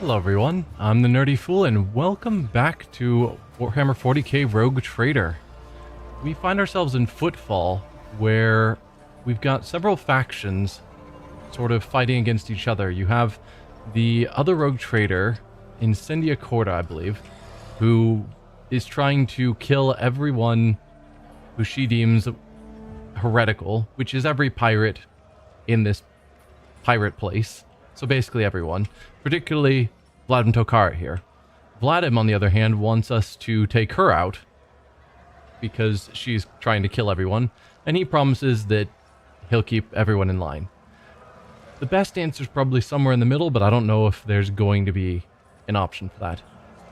Hello everyone, I'm the Nerdy Fool and welcome back to Warhammer 40k Rogue Trader. We find ourselves in Footfall, where we've got several factions sort of fighting against each other. You have the other Rogue Trader, Incendia Corda, I believe, who is trying to kill everyone who she deems heretical, which is every pirate in this pirate place. So basically everyone, particularly Vladim Tokara here. Vladim, on the other hand, wants us to take her out because she's trying to kill everyone, and he promises that he'll keep everyone in line. The best answer is probably somewhere in the middle, but I don't know if there's going to be an option for that.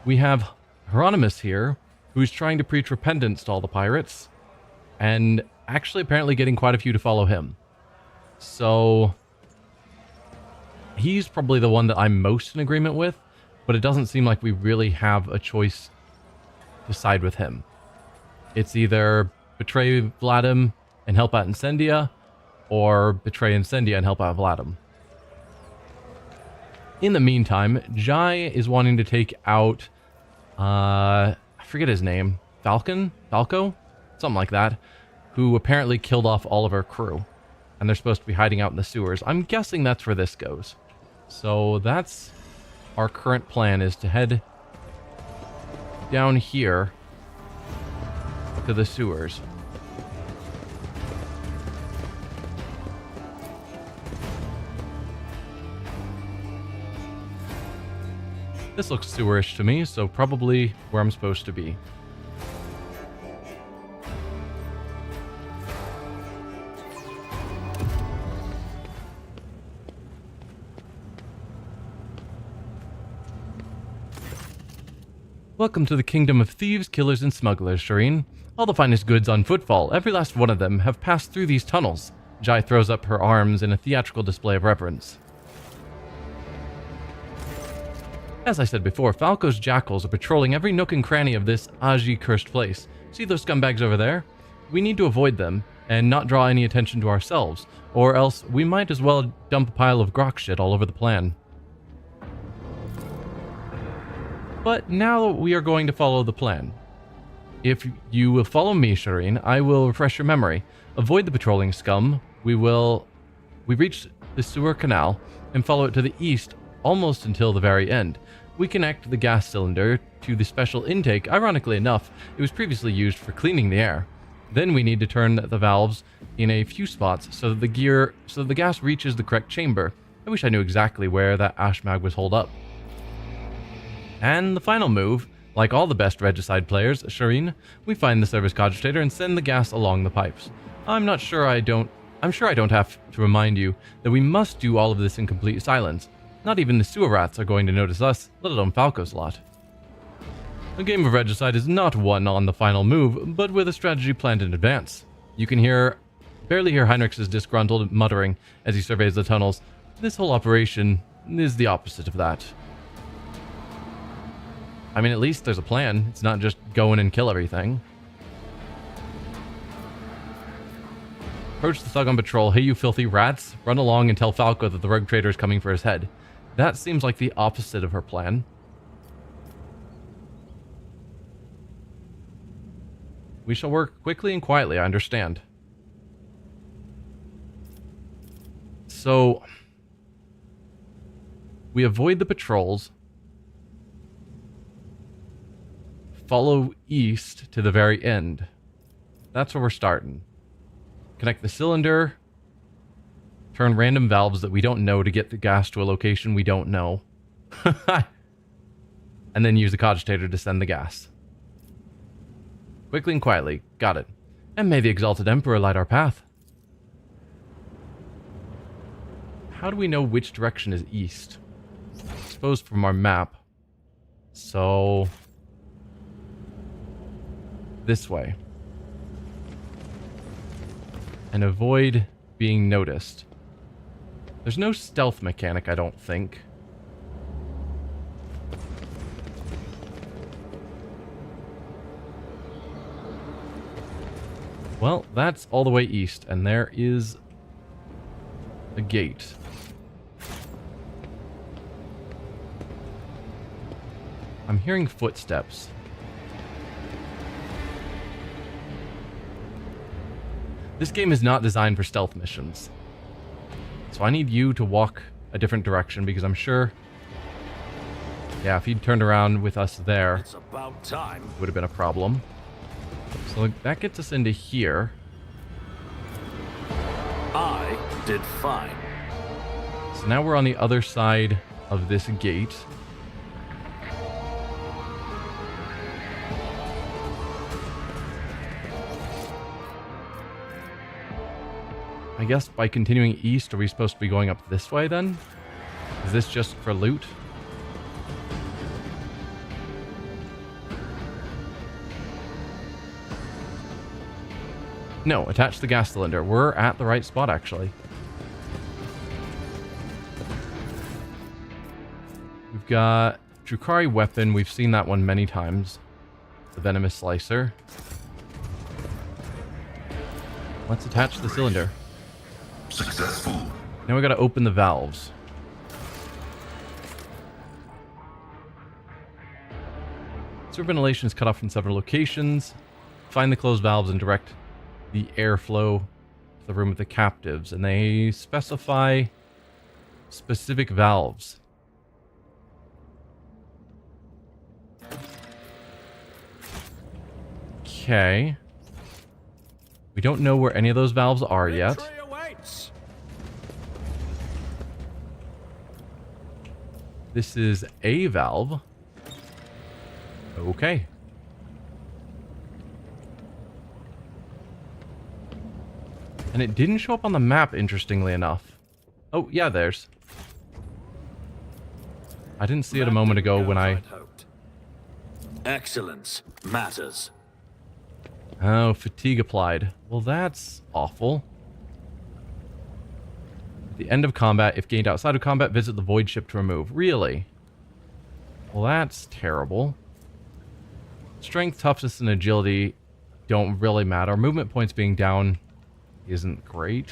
We have Hieronymus here, who's trying to preach repentance to all the pirates, and actually apparently getting quite a few to follow him. So he's probably the one that I'm most in agreement with, but it doesn't seem like we really have a choice to side with him. It's either betray Vladim and help out Incendia, or betray Incendia and help out Vladim. In the meantime, Jai is wanting to take out, I forget his name, Falco? Something like that, who apparently killed off all of her crew. And they're supposed to be hiding out in the sewers. I'm guessing that's where this goes. So that's our current plan, is to head down here to the sewers. This looks sewerish to me, so probably where I'm supposed to be. Welcome to the kingdom of thieves, killers, and smugglers, Shireen. All the finest goods on Footfall, every last one of them, have passed through these tunnels. Jai throws up her arms in a theatrical display of reverence. As I said before, Falco's jackals are patrolling every nook and cranny of this Aji-cursed place. See those scumbags over there? We need to avoid them, and not draw any attention to ourselves, or else we might as well dump a pile of grok shit all over the plan. But now we are going to follow the plan. If you will follow me, Shireen, I will refresh your memory. Avoid the patrolling scum. We reach the sewer canal and follow it to the east almost until the very end. We connect the gas cylinder to the special intake. Ironically enough, it was previously used for cleaning the air. Then we need to turn the valves in a few spots so that the gas reaches the correct chamber. I wish I knew exactly where that ash mag was holed up. And the final move, like all the best regicide players, Shireen, we find the service cogitator and send the gas along the pipes. I'm sure I don't have to remind you that we must do all of this in complete silence. Not even the sewer rats are going to notice us, let alone Falco's lot. A game of regicide is not won on the final move, but with a strategy planned in advance. You can barely hear Heinrich's disgruntled muttering as he surveys the tunnels. This whole operation is the opposite of that. I mean, at least there's a plan. It's not just go in and kill everything. Approach the thug on patrol. Hey, you filthy rats. Run along and tell Falco that the rogue trader is coming for his head. That seems like the opposite of her plan. We shall work quickly and quietly, I understand. So we avoid the patrols. Follow east to the very end. That's where we're starting. Connect the cylinder. Turn random valves that we don't know to get the gas to a location we don't know. And then use the cogitator to send the gas. Quickly and quietly. Got it. And may the exalted emperor light our path. How do we know which direction is east? I suppose from our map. So this way. And avoid being noticed. There's no stealth mechanic, I don't think. Well, that's all the way east, and there is a gate. I'm hearing footsteps. This game is not designed for stealth missions. So I need you to walk a different direction because I'm sure... Yeah, if he'd turned around with us there, It's about time. it would have been a problem. So that gets us into here. I did fine. So now we're on the other side of this gate. I guess by continuing east, are we supposed to be going up this way then? Is this just for loot? No, attach the gas cylinder. We're at the right spot, actually. We've got Drukhari weapon. We've seen that one many times. The venomous slicer. Let's attach the cylinder. Successful. Now we gotta open the valves. Sewer ventilation is cut off from several locations. Find the closed valves and direct the airflow to the room of the captives. And they specify specific valves. Okay. We don't know where any of those valves are yet. Victory awaits. This is a valve. Okay. And it didn't show up on the map, interestingly enough. Oh, yeah, there's. I didn't see it a moment ago when I... Hoped. Excellence matters. Oh, fatigue applied. Well, that's awful. At the end of combat, if gained outside of combat, visit the void ship to remove. Really? Well, that's terrible. Strength, toughness, and agility don't really matter. Movement points being down isn't great.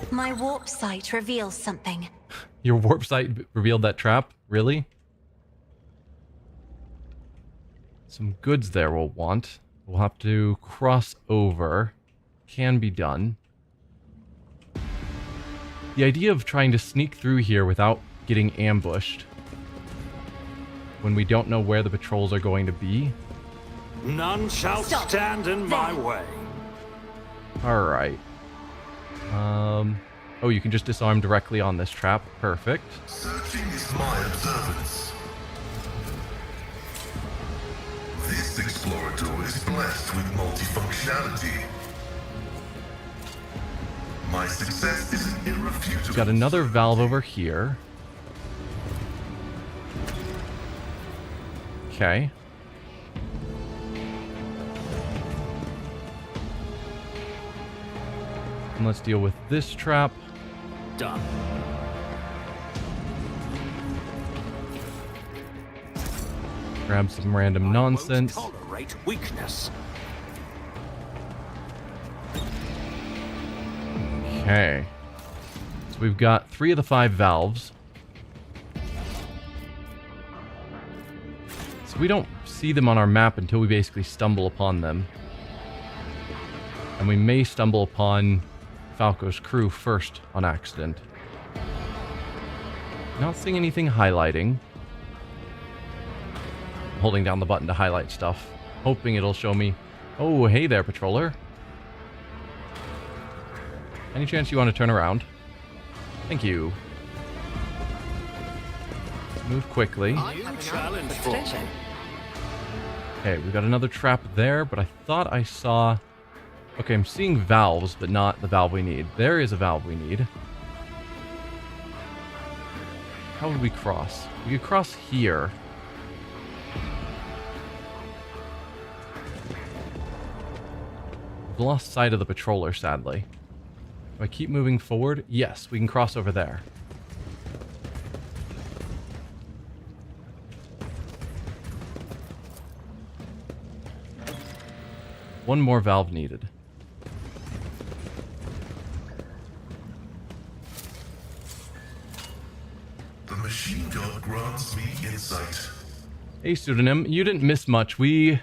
My warp sight reveals something. Your warp sight revealed that trap? Really? Some goods there we'll want. We'll have to cross over. Can be done. The idea of trying to sneak through here without getting ambushed when we don't know where the patrols are going to be. None shall Stop. stand in my way. Alright. Oh, you can just disarm directly on this trap. Perfect. Searching is my observance. This explorator is blessed with multifunctionality. My success is an irrefutable. Got another valve over here. Okay. And let's deal with this trap. Done. Grab some random nonsense. I won't tolerate weakness. Okay. So we've got 3 of the 5 valves. So we don't see them on our map until we basically stumble upon them. And we may stumble upon Falco's crew first on accident. Not seeing anything highlighting. I'm holding down the button to highlight stuff, hoping it'll show me. Oh, hey there, patroller. Any chance you want to turn around? Thank you. Let's move quickly. New challenge for me. Okay, we got another trap there, but I thought I saw... Okay, I'm seeing valves, but not the valve we need. There is a valve we need. How would we cross? We could cross here. We've lost sight of the patroller, sadly. Do I keep moving forward? Yes, we can cross over there. One more valve needed. machine gun grants me insight. Hey, pseudonym, you didn't miss much. We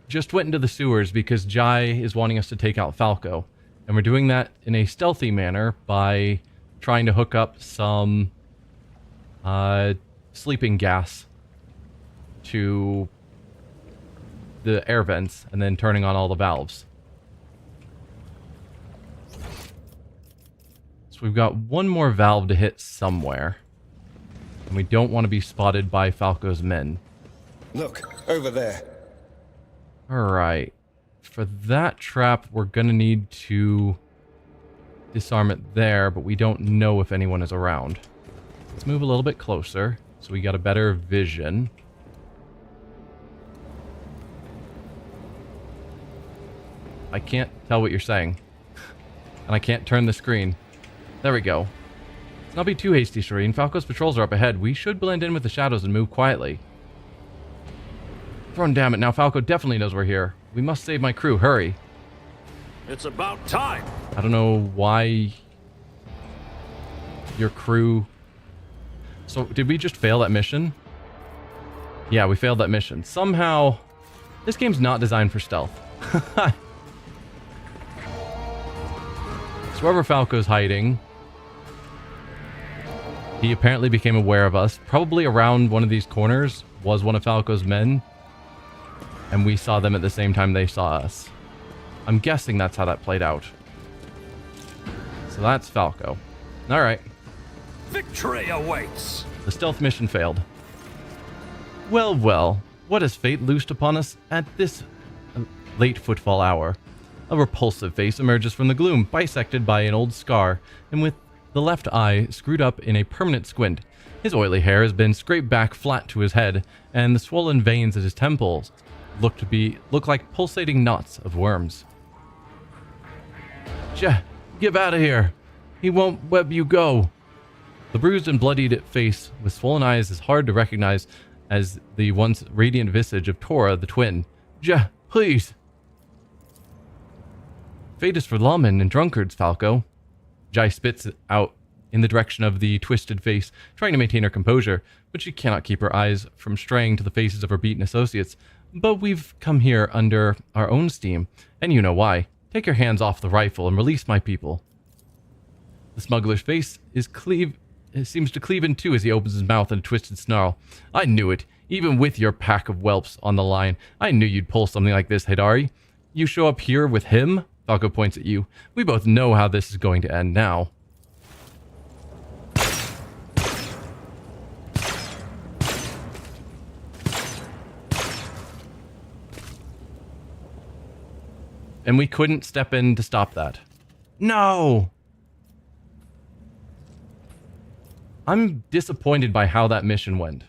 just went into the sewers because Jai is wanting us to take out Falco. And we're doing that in a stealthy manner by trying to hook up some sleeping gas to the air vents and then turning on all the valves. So we've got one more valve to hit somewhere. And we don't want to be spotted by Falco's men. Look, over there. Alright. For that trap, we're going to need to disarm it there, but we don't know if anyone is around. Let's move a little bit closer so we got a better vision. I can't tell what you're saying. And I can't turn the screen. There we go. Let's not be too hasty, Shireen. Falco's patrols are up ahead. We should blend in with the shadows and move quietly. Thrown damn it, now Falco definitely knows we're here. We must save my crew, hurry. It's about time. I don't know why your crew... So, did we just fail that mission? Yeah, we failed that mission. Somehow, this game's not designed for stealth. So wherever Falco's hiding, he apparently became aware of us. Probably around one of these corners was one of Falco's men. And we saw them at the same time they saw us. I'm guessing that's how that played out. So that's Falco. Alright. Victory awaits. The stealth mission failed. Well, well. What has fate loosed upon us at this late footfall hour? A repulsive face emerges from the gloom, bisected by an old scar, and with the left eye screwed up in a permanent squint. His oily hair has been scraped back flat to his head, and the swollen veins at his temples look like pulsating knots of worms. Get out of here! He won't let you go! The bruised and bloodied face with swollen eyes is hard to recognize as the once radiant visage of Tora the twin. Please! Fate is for lawmen and drunkards, Falco. Jai spits out in the direction of the twisted face, trying to maintain her composure, but she cannot keep her eyes from straying to the faces of her beaten associates. But we've come here under our own steam, and you know why. Take your hands off the rifle and release my people. The smuggler's face seems to cleave in two as he opens his mouth in a twisted snarl. I knew it. Even with your pack of whelps on the line, I knew you'd pull something like this, Hidari. You show up here with him? Falco points at you. We both know how this is going to end now. And we couldn't step in to stop that. No! I'm disappointed by how that mission went.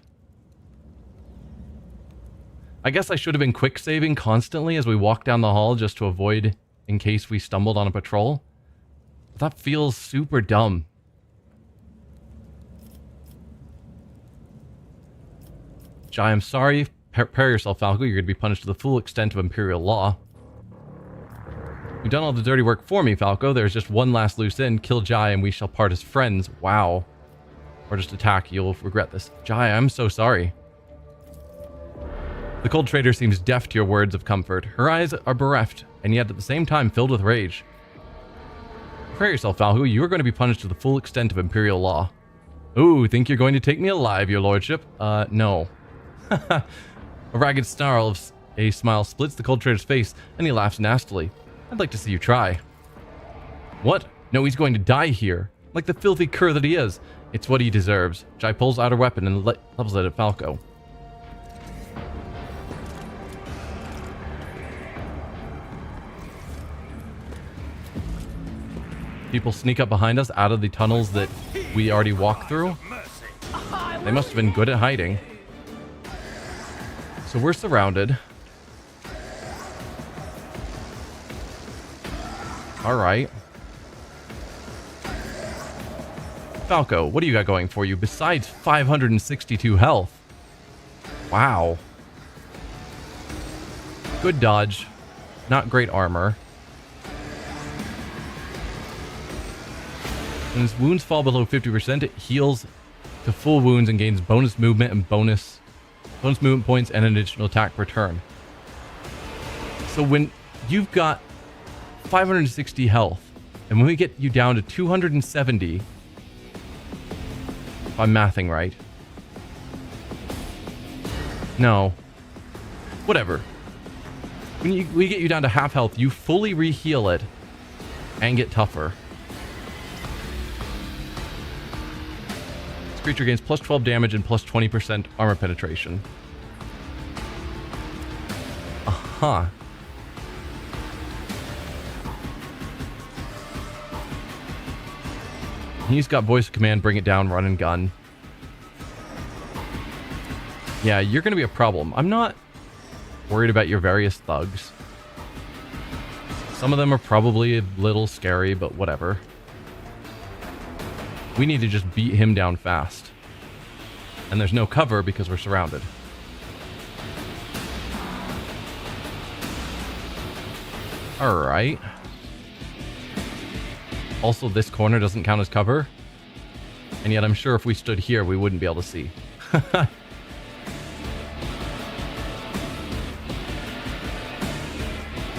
I guess I should have been quick saving constantly as we walk down the hall just to avoid in case we stumbled on a patrol. That feels super dumb. Jai, I'm sorry. Prepare yourself, Falco. You're going to be punished to the full extent of Imperial law. You've done all the dirty work for me, Falco. There's just one last loose end. Kill Jai and we shall part as friends. Wow. Or just attack. You'll regret this. Jai, I'm so sorry. The cold trader seems deaf to your words of comfort. Her eyes are bereft, and yet at the same time filled with rage. Prepare yourself, Falco. You are going to be punished to the full extent of Imperial law. Ooh, think you're going to take me alive, your lordship? No. A ragged snarl of a smile splits the cold trader's face, and he laughs nastily. I'd like to see you try. What? No, he's going to die here. Like the filthy cur that he is. It's what he deserves. Jai pulls out her weapon and levels it at Falco. People sneak up behind us out of the tunnels that we already walked through. They must have been good at hiding. So we're surrounded. Alright. Falco, what do you got going for you besides 562 health? Wow. Good dodge. Not great armor. When his wounds fall below 50%, it heals to full wounds and gains bonus movement and bonus movement points and an additional attack per turn. So when you've got 560 health, and when we get you down to 270, if I'm mathing right. No. Whatever. When we get you down to half health, you fully re-heal it and get tougher. This creature gains plus 12 damage and plus 20% armor penetration. Aha. He's got voice of command, bring it down, run and gun. Yeah, you're going to be a problem. I'm not worried about your various thugs. Some of them are probably a little scary, but whatever. We need to just beat him down fast. And there's no cover because we're surrounded. Alright. Also, this corner doesn't count as cover. And yet I'm sure if we stood here, we wouldn't be able to see.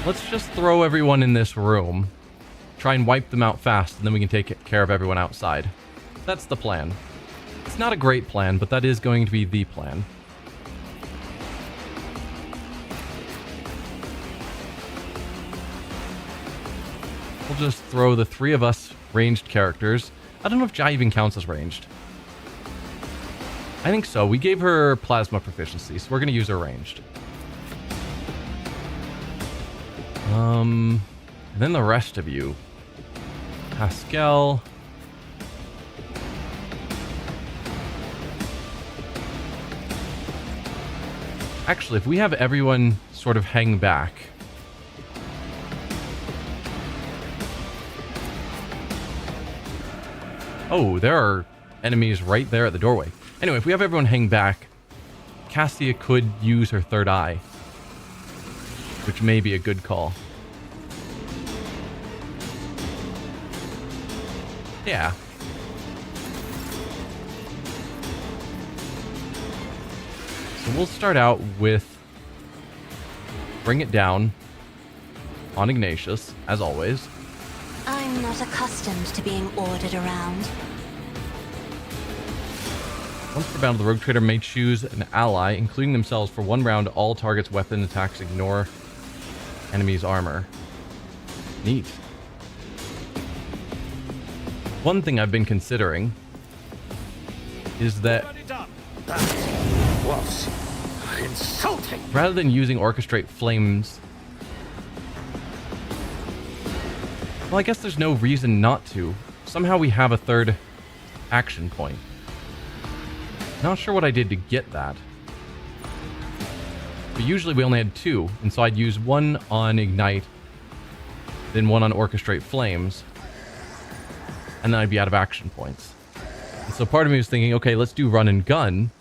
Let's just throw everyone in this room. Try and wipe them out fast, and then we can take care of everyone outside. That's the plan. It's not a great plan, but that is going to be the plan. We'll just throw the three of us ranged characters. I don't know if Jai even counts as ranged. I think so. We gave her plasma proficiency, so we're going to use her ranged. And then the rest of you. Pascal. Actually, if we have everyone sort of hang back. Oh, there are enemies right there at the doorway. Anyway, if we have everyone hang back, Cassia could use her third eye, which may be a good call. Yeah. So we'll start out with bring it down on Ignatius, as always. I'm not accustomed to being ordered around. Once per battle, the rogue trader may choose an ally, including themselves, for 1 round. All targets' weapon attacks ignore enemy's armor. Neat. One thing I've been considering is that That was insulting. rather than using orchestrate flames, well, I guess there's no reason not to. Somehow we have a third action point. Not sure what I did to get that. But usually we only had 2, and so I'd use 1 on Ignite, then 1 on Orchestrate Flames, and then I'd be out of action points. And so part of me was thinking, okay, let's do Run and Gun,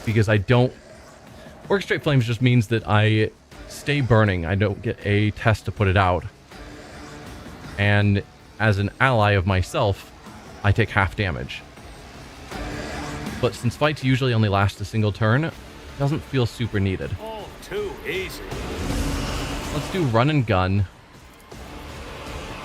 because I don't... Orchestrate Flames just means that I stay burning. I don't get a test to put it out. And as an ally of myself, I take half damage. But since fights usually only last a single turn, it doesn't feel super needed. All too easy. Let's do Run and Gun.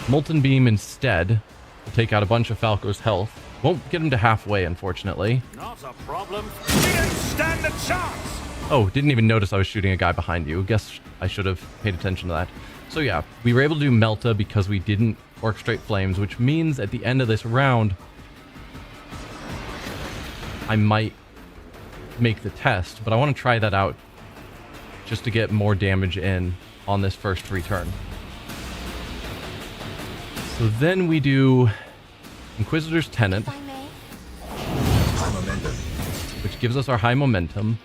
Molten Beam instead. We'll take out a bunch of Falco's health. Won't get him to halfway, unfortunately. Not a problem. You didn't stand a chance. Oh, didn't even notice I was shooting a guy behind you. Guess I should have paid attention to that. So yeah, we were able to do Melta because we didn't Orchestrate Flames, which means at the end of this round, I might make the test, but I want to try that out just to get more damage in on this first return. So then we do Inquisitor's Tenet, If I may. High momentum. which gives us our high momentum.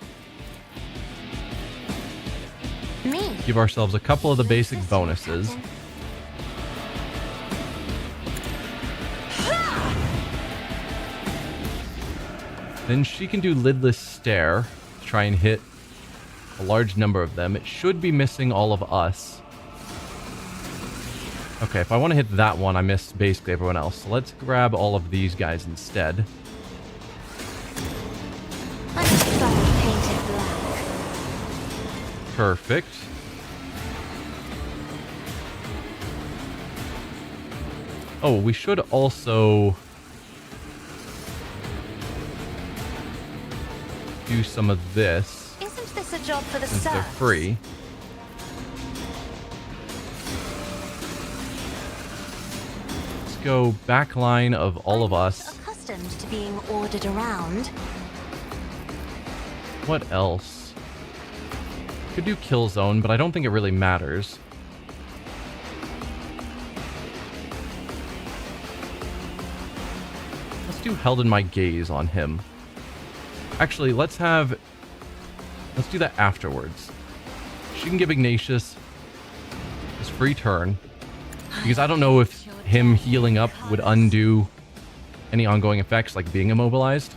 Me. Give ourselves a couple of the basic bonuses. Then she can do Lidless Stare to try and hit a large number of them. It should be missing all of us. Okay, if I want to hit that one, I miss basically everyone else. So let's grab all of these guys instead. I'm sorry, painted black. Perfect. Oh, we should also do some of this Isn't this a job for the since they're serfs? free. Let's go back line of all of us. Accustomed to being ordered around. What else? Could do kill zone, but I don't think it really matters. Let's do held in my gaze on him. Actually, let's do that afterwards. She can give Ignatius his free turn, because I don't know if him healing up would undo any ongoing effects like being immobilized,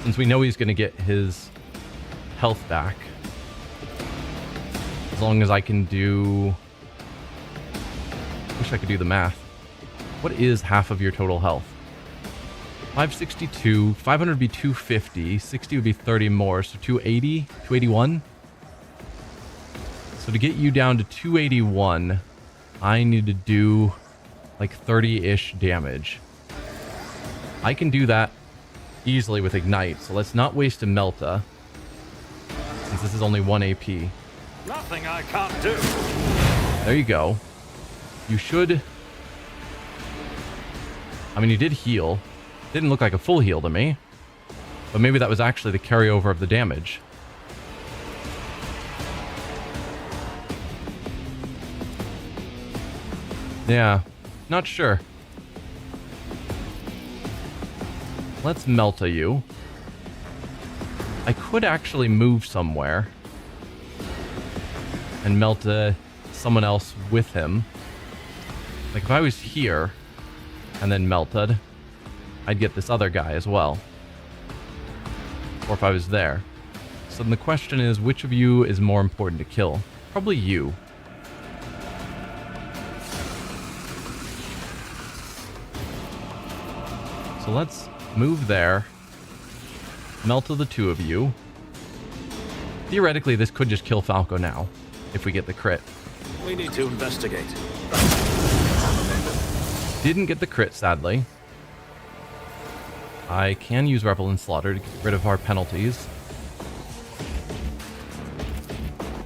since we know he's going to get his health back. As long as I can do... Wish I could do the math. What is half of your total health? 562, 500 would be 250, 60 would be 30 more, so 280, 281. So to get you down to 281, I need to do like 30-ish damage. I can do that easily with Ignite, so let's not waste a Melta, since this is only 1 AP. Nothing I can't do. There you go. You should... I mean, you did heal. Didn't look like a full heal to me. But maybe that was actually the carryover of the damage. Yeah, not sure. Let's Melta you. I could actually move somewhere and Melta someone else with him. Like if I was here and then melted, I'd get this other guy as well. Or if I was there. So then the question is, which of you is more important to kill? Probably you. So let's move there. Melta the two of you. Theoretically, this could just kill Falco now, if we get the crit. We need to investigate. Didn't get the crit, sadly. I can use Revel and Slaughter to get rid of our penalties.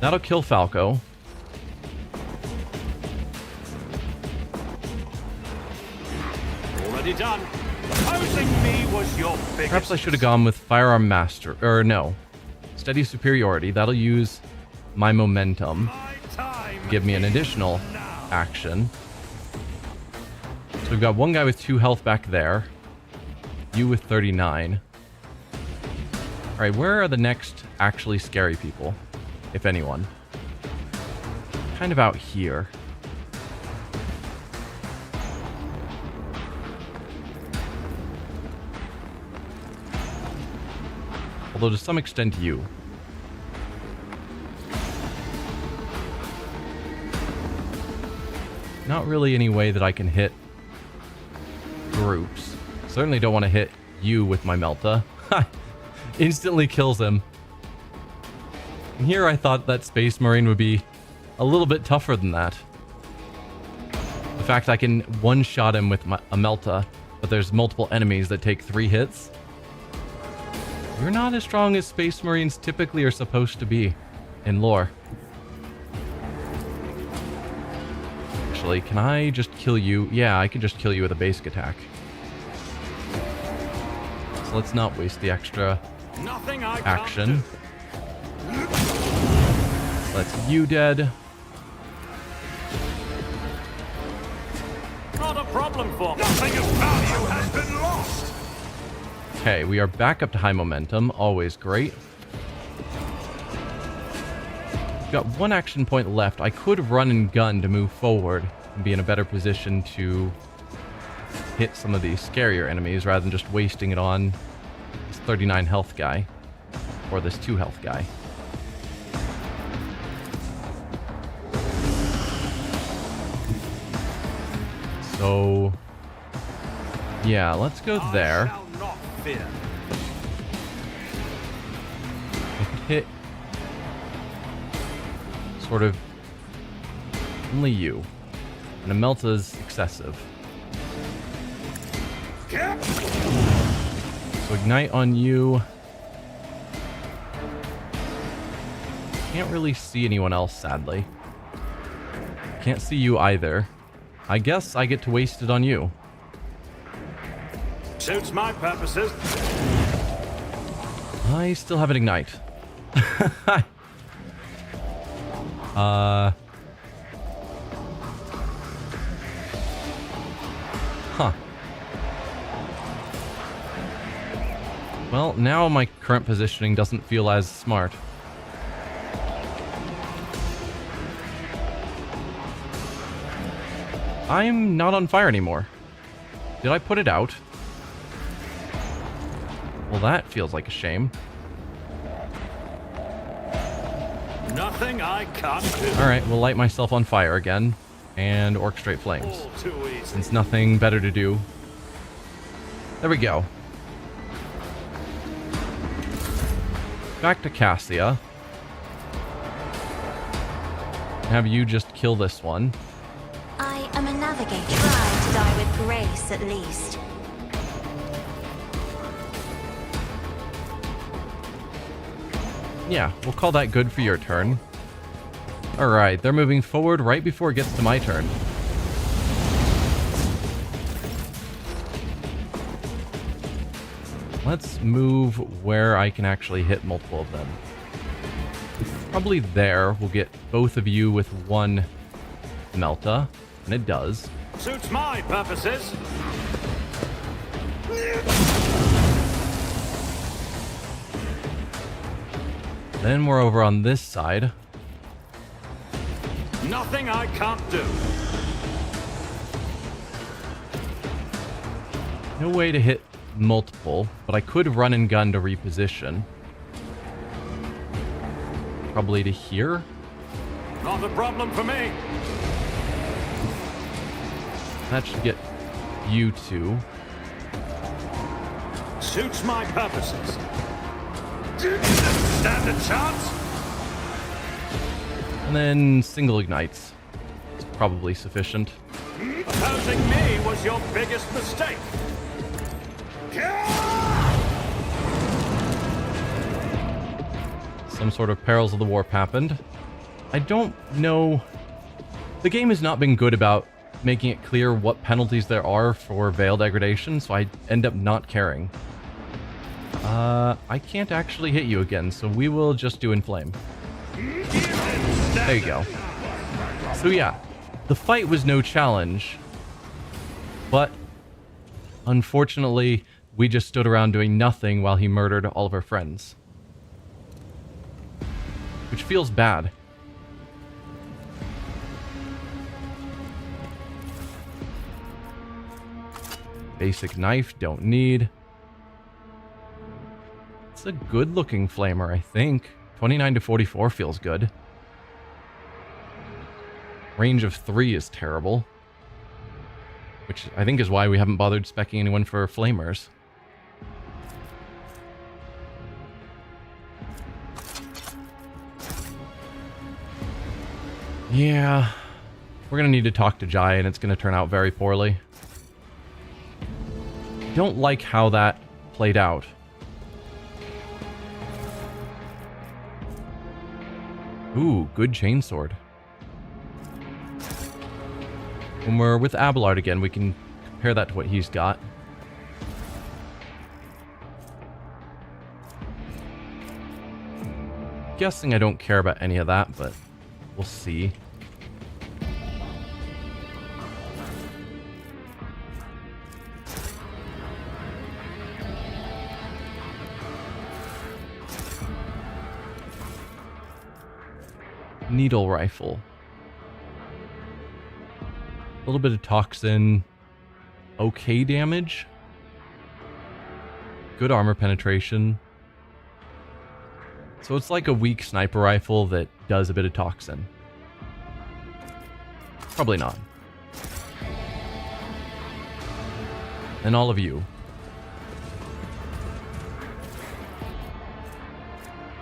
That'll kill Falco. Already done. Opposing me was your biggest... Perhaps I should have gone with Firearm Master. Or no. Steady Superiority. That'll use my momentum My time to give me an additional now. action. So we've got one guy with 2 health back there. You with 39. Alright, where are the next actually scary people? If anyone. Kind of out here. Although to some extent you. Not really any way that I can hit groups. Certainly don't want to hit you with my Melta. Instantly kills him. And here I thought that Space Marine would be a little bit tougher than that. The fact I can one-shot him with a Melta, but there's multiple enemies that take 3 hits. You're not as strong as Space Marines typically are supposed to be in lore. Actually, can I just kill you? Yeah, I can just kill you with a basic attack. So let's not waste the extra Nothing I action. Can't That's you dead. do. Not a problem for me. Nothing of value has been lost. Okay, we are back up to high momentum. Always great. Got 1 action point left. I could run and gun to move forward and be in a better position to hit some of these scarier enemies rather than just wasting it on this 39 health guy or this 2 health guy. So, yeah, let's go there. I shall not fear. I could hit sort of only you. And a melt is excessive. So ignite on you. Can't really see anyone else, sadly. Can't see you either. I guess I get to waste it on you. Suits my purposes. I still have it ignite. Huh. Well, now my current positioning doesn't feel as smart. I'm not on fire anymore. Did I put it out? Well, that feels like a shame. Nothing I can't do. Alright, we'll light myself on fire again and orchestrate flames. All too easy. Since nothing better to do. There we go. Back to Cassia. Have you just kill this one. I am a navigator. Try to die with grace, at least. Yeah, we'll call that good for your turn. Alright, they're moving forward right before it gets to my turn. Let's move where I can actually hit multiple of them. Probably there. We'll get both of you with one Melta, and it does. Suits my purposes. Then we're over on this side. Nothing I can't do. No way to hit multiple, but I could run and gun to reposition. Probably to here. Not a problem for me. That should get you two. Suits my purposes. Stand a chance? And then single ignites. It's probably sufficient. Opposing me was your biggest mistake. Some sort of perils of the warp happened. I don't know. The game has not been good about making it clear what penalties there are for veil degradation, so I end up not caring. I can't actually hit you again, so we will just do inflame. There you go. So yeah, the fight was no challenge, but unfortunately, we just stood around doing nothing while he murdered all of our friends. Which feels bad. Basic knife, don't need. It's a good looking flamer, I think. 29 to 44 feels good. Range of 3 is terrible. Which I think is why we haven't bothered speccing anyone for flamers. Yeah, we're gonna need to talk to Jai, and it's gonna turn out very poorly. Don't like how that played out. Ooh, good chainsword. When we're with Abelard again, we can compare that to what he's got. Guessing I don't care about any of that, but we'll see. Needle rifle. A little bit of toxin. Okay damage. Good armor penetration. So it's like a weak sniper rifle that does a bit of toxin. Probably not. And all of you.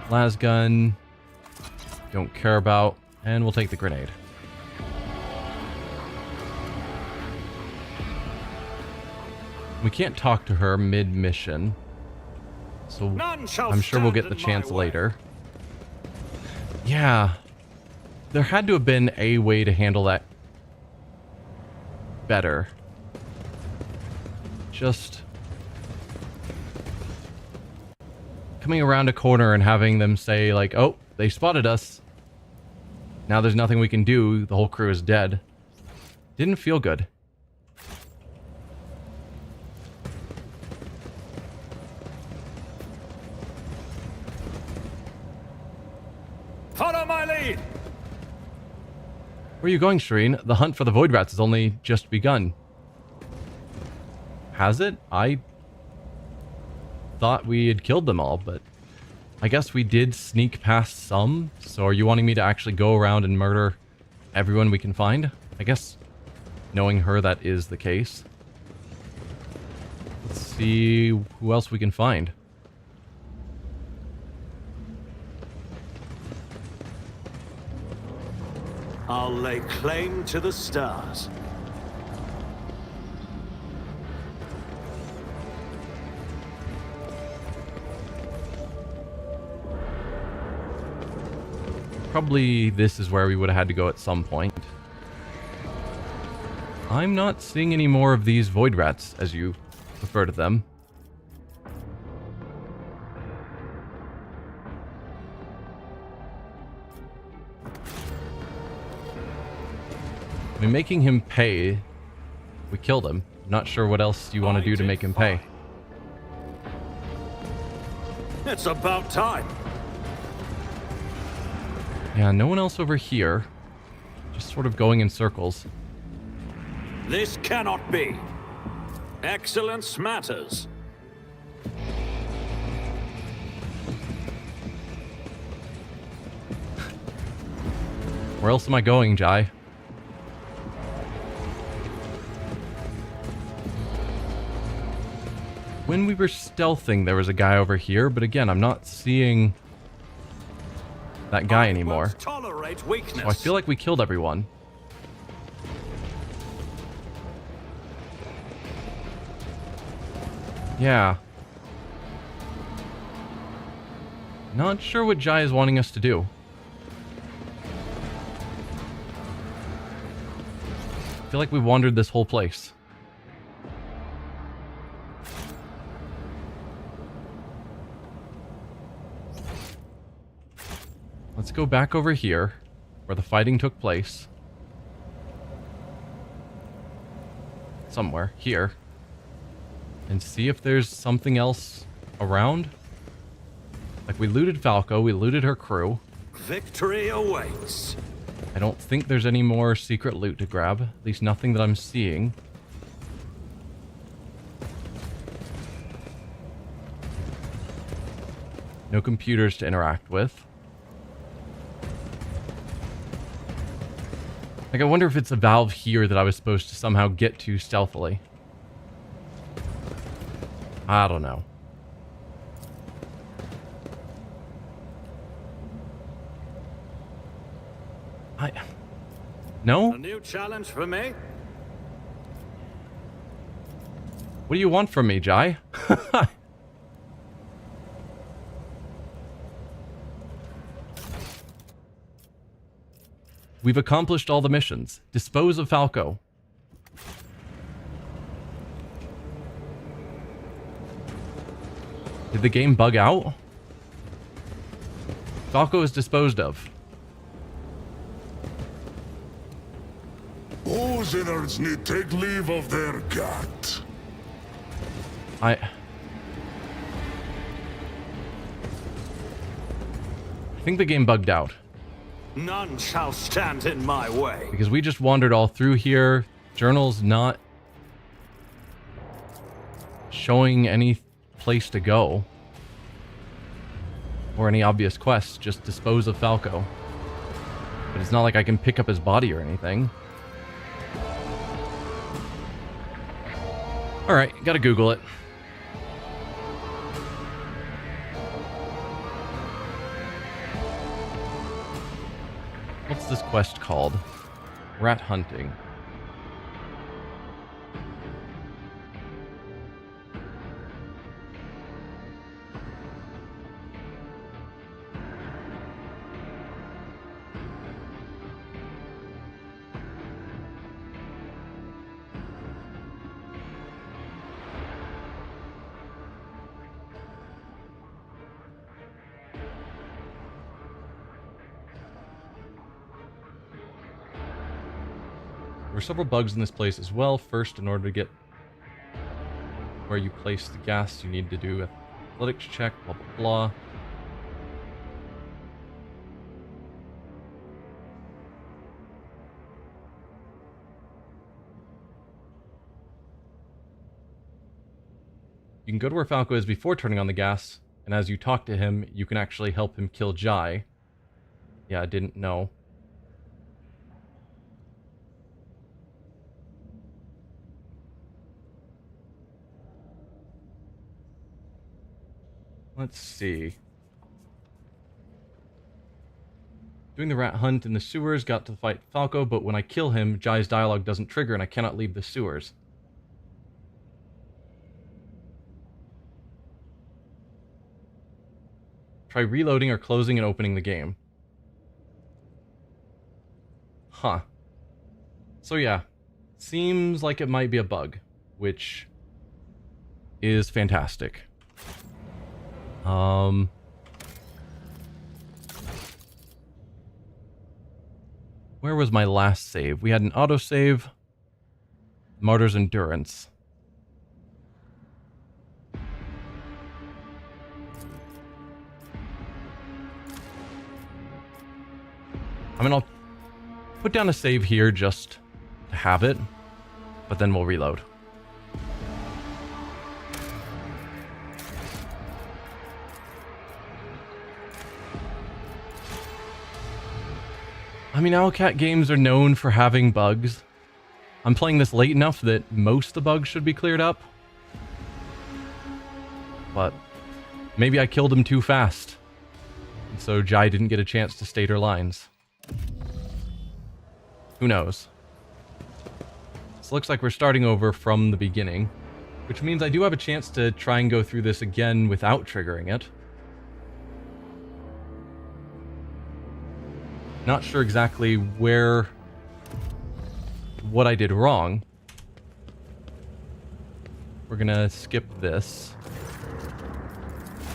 Las gun. Don't care about. And we'll take the grenade. We can't talk to her mid-mission. So I'm sure we'll get the chance later. Yeah. There had to have been a way to handle that better. Just coming around a corner and having them say like, oh, they spotted us. Now there's nothing we can do. The whole crew is dead. Didn't feel good. Follow my lead! Where are you going, Shireen? The hunt for the void rats has only just begun. Has it? I thought we had killed them all, but I guess we did sneak past some. So are you wanting me to actually go around and murder everyone we can find? I guess knowing her, that is the case. Let's see who else we can find. I'll lay claim to the stars. Probably this is where we would have had to go at some point. I'm not seeing any more of these void rats, as you refer to them. I mean, making him pay. We killed him. Not sure what else you want to do to make him pay. It's about time. Yeah, no one else over here. Just sort of going in circles. This cannot be. Excellence matters. Where else am I going, Jai? When we were stealthing, there was a guy over here, but again, I'm not seeing that guy anymore. Tolerate weakness. So I feel like we killed everyone. Yeah. Not sure what Jai is wanting us to do. I feel like we wandered this whole place. Let's go back over here, where the fighting took place. Somewhere, here. And see if there's something else around. Like, we looted Falco, we looted her crew. Victory awaits. I don't think there's any more secret loot to grab. At least nothing that I'm seeing. No computers to interact with. Like, I wonder if it's a valve here that I was supposed to somehow get to stealthily. I don't know. No? A new challenge for me? What do you want from me, Jai? We've accomplished all the missions. Dispose of Falco. Did the game bug out? Falco is disposed of. Those innards need take leave of their god. I think the game bugged out. None shall stand in my way. Because we just wandered all through here. Journal's not showing any place to go. Or any obvious quests. Just dispose of Falco. But it's not like I can pick up his body or anything. Alright, gotta Google it. What's this quest called? Rat hunting. There are several bugs in this place as well. First, in order to get where you place the gas, you need to do an athletics check, blah, blah, blah. You can go to where Falco is before turning on the gas, and as you talk to him, you can actually help him kill Jai. Yeah, I didn't know. Let's see. Doing the rat hunt in the sewers, got to fight Falco, but when I kill him, Jai's dialogue doesn't trigger and I cannot leave the sewers. Try reloading or closing and opening the game. Huh. So yeah, seems like it might be a bug, which is fantastic. Where was my last save? We had an autosave. Martyr's Endurance. I mean, I'll put down a save here just to have it, but then we'll reload. I mean, Owlcat games are known for having bugs. I'm playing this late enough that most of the bugs should be cleared up. But maybe I killed him too fast. And so Jai didn't get a chance to state her lines. Who knows? So it looks like we're starting over from the beginning, which means I do have a chance to try and go through this again without triggering it. Not sure exactly what I did wrong. We're gonna skip this,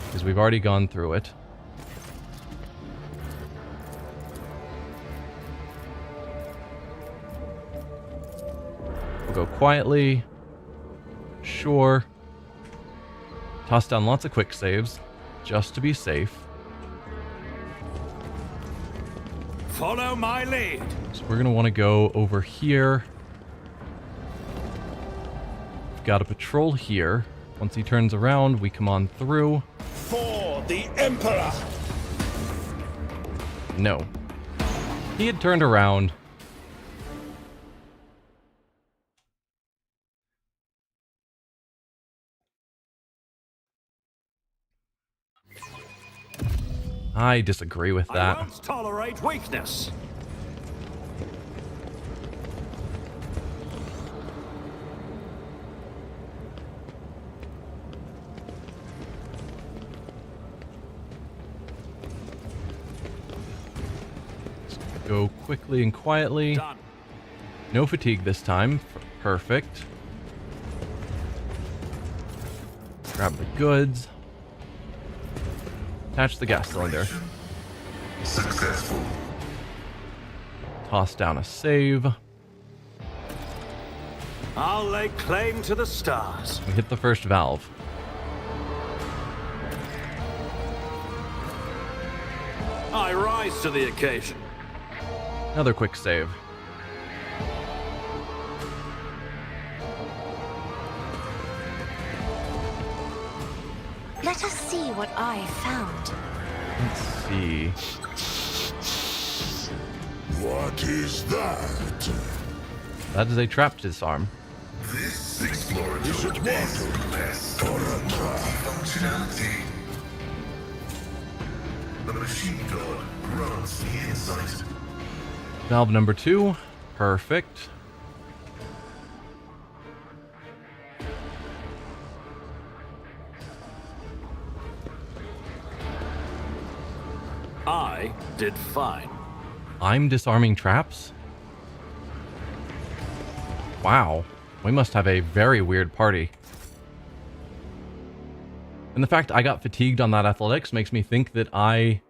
because we've already gone through it. We'll go quietly. Sure. Toss down lots of quick saves, just to be safe. Follow my lead. So we're going to want to go over here. We've got a patrol here. Once he turns around, we come on through. For the Emperor! No. He had turned around. I disagree with I that. won't tolerate weakness. Go quickly and quietly. Done. No fatigue this time. Perfect. Grab the goods. Attach the gas cylinder. Successful. Toss down a save. I'll lay claim to the stars. We hit the first valve. I rise to the occasion. Another quick save. Let us see what I found. Let's see. What is that? That is a trap disarm. This explorator is the best functionality. The machine god grants the insight. Valve number 2. Perfect. I did fine. I'm disarming traps? Wow. We must have a very weird party. And the fact I got fatigued on that athletics makes me think that I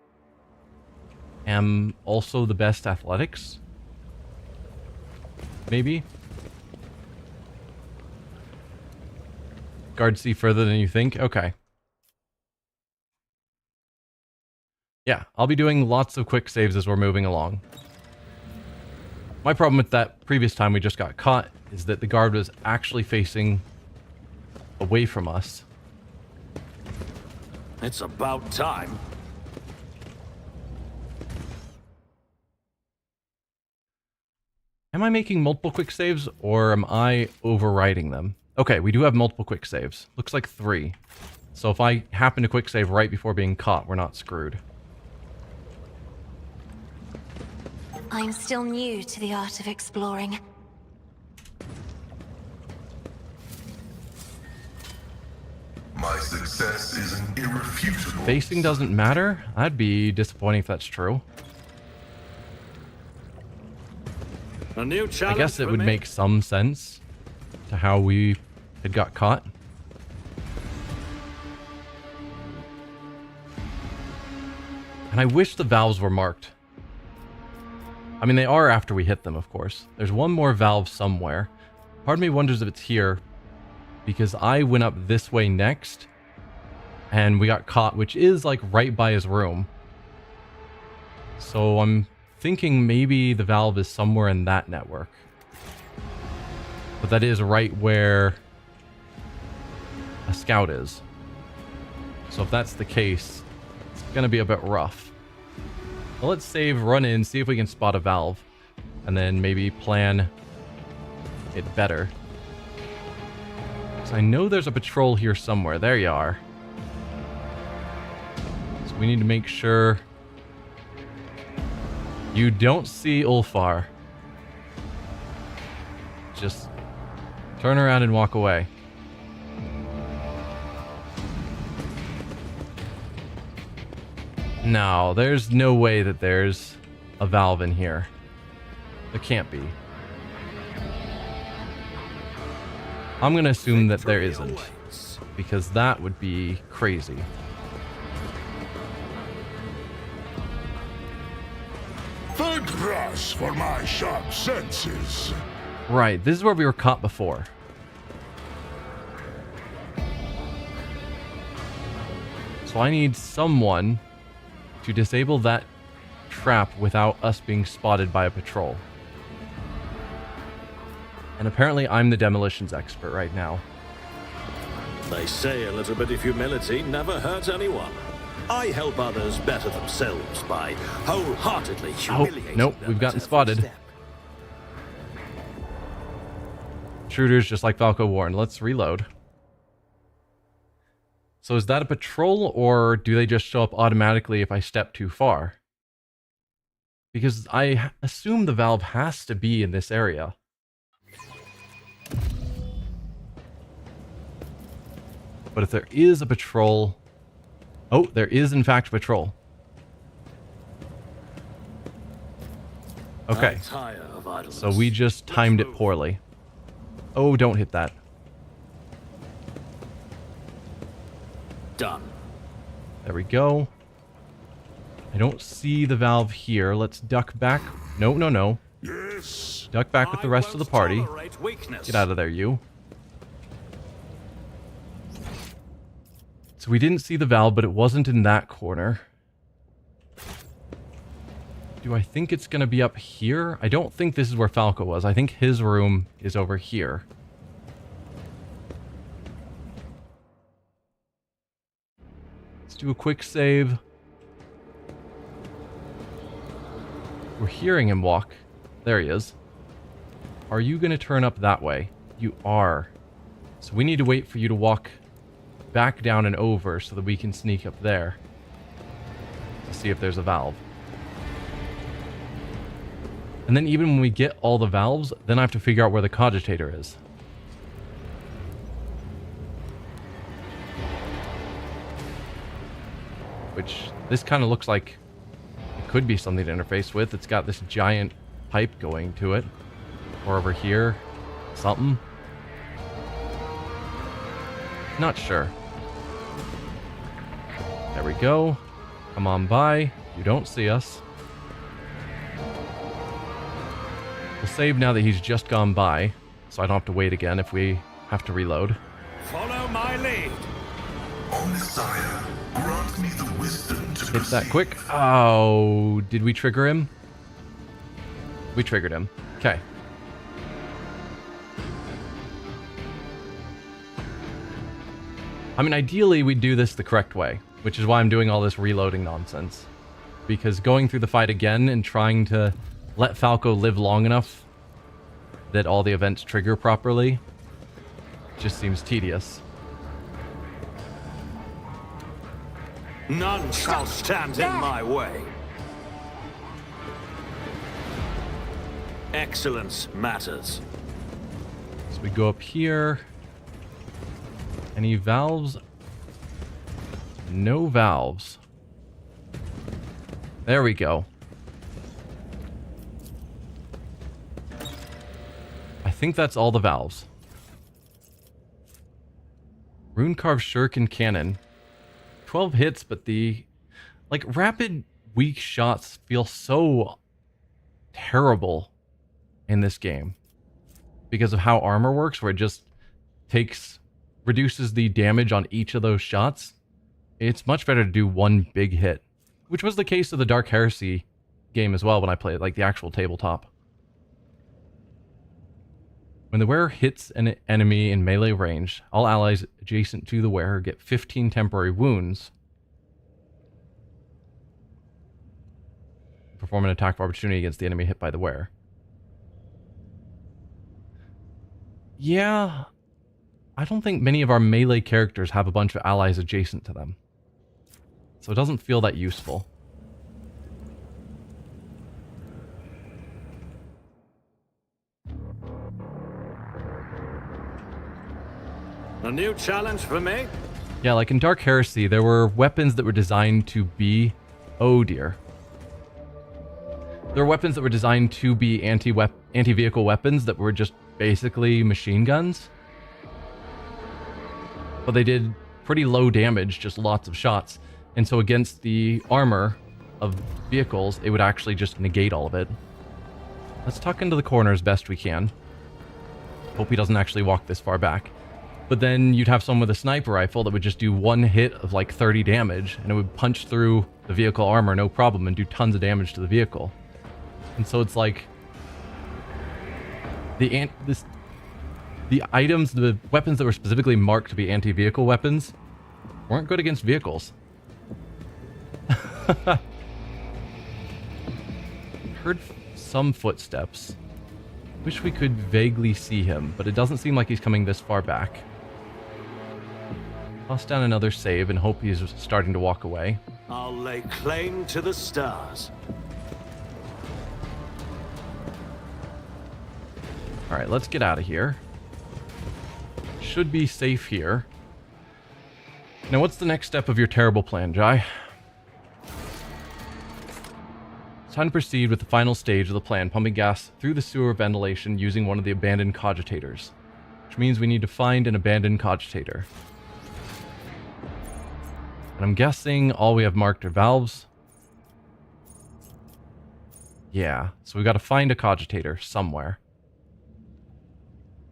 am also the best athletics. Maybe. Guards see further than you think? Okay. Yeah, I'll be doing lots of quick saves as we're moving along. My problem with that previous time we just got caught is that the guard was actually facing away from us. It's about time. Am I making multiple quick saves or am I overriding them? Okay, we do have multiple quick saves. Looks like 3. So if I happen to quick save right before being caught, we're not screwed. I'm still new to the art of exploring. My success is an irrefutable. Facing doesn't matter? I'd be disappointing if that's true. A new I challenge. guess it for would me. make some sense to how we had got caught. And I wish the valves were marked. I mean, they are after we hit them, of course. There's one more valve somewhere. Part of me wonders if it's here, because I went up this way next, and we got caught, which is, like, right by his room. So I'm thinking maybe the valve is somewhere in that network. But that is right where a scout is. So if that's the case, it's going to be a bit rough. Well, let's save, run in, see if we can spot a valve, and then maybe plan it better. So I know there's a patrol here somewhere. There you are. So we need to make sure you don't see Ulfar. Just turn around and walk away. No, there's no way that there's a valve in here. There can't be. I'm going to assume that there isn't, because that would be crazy. Thank grass for my sharp senses. Right, this is where we were caught before. So I need someone to disable that trap without us being spotted by a patrol. And apparently I'm the demolitions expert right now. They say a little bit of humility never hurt anyone. I help others better themselves by wholeheartedly humiliating nope, them we've gotten at every spotted. step. Intruders just like Falco Warren. Let's reload. So is that a patrol, or do they just show up automatically if I step too far? Because I assume the valve has to be in this area. But if there is a patrol... Oh, there is in fact a patrol. Okay, I tire of idleness. so we just timed it poorly. Oh, don't hit that. Done. There we go. I don't see the valve here. Let's duck back. No, no, no. Yes. Duck back with the rest of the party. Get out of there, you. So we didn't see the valve, but it wasn't in that corner. Do I think it's going to be up here? I don't think this is where Falco was. I think his room is over here. Let's do a quick save. We're hearing him walk. There he is. Are you going to turn up that way? You are. So we need to wait for you to walk back down and over so that we can sneak up there to see if there's a valve. And then even when we get all the valves, then I have to figure out where the cogitator is. Which, this kind of looks like it could be something to interface with. It's got this giant pipe going to it. Or over here. Something. Not sure. There we go. Come on by. You don't see us. We'll save now that he's just gone by, so I don't have to wait again if we have to reload. Follow my lead. O Messiah, grant me the wisdom to Hit that proceed. quick. Oh, did we trigger him? We triggered him. Okay. I mean, ideally, we'd do this the correct way, which is why I'm doing all this reloading nonsense. Because going through the fight again and trying to let Falco live long enough that all the events trigger properly just seems tedious. None shall stand in my way. Excellence matters. So we go up here. Any valves? No valves. There we go. I think that's all the valves. Rune carved shuriken cannon. 12 hits, but the rapid weak shots feel so terrible in this game because of how armor works, where it just reduces the damage on each of those shots. It's much better to do one big hit, which was the case of the Dark Heresy game as well when I played, like the actual tabletop. When the wearer hits an enemy in melee range, all allies adjacent to the wearer get 15 temporary wounds. Perform an attack of opportunity against the enemy hit by the wearer. Yeah, I don't think many of our melee characters have a bunch of allies adjacent to them. So it doesn't feel that useful. A new challenge for me? Yeah, like in Dark Heresy, there were weapons that were designed to be... Oh dear. There were weapons that were designed to be anti-vehicle weapons that were just basically machine guns. But they did pretty low damage, just lots of shots. And so against the armor of vehicles, it would actually just negate all of it. Let's tuck into the corner as best we can. Hope he doesn't actually walk this far back. But then you'd have someone with a sniper rifle that would just do one hit of like 30 damage, and it would punch through the vehicle armor no problem and do tons of damage to the vehicle. And so it's like the items, the weapons that were specifically marked to be anti-vehicle weapons weren't good against vehicles. Heard some footsteps. Wish we could vaguely see him, but it doesn't seem like he's coming this far back. Toss down another save and hope he's starting to walk away. I'll lay claim to the stars. Alright, let's get out of here. Should be safe here. Now, what's the next step of your terrible plan, Jai? It's time to proceed with the final stage of the plan, pumping gas through the sewer ventilation using one of the abandoned cogitators. Which means we need to find an abandoned cogitator. And I'm guessing all we have marked are valves. Yeah, so we've got to find a cogitator somewhere.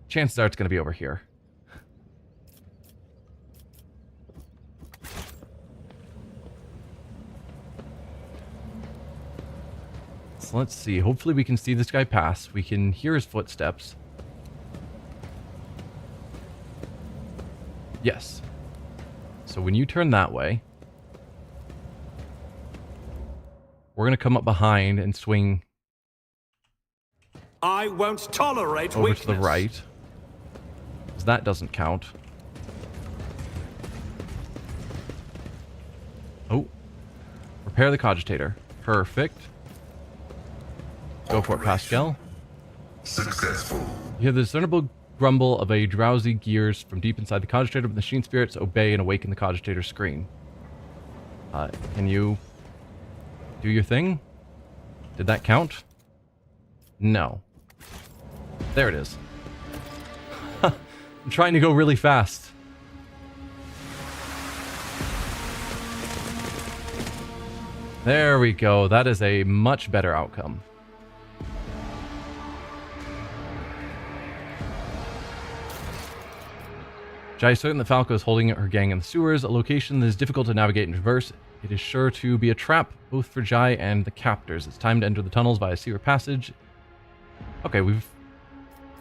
Chances are it's going to be over here. So let's see. Hopefully we can see this guy pass. We can hear his footsteps. Yes. So when you turn that way, we're going to come up behind and swing I won't tolerate over weakness. to the right. So that doesn't count. Oh. Repair the cogitator. Perfect. Go for it, Pascal. Successful. You hear the discernible grumble of a drowsy gears from deep inside the cogitator, but the machine spirits obey and awaken the cogitator screen. Can you do your thing? Did that count? No. There it is. I'm trying to go really fast. There we go. That is a much better outcome. Jai is certain that Falco is holding her gang in the sewers, a location that is difficult to navigate and traverse. It is sure to be a trap, both for Jai and the captors. It's time to enter the tunnels via sewer passage. Okay, we've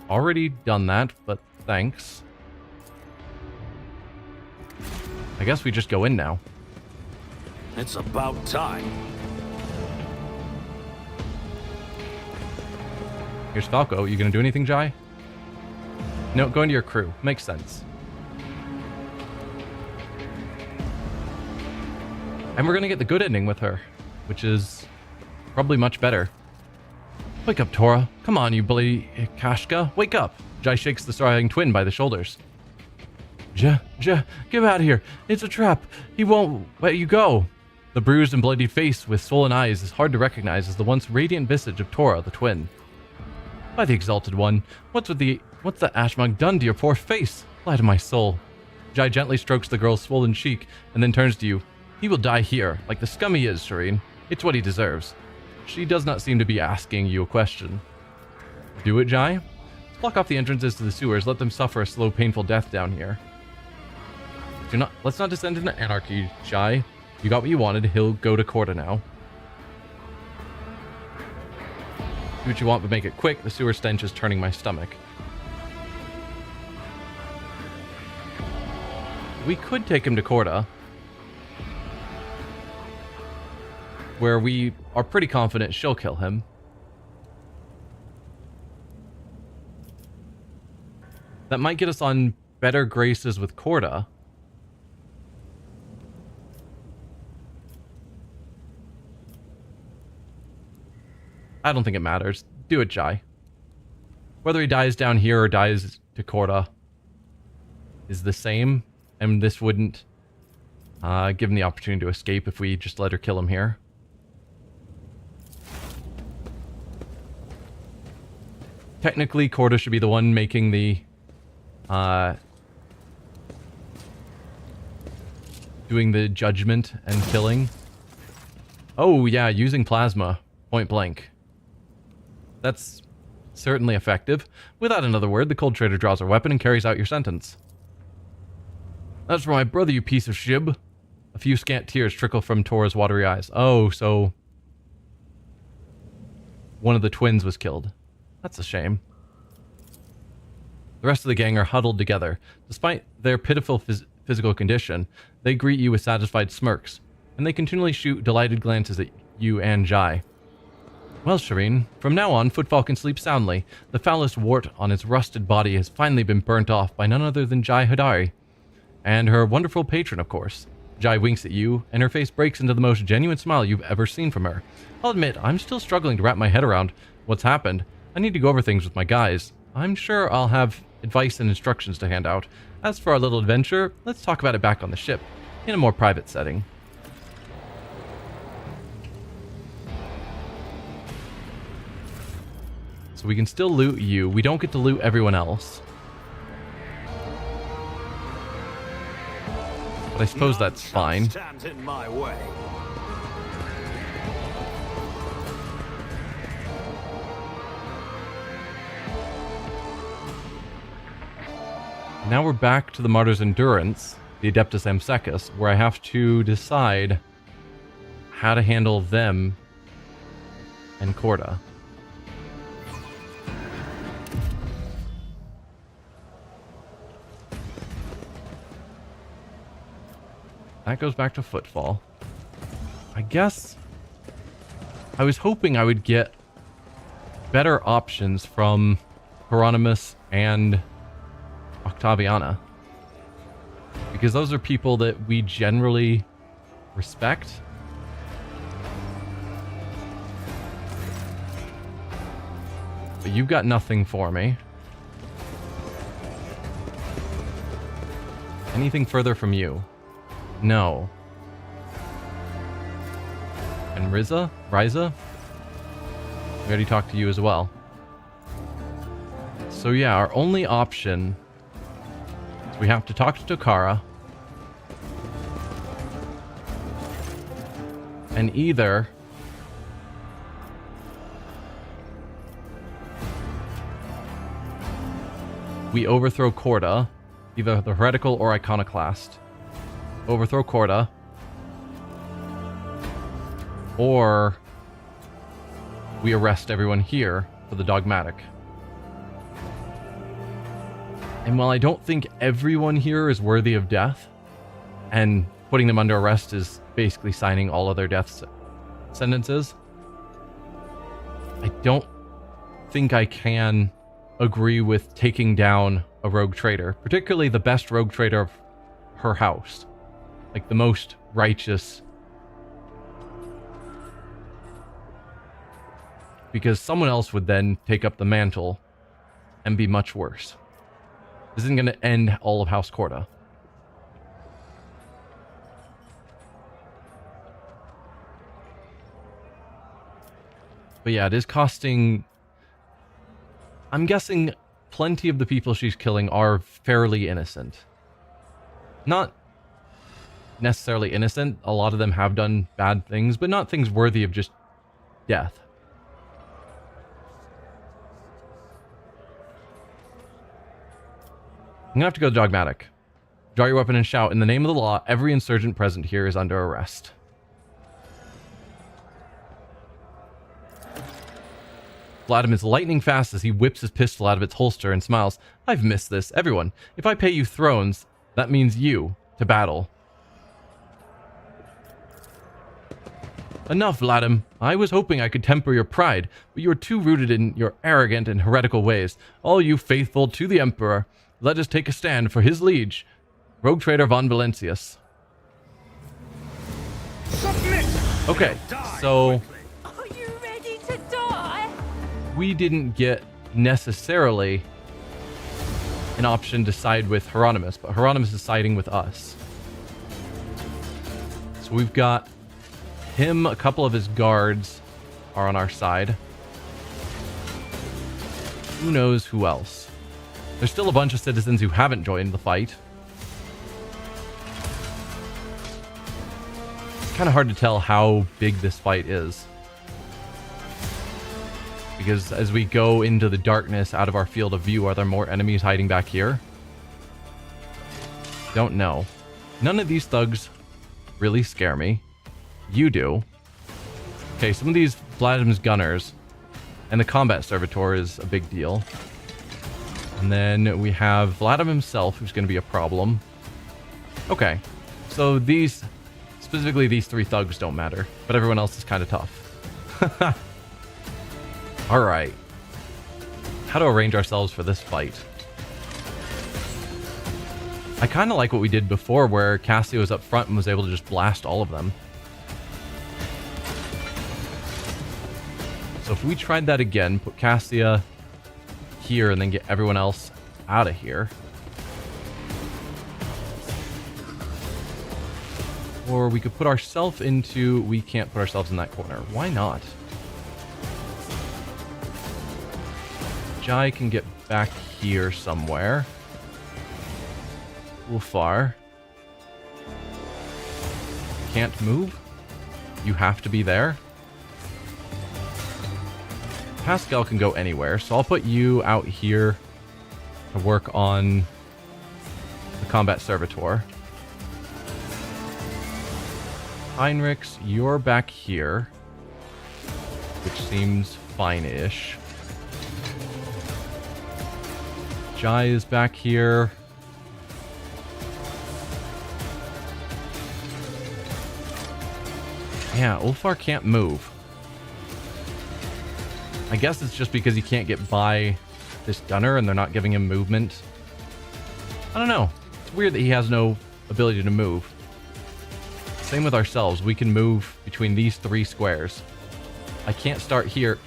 already done that, but thanks. I guess we just go in now. It's about time. Here's Falco. You gonna do anything, Jai? No, go into your crew. Makes sense. And we're gonna get the good ending with her, which is probably much better. Wake up, Tora. Come on, you bloody Kashka. Wake up. Jai shakes the Starring twin by the shoulders. Get out of here. It's a trap. He won't let you go. The bruised and bloodied face with swollen eyes is hard to recognize as the once radiant visage of Tora, the twin. By the Exalted One, what's the Ashmog done to your poor face? Light of my soul. Jai gently strokes the girl's swollen cheek and then turns to you. He will die here, like the scum he is, Shireen. It's what he deserves. She does not seem to be asking you a question. Do it, Jai? Let's block off the entrances to the sewers. Let them suffer a slow, painful death down here. Let's not descend into anarchy, Jai. You got what you wanted. He'll go to Corda now. Do what you want, but make it quick. The sewer stench is turning my stomach. We could take him to Corda, where we are pretty confident she'll kill him. That might get us on better graces with Corda. I don't think it matters. Do it, Jai. Whether he dies down here or dies to Corda is the same, and this wouldn't give him the opportunity to escape if we just let her kill him here. Technically, Corda should be the one making the doing the judgment and killing. Oh yeah, using plasma point blank. That's certainly effective. Without another word, the cold trader draws her weapon and carries out your sentence. That's for my brother, you piece of shib. A few scant tears trickle from Tora's watery eyes. Oh, so one of the twins was killed. That's a shame. The rest of the gang are huddled together. Despite their pitiful physical condition, they greet you with satisfied smirks, and they continually shoot delighted glances at you and Jai. Well, Shireen, from now on, Footfall can sleep soundly. The foulest wart on its rusted body has finally been burnt off by none other than Jai Hadari. And her wonderful patron, of course. Jai winks at you, and her face breaks into the most genuine smile you've ever seen from her. I'll admit, I'm still struggling to wrap my head around what's happened. I need to go over things with my guys. I'm sure I'll have advice and instructions to hand out. As for our little adventure, let's talk about it back on the ship, in a more private setting. So we can still loot you. We don't get to loot everyone else. But I suppose that's fine. Stands in my way. Now we're back to the Martyr's Endurance, the Adeptus Amsecus, where I have to decide how to handle them and Corda. That goes back to Footfall. I guess I was hoping I would get better options from Koronus and Octaviana. Because those are people that we generally respect. But you've got nothing for me. Anything further from you? No. And Riza? We already talked to you as well. So yeah, our only option is we have to talk to Tokara. And either we overthrow Corda, either the heretical or iconoclast. Overthrow Corda. Or we arrest everyone here for the dogmatic. And while I don't think everyone here is worthy of death, and putting them under arrest is basically signing all of their death sentences, I don't think I can agree with taking down a rogue trader, particularly the best rogue trader of her house, like the most righteous, because someone else would then take up the mantle and be much worse. This isn't going to end all of House Corda. But yeah, it is costing... I'm guessing plenty of the people she's killing are fairly innocent. Not necessarily innocent. A lot of them have done bad things, but not things worthy of just death. I'm gonna have to go dogmatic. Draw your weapon and shout, in the name of the law, every insurgent present here is under arrest. Vladimir is lightning fast as he whips his pistol out of its holster and smiles. I've missed this. Everyone, if I pay you thrones, that means you to battle. Enough, Vladimir. I was hoping I could temper your pride, but you are too rooted in your arrogant and heretical ways. All you faithful to the Emperor, let us take a stand for his liege, Rogue Trader von Valencius. Submit! Okay, so Are you ready to die? we didn't get necessarily an option to side with Hieronymus, but Hieronymus is siding with us. So we've got him, a couple of his guards are on our side. Who knows who else? There's still a bunch of citizens who haven't joined the fight. It's kind of hard to tell how big this fight is, because as we go into the darkness out of our field of view, are there more enemies hiding back here? Don't know. None of these thugs really scare me. You do. Okay, some of these Vladimir's gunners and the combat servitor is a big deal. And then we have Vladimir himself, who's going to be a problem. Okay, so these, specifically these three thugs don't matter, but everyone else is kind of tough. Alright. How to arrange ourselves for this fight. I kind of like what we did before, where Cassia was up front and was able to just blast all of them. So if we tried that again, put Cassia here and then get everyone else out of here. Or we could put ourselves into... We can't put ourselves in that corner. Why not? Jai can get back here somewhere. Ulfar. Can't move? You have to be there? Pascal can go anywhere, so I'll put you out here to work on the combat servitor. Heinrichs, you're back here, which seems fine-ish. Jai is back here. Yeah, Ulfar can't move. I guess it's just because he can't get by this gunner and they're not giving him movement. I don't know. It's weird that he has no ability to move. Same with ourselves. We can move between these 3 squares. I can't start here.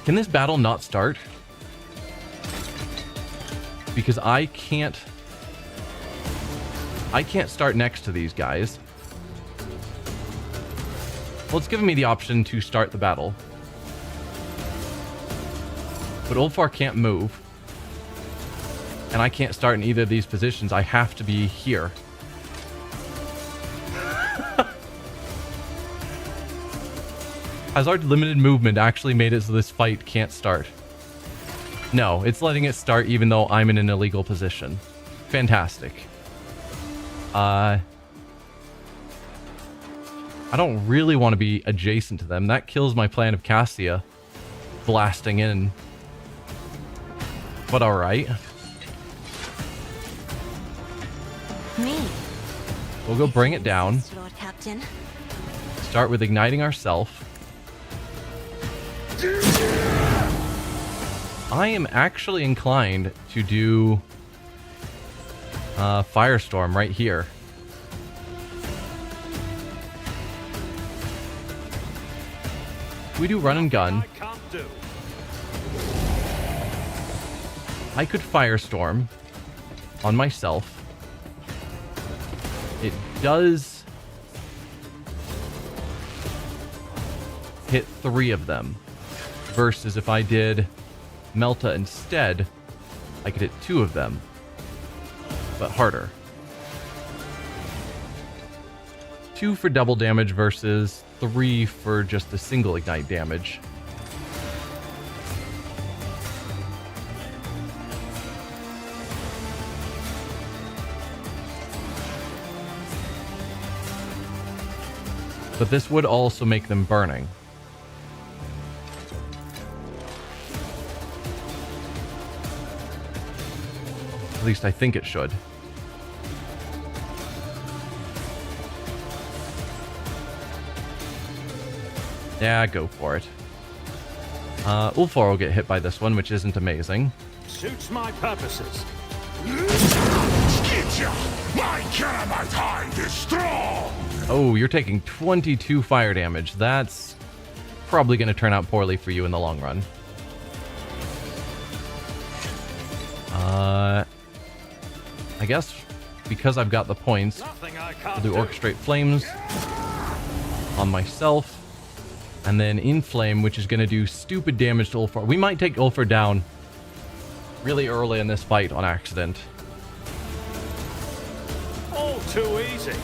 Can this battle not start? Because I can't start next to these guys. Well, it's given me the option to start the battle. But Ulfar can't move. And I can't start in either of these positions. I have to be here. Has our limited movement actually made it so this fight can't start? No, it's letting it start even though I'm in an illegal position. Fantastic. I don't really want to be adjacent to them. That kills my plan of Cassia blasting in. But alright. Me. We'll go bring it down. Lord Captain. Start with igniting ourselves. I am actually inclined to do Firestorm right here. We do run and gun. I could Firestorm on myself. It does hit 3 of them. Versus if I did Melta instead, I could hit 2 of them. But harder. 2 for double damage versus 3 for just a single ignite damage. But this would also make them burning. At least I think it should. Yeah, go for it. Ulfar will get hit by this one, which isn't amazing. Suits my purposes. Skitcha! My Caramite hide is strong! Oh, you're taking 22 fire damage. That's probably going to turn out poorly for you in the long run. I guess because I've got the points, I'll do Orchestrate Flames on myself. And then Inflame, which is going to do stupid damage to Ulfar. We might take Ulfar down really early in this fight on accident. All too easy.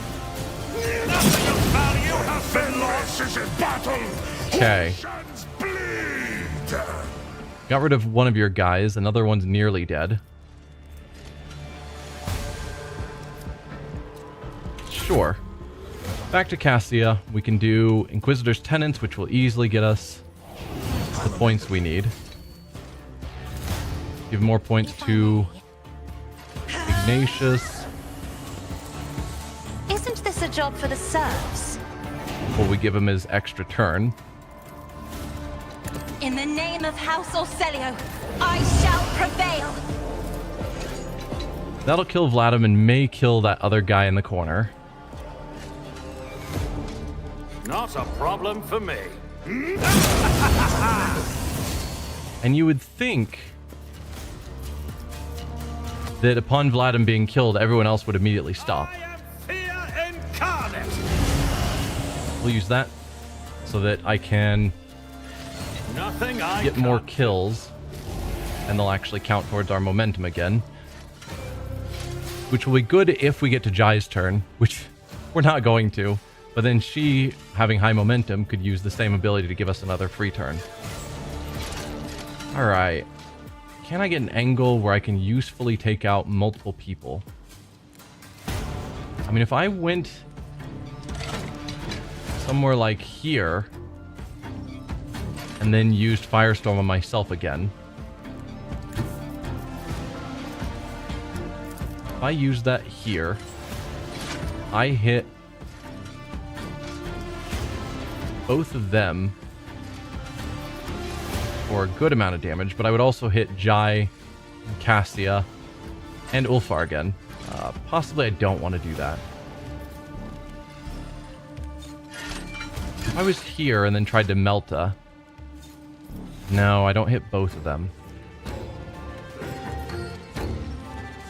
Nothing of value has been lost. This is a battle! Okay. Oceans bleed! Got rid of one of your guys. Another one's nearly dead. Sure. Back to Cassia. We can do Inquisitor's Tenants, which will easily get us the points we need. Give more points to Ignatius. Isn't this a job for the serfs? Before we give him his extra turn. In the name of House Orselio, I shall prevail! That'll kill Vladimir and may kill that other guy in the corner. Not a problem for me. And you would think that upon Vladimir being killed, everyone else would immediately stop. I am fear incarnate. We'll use that so that I can Nothing I get more can't do. kills, and they'll actually count towards our momentum again. Which will be good if we get to Jai's turn, which we're not going to. But then she, having high momentum, could use the same ability to give us another free turn. Alright. Can I get an angle where I can usefully take out multiple people? I mean, if I went somewhere like here, and then used Firestorm on myself again. If I use that here, I hit both of them for a good amount of damage, but I would also hit Jai, Cassia, and Ulfar again. Possibly I don't want to do that. If I was here and then tried to melt a... No, I don't hit both of them.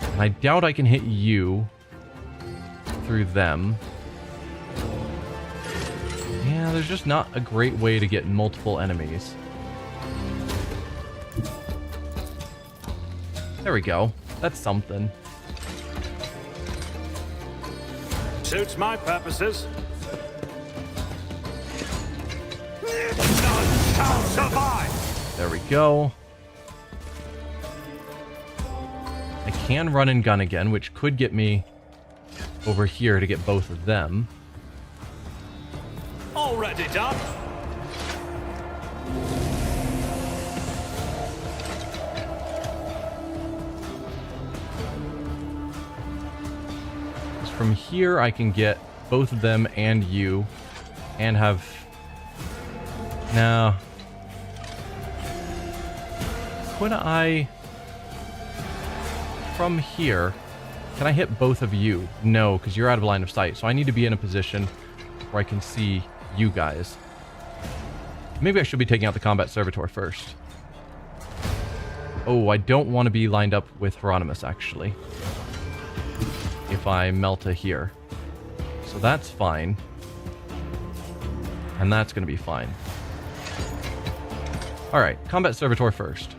And I doubt I can hit you through them. Yeah, there's just not a great way to get multiple enemies. There we go. That's something. Suits my purposes. None shall survive! There we go. I can run and gun again, which could get me over here to get both of them. Already done. From here, I can get both of them and you, and have... No. Could I... From here, can I hit both of you? No, because you're out of line of sight. So I need to be in a position where I can see you guys. Maybe I should be taking out the combat servitor first. Oh, I don't want to be lined up with Hieronymus, actually. If I melta here. So that's fine. And that's going to be fine. Alright, combat servitor first.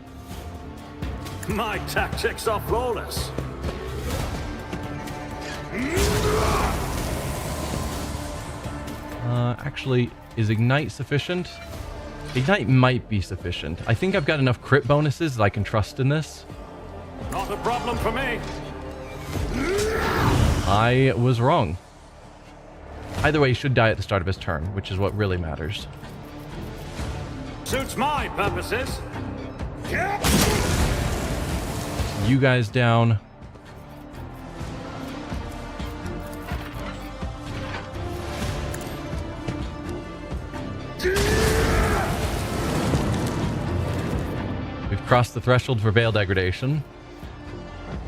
My tactics are flawless. Actually, is Ignite sufficient? Ignite might be sufficient. I think I've got enough crit bonuses that I can trust in this. Not a problem for me. I was wrong. Either way, he should die at the start of his turn, which is what really matters. Suits my purposes. You guys down. We've crossed the threshold for Veil Degradation.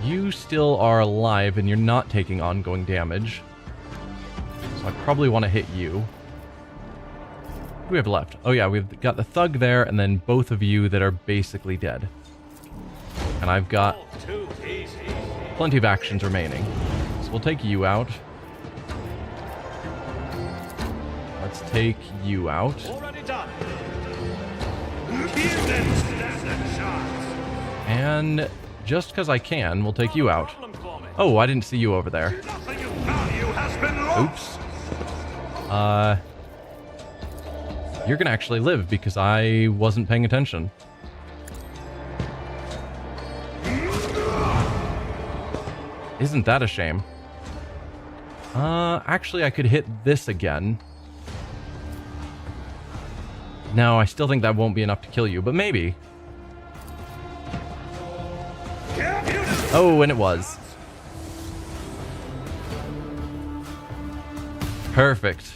You still are alive and you're not taking ongoing damage. So I probably want to hit you. What do we have left? Oh yeah, we've got the thug there and then both of you that are basically dead. And I've got plenty of actions remaining. So we'll take you out. Let's take you out. Already done. And just because I can, we'll take you out. Oh, I didn't see you over there. Oops. You're gonna actually live because I wasn't paying attention. Isn't that a shame? Actually, I could hit this again. No, I still think that won't be enough to kill you, but maybe. Oh, and it was. Perfect.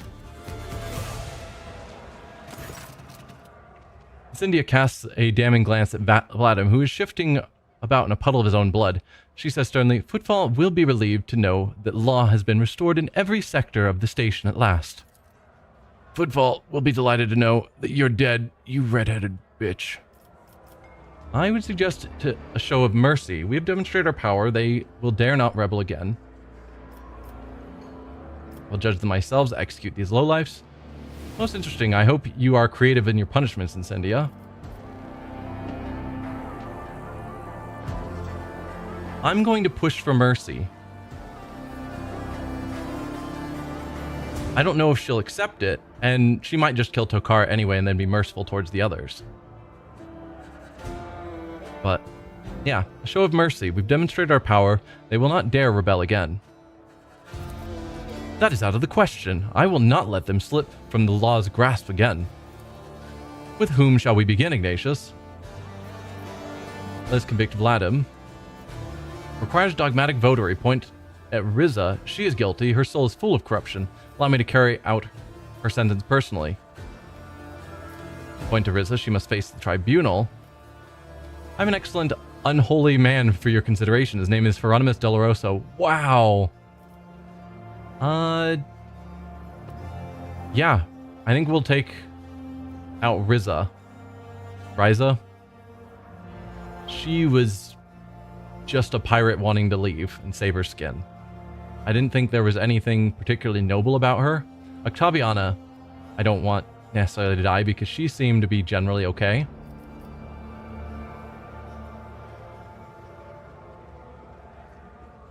Cyndia casts a damning glance at Vladimir, who is shifting about in a puddle of his own blood. She says sternly, Footfall will be relieved to know that law has been restored in every sector of the station at last. Footfall will be delighted to know that you're dead, you red-headed bitch. I would suggest a show of mercy. We have demonstrated our power. They will dare not rebel again. I'll judge them myself, execute these lowlifes. Most interesting. I hope you are creative in your punishments, Incendia. I'm going to push for mercy. I don't know if she'll accept it, and she might just kill Tokara anyway and then be merciful towards the others. But, yeah, a show of mercy. We've demonstrated our power. They will not dare rebel again. That is out of the question. I will not let them slip from the law's grasp again. With whom shall we begin, Ignatius? Let's convict Vladim. Requires dogmatic votary. Point at Riza. She is guilty. Her soul is full of corruption. Allow me to carry out her sentence personally. Point to Riza. She must face the tribunal. I have an excellent unholy man for your consideration. His name is Hieronymus Doloroso. Wow. Yeah. I think we'll take out Riza. Riza? She was just a pirate wanting to leave and save her skin. I didn't think there was anything particularly noble about her. Octaviana, I don't want necessarily to die because she seemed to be generally okay.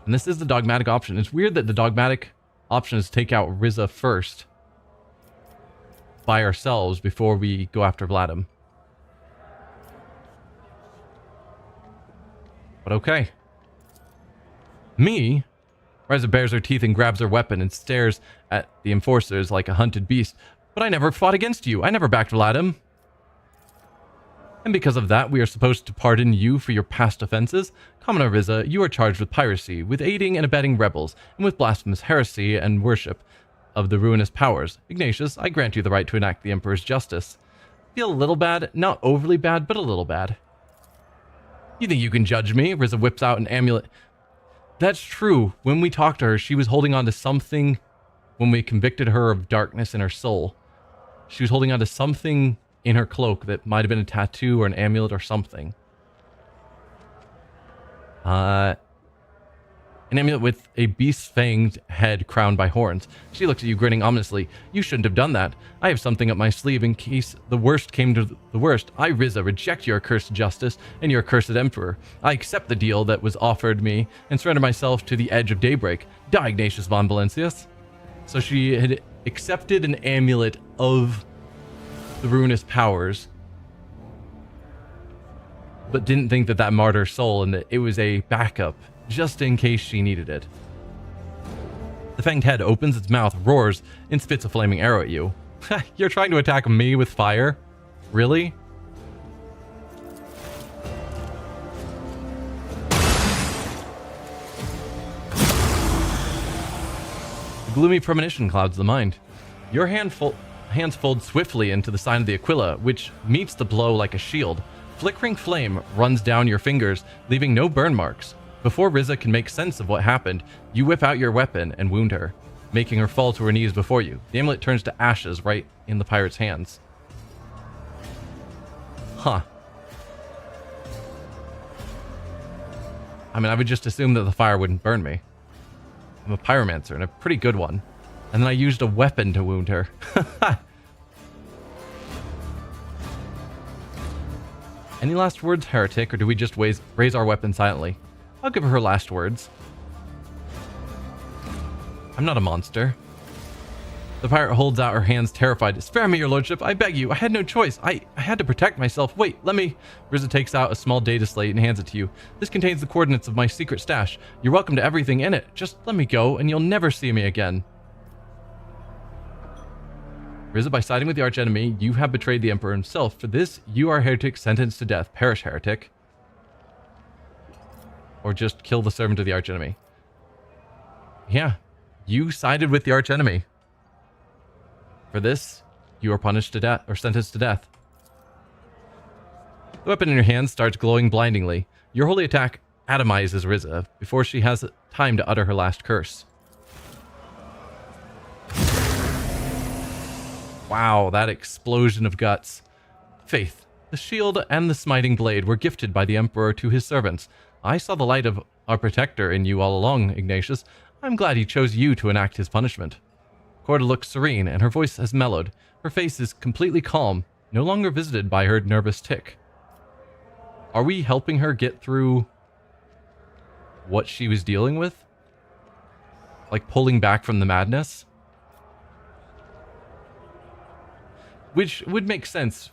And this is the dogmatic option. It's weird that the dogmatic option is take out Riza first by ourselves before we go after Vladimir. But okay. Me? Riza bares her teeth and grabs her weapon and stares at the enforcers like a hunted beast. But I never fought against you. I never backed Vladimir. And because of that, we are supposed to pardon you for your past offenses. Commoner Riza, you are charged with piracy, with aiding and abetting rebels, and with blasphemous heresy and worship of the ruinous powers. Ignatius, I grant you the right to enact the Emperor's justice. Feel a little bad, not overly bad, but a little bad. You think you can judge me? Riza whips out an amulet. That's true. When we talked to her, she was holding on to something when we convicted her of darkness in her soul. She was holding on to something in her cloak that might have been a tattoo or an amulet or something. An amulet with a beast-fanged head crowned by horns. She looks at you grinning ominously. You shouldn't have done that. I have something up my sleeve in case the worst came to the worst. I, Riza, reject your accursed justice and your accursed emperor. I accept the deal that was offered me and surrender myself to the edge of daybreak. Die, Ignatius von Valencius. So she had accepted an amulet of the ruinous powers, but didn't think that marred her soul and that it was a backup just in case she needed it. The fanged head opens its mouth, roars, and spits a flaming arrow at you. You're trying to attack me with fire? Really? The gloomy premonition clouds the mind. Your hands fold swiftly into the sign of the Aquila, which meets the blow like a shield. Flickering flame runs down your fingers, leaving no burn marks. Before Riza can make sense of what happened, you whip out your weapon and wound her, making her fall to her knees before you. The amulet turns to ashes right in the pirate's hands. Huh. I mean, I would just assume that the fire wouldn't burn me. I'm a pyromancer, and a pretty good one. And then I used a weapon to wound her. Any last words, heretic, or do we just raise our weapon silently? I'll give her her last words. I'm not a monster. The pirate holds out her hands, terrified. Spare me, your lordship. I beg you. I had no choice. I had to protect myself. Wait, let me... Riza takes out a small data slate and hands it to you. This contains the coordinates of my secret stash. You're welcome to everything in it. Just let me go, and you'll never see me again. Riza, by siding with the archenemy, you have betrayed the Emperor himself. For this, you are a heretic sentenced to death. Perish, heretic. Or just kill the servant of the archenemy. Yeah, you sided with the archenemy. For this, you are punished to death, or sentenced to death. The weapon in your hand starts glowing blindingly. Your holy attack atomizes Riza before she has time to utter her last curse. Wow, that explosion of guts. Faith, the shield and the smiting blade were gifted by the Emperor to his servants. I saw the light of our protector in you all along, Ignatius. I'm glad he chose you to enact his punishment. Corda looks serene, and her voice has mellowed. Her face is completely calm, no longer visited by her nervous tic. Are we helping her get through what she was dealing with? Like pulling back from the madness? Which would make sense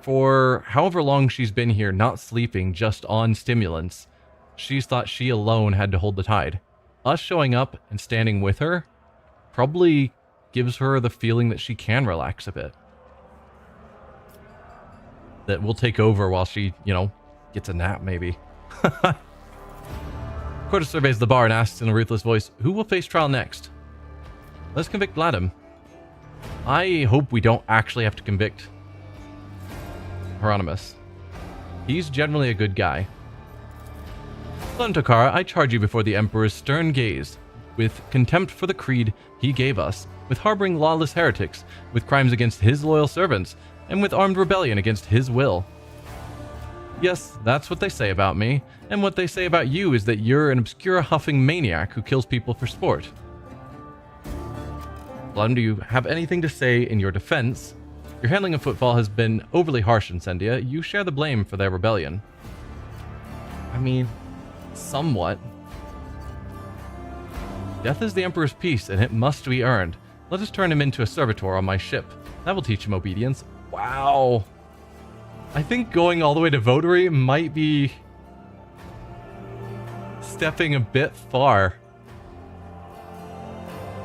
for however long she's been here, not sleeping, just on stimulants. She's thought she alone had to hold the tide. Us showing up and standing with her probably gives her the feeling that she can relax a bit. That we'll take over while she, gets a nap maybe. Corda surveys the bar and asks in a ruthless voice, who will face trial next? Let's convict Vladimir. I hope we don't actually have to convict Hieronymus. He's generally a good guy. Son Tokara, I charge you before the Emperor's stern gaze, with contempt for the creed he gave us, with harboring lawless heretics, with crimes against his loyal servants, and with armed rebellion against his will. Yes, that's what they say about me, and what they say about you is that you're an obscure huffing maniac who kills people for sport. Bloodham, do you have anything to say in your defense? Your handling of Footfall has been overly harsh, Incendia. You share the blame for their rebellion. I mean, somewhat. Death is the Emperor's peace, and it must be earned. Let us turn him into a servitor on my ship. That will teach him obedience. Wow. I think going all the way to votary might be stepping a bit far.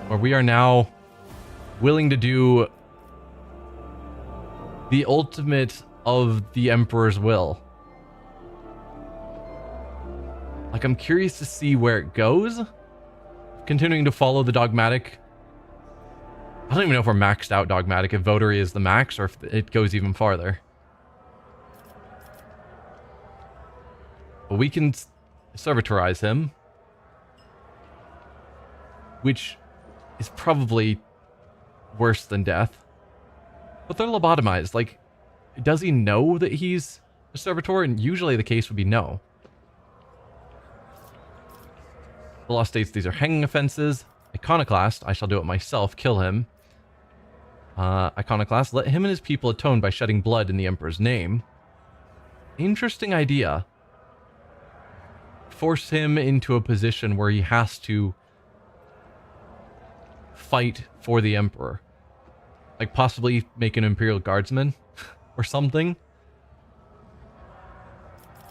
Where we are now willing to do the ultimate of the Emperor's will. Like, I'm curious to see where it goes. Continuing to follow the dogmatic. I don't even know if we're maxed out dogmatic, if votary is the max, or if it goes even farther. But we can servitorize him, which is probably worse than death. But they're lobotomized. Like, does he know that he's a servitor? And usually the case would be no. The law states these are hanging offenses. Iconoclast, I shall do it myself, kill him. Iconoclast, let him and his people atone by shedding blood in the Emperor's name. Interesting idea. Force him into a position where he has to fight for the Emperor. Like possibly make an Imperial Guardsman or something.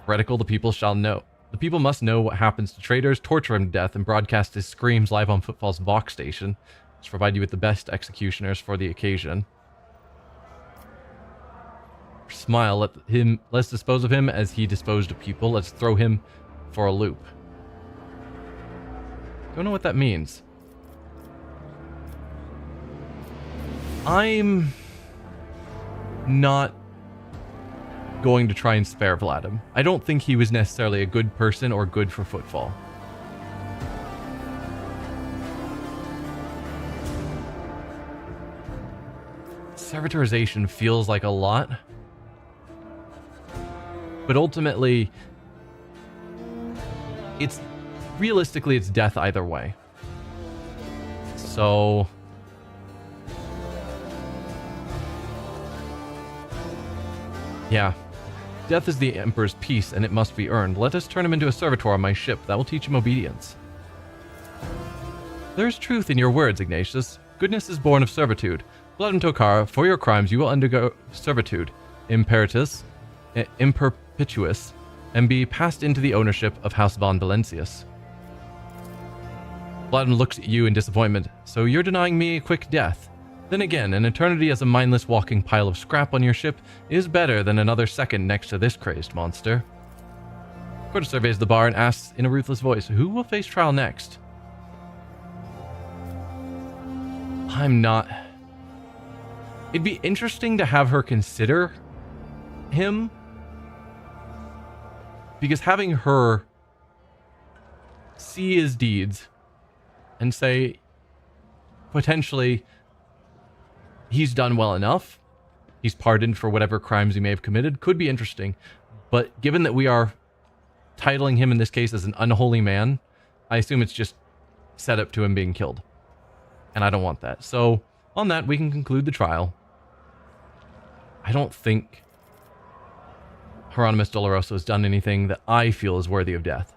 Reticle, the people shall know. The people must know what happens to traitors, torture him to death, and broadcast his screams live on Footfall's Vox station to provide you with the best executioners for the occasion. Smile, let's dispose of him as he disposed of people. Let's throw him for a loop. Don't know what that means. I'm not going to try and spare Vladimir. I don't think he was necessarily a good person or good for Footfall. Servitorization feels like a lot. But ultimately, it's realistically it's death either way. So yeah. Death is the Emperor's peace, and it must be earned. Let us turn him into a servitor on my ship. That will teach him obedience. There is truth in your words, Ignatius. Goodness is born of servitude. Blood and Tokara, for your crimes you will undergo servitude, imperatus, imperpetuous, and be passed into the ownership of House von Valencius. Vladimir looks at you in disappointment. So you're denying me a quick death? Then again, an eternity as a mindless walking pile of scrap on your ship is better than another second next to this crazed monster. Corda surveys the bar and asks in a ruthless voice, who will face trial next? I'm not... It'd be interesting to have her consider him, because having her see his deeds and say, potentially, he's done well enough, he's pardoned for whatever crimes he may have committed, could be interesting. But given that we are titling him in this case as an unholy man, I assume it's just set up to him being killed. And I don't want that. So, on that, we can conclude the trial. I don't think Hieronymus Doloroso has done anything that I feel is worthy of death.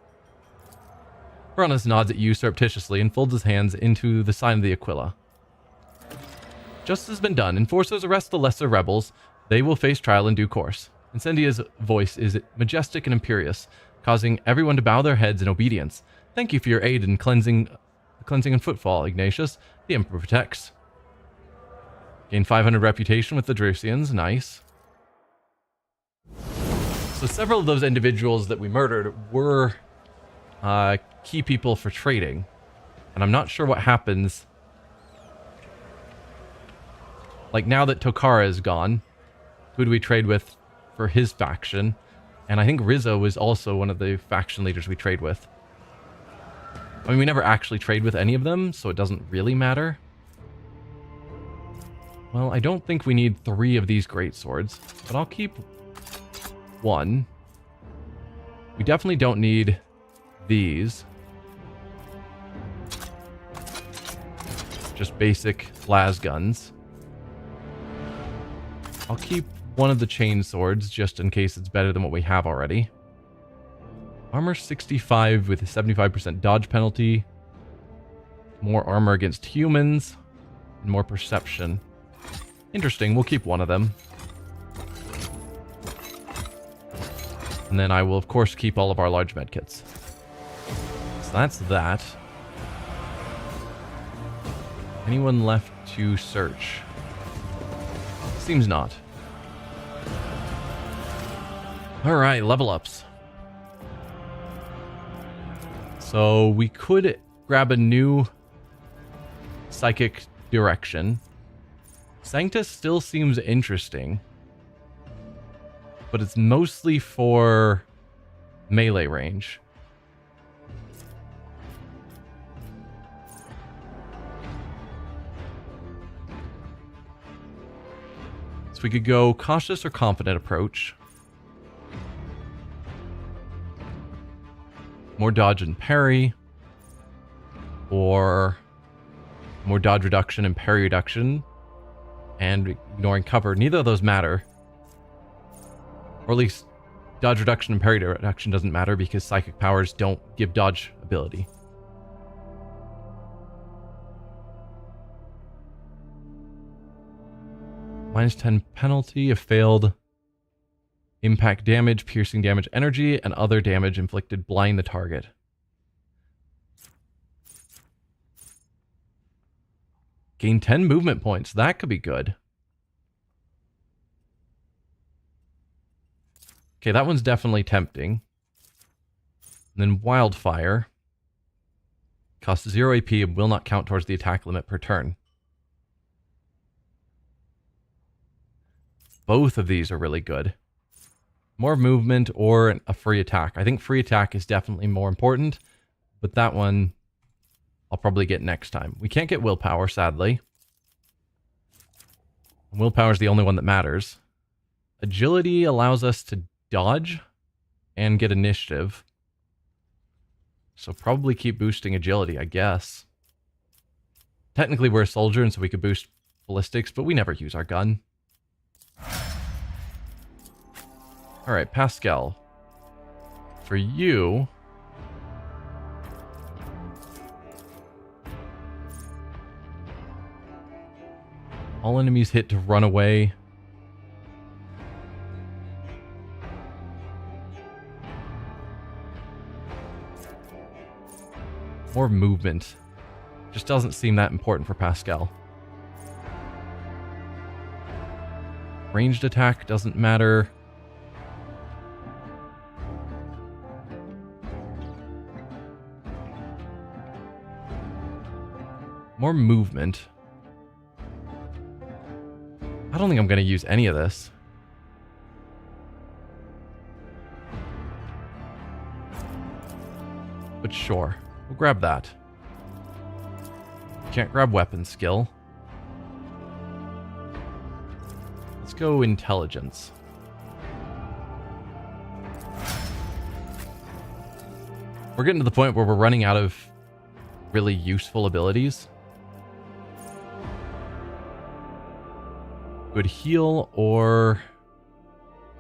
Hieronymus nods at you surreptitiously and folds his hands into the sign of the Aquila. Justice has been done. Enforcers arrest the lesser rebels. They will face trial in due course. Incendia's voice is majestic and imperious, causing everyone to bow their heads in obedience. Thank you for your aid in cleansing and Footfall, Ignatius. The Emperor protects. Gain 500 reputation with the Drusians. Nice. So several of those individuals that we murdered were key people for trading. And I'm not sure what happens. Like, now that Tokara is gone, who do we trade with for his faction? And I think Rizzo is also one of the faction leaders we trade with. I mean, we never actually trade with any of them, so it doesn't really matter. Well, I don't think we need 3 of these great swords, but I'll keep 1. We definitely don't need these. Just basic las guns. I'll keep one of the chain swords just in case it's better than what we have already. Armor 65 with a 75% dodge penalty. More armor against humans. And more perception. Interesting, we'll keep one of them. And then I will, of course, keep all of our large medkits. So that's that. Anyone left to search? Seems not. Alright, level ups. So we could grab a new psychic direction. Sanctus still seems interesting, but it's mostly for melee range. So we could go cautious or confident approach. More dodge and parry. Or more dodge reduction and parry reduction. And ignoring cover. Neither of those matter. Or at least dodge reduction and parry reduction doesn't matter because psychic powers don't give dodge ability. Minus 10 penalty if failed. Impact damage, piercing damage, energy, and other damage inflicted blind the target. Gain 10 movement points. That could be good. Okay, that one's definitely tempting. And then Wildfire. Costs 0 AP and will not count towards the attack limit per turn. Both of these are really good. More movement or a free attack. I think free attack is definitely more important, but that one I'll probably get next time. We can't get willpower, sadly. Willpower is the only one that matters. Agility allows us to dodge and get initiative. So probably keep boosting agility, I guess. Technically we're a soldier and so we could boost ballistics, but we never use our gun. Alright, Pascal. For you... all enemies hit to run away. More movement. Just doesn't seem that important for Pascal. Ranged attack doesn't matter. More movement. I don't think I'm going to use any of this. But sure, we'll grab that. Can't grab weapon skill. Let's go intelligence. We're getting to the point where we're running out of really useful abilities. Good heal or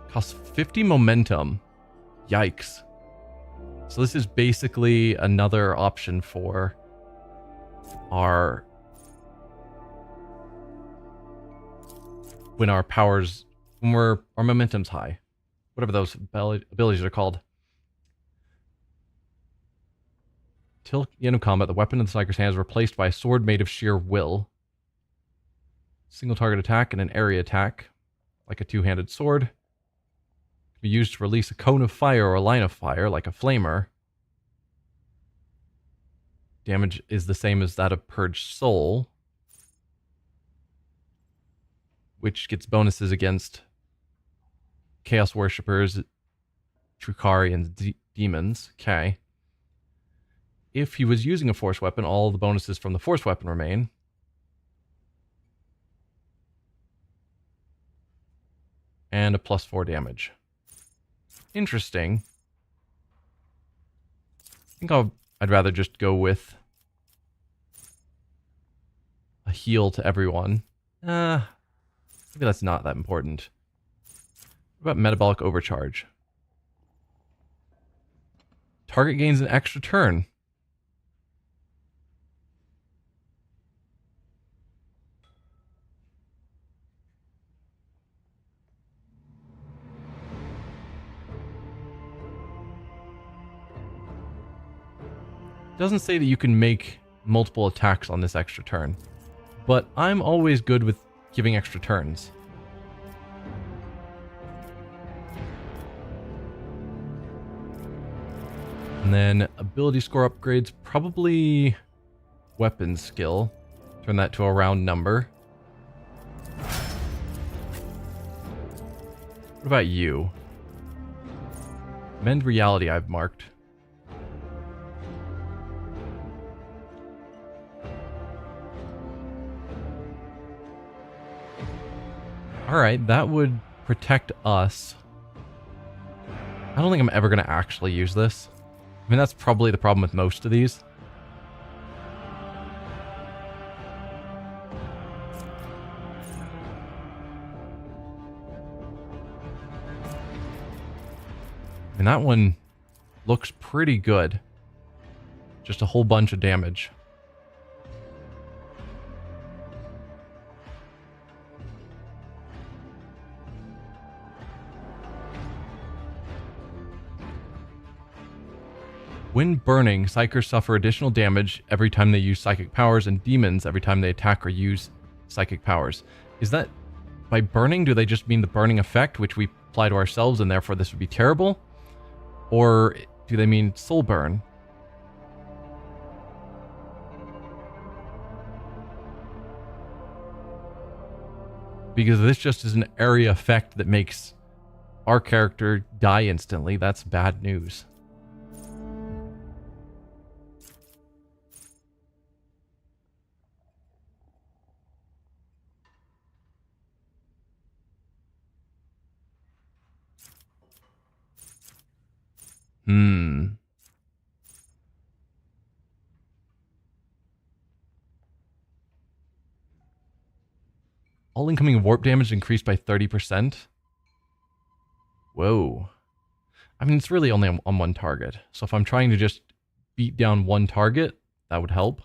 costs 50 momentum. Yikes. So this is basically another option for our when our powers when our momentum's high. Whatever those abilities are called. Till the end of combat, the weapon in the psyker's hand is replaced by a sword made of sheer will. Single target attack and an area attack, like a two-handed sword. Can be used to release a cone of fire or a line of fire, like a flamer. Damage is the same as that of Purged Soul, which gets bonuses against Chaos Worshippers Tricarian demons. Okay. If he was using a force weapon, all the bonuses from the force weapon remain. And a +4 damage. Interesting. I think I'd rather just go with a heal to everyone. Maybe that's not that important. What about metabolic overcharge? Target gains an extra turn. Doesn't say that you can make multiple attacks on this extra turn, but I'm always good with giving extra turns. And then ability score upgrades, probably weapon skill. Turn that to a round number. What about you? Mend reality I've marked. Alright, that would protect us. I don't think I'm ever going to actually use this. I mean, that's probably the problem with most of these. And that one looks pretty good. Just a whole bunch of damage. When burning, psykers suffer additional damage every time they use psychic powers, and demons every time they attack or use psychic powers. Is that by burning? Do they just mean the burning effect, which we apply to ourselves, and therefore this would be terrible? Or do they mean soul burn? Because this just is an area effect that makes our character die instantly. That's bad news. All incoming warp damage increased by 30%. Whoa. I mean, it's really only on one target. So if I'm trying to just beat down one target, that would help.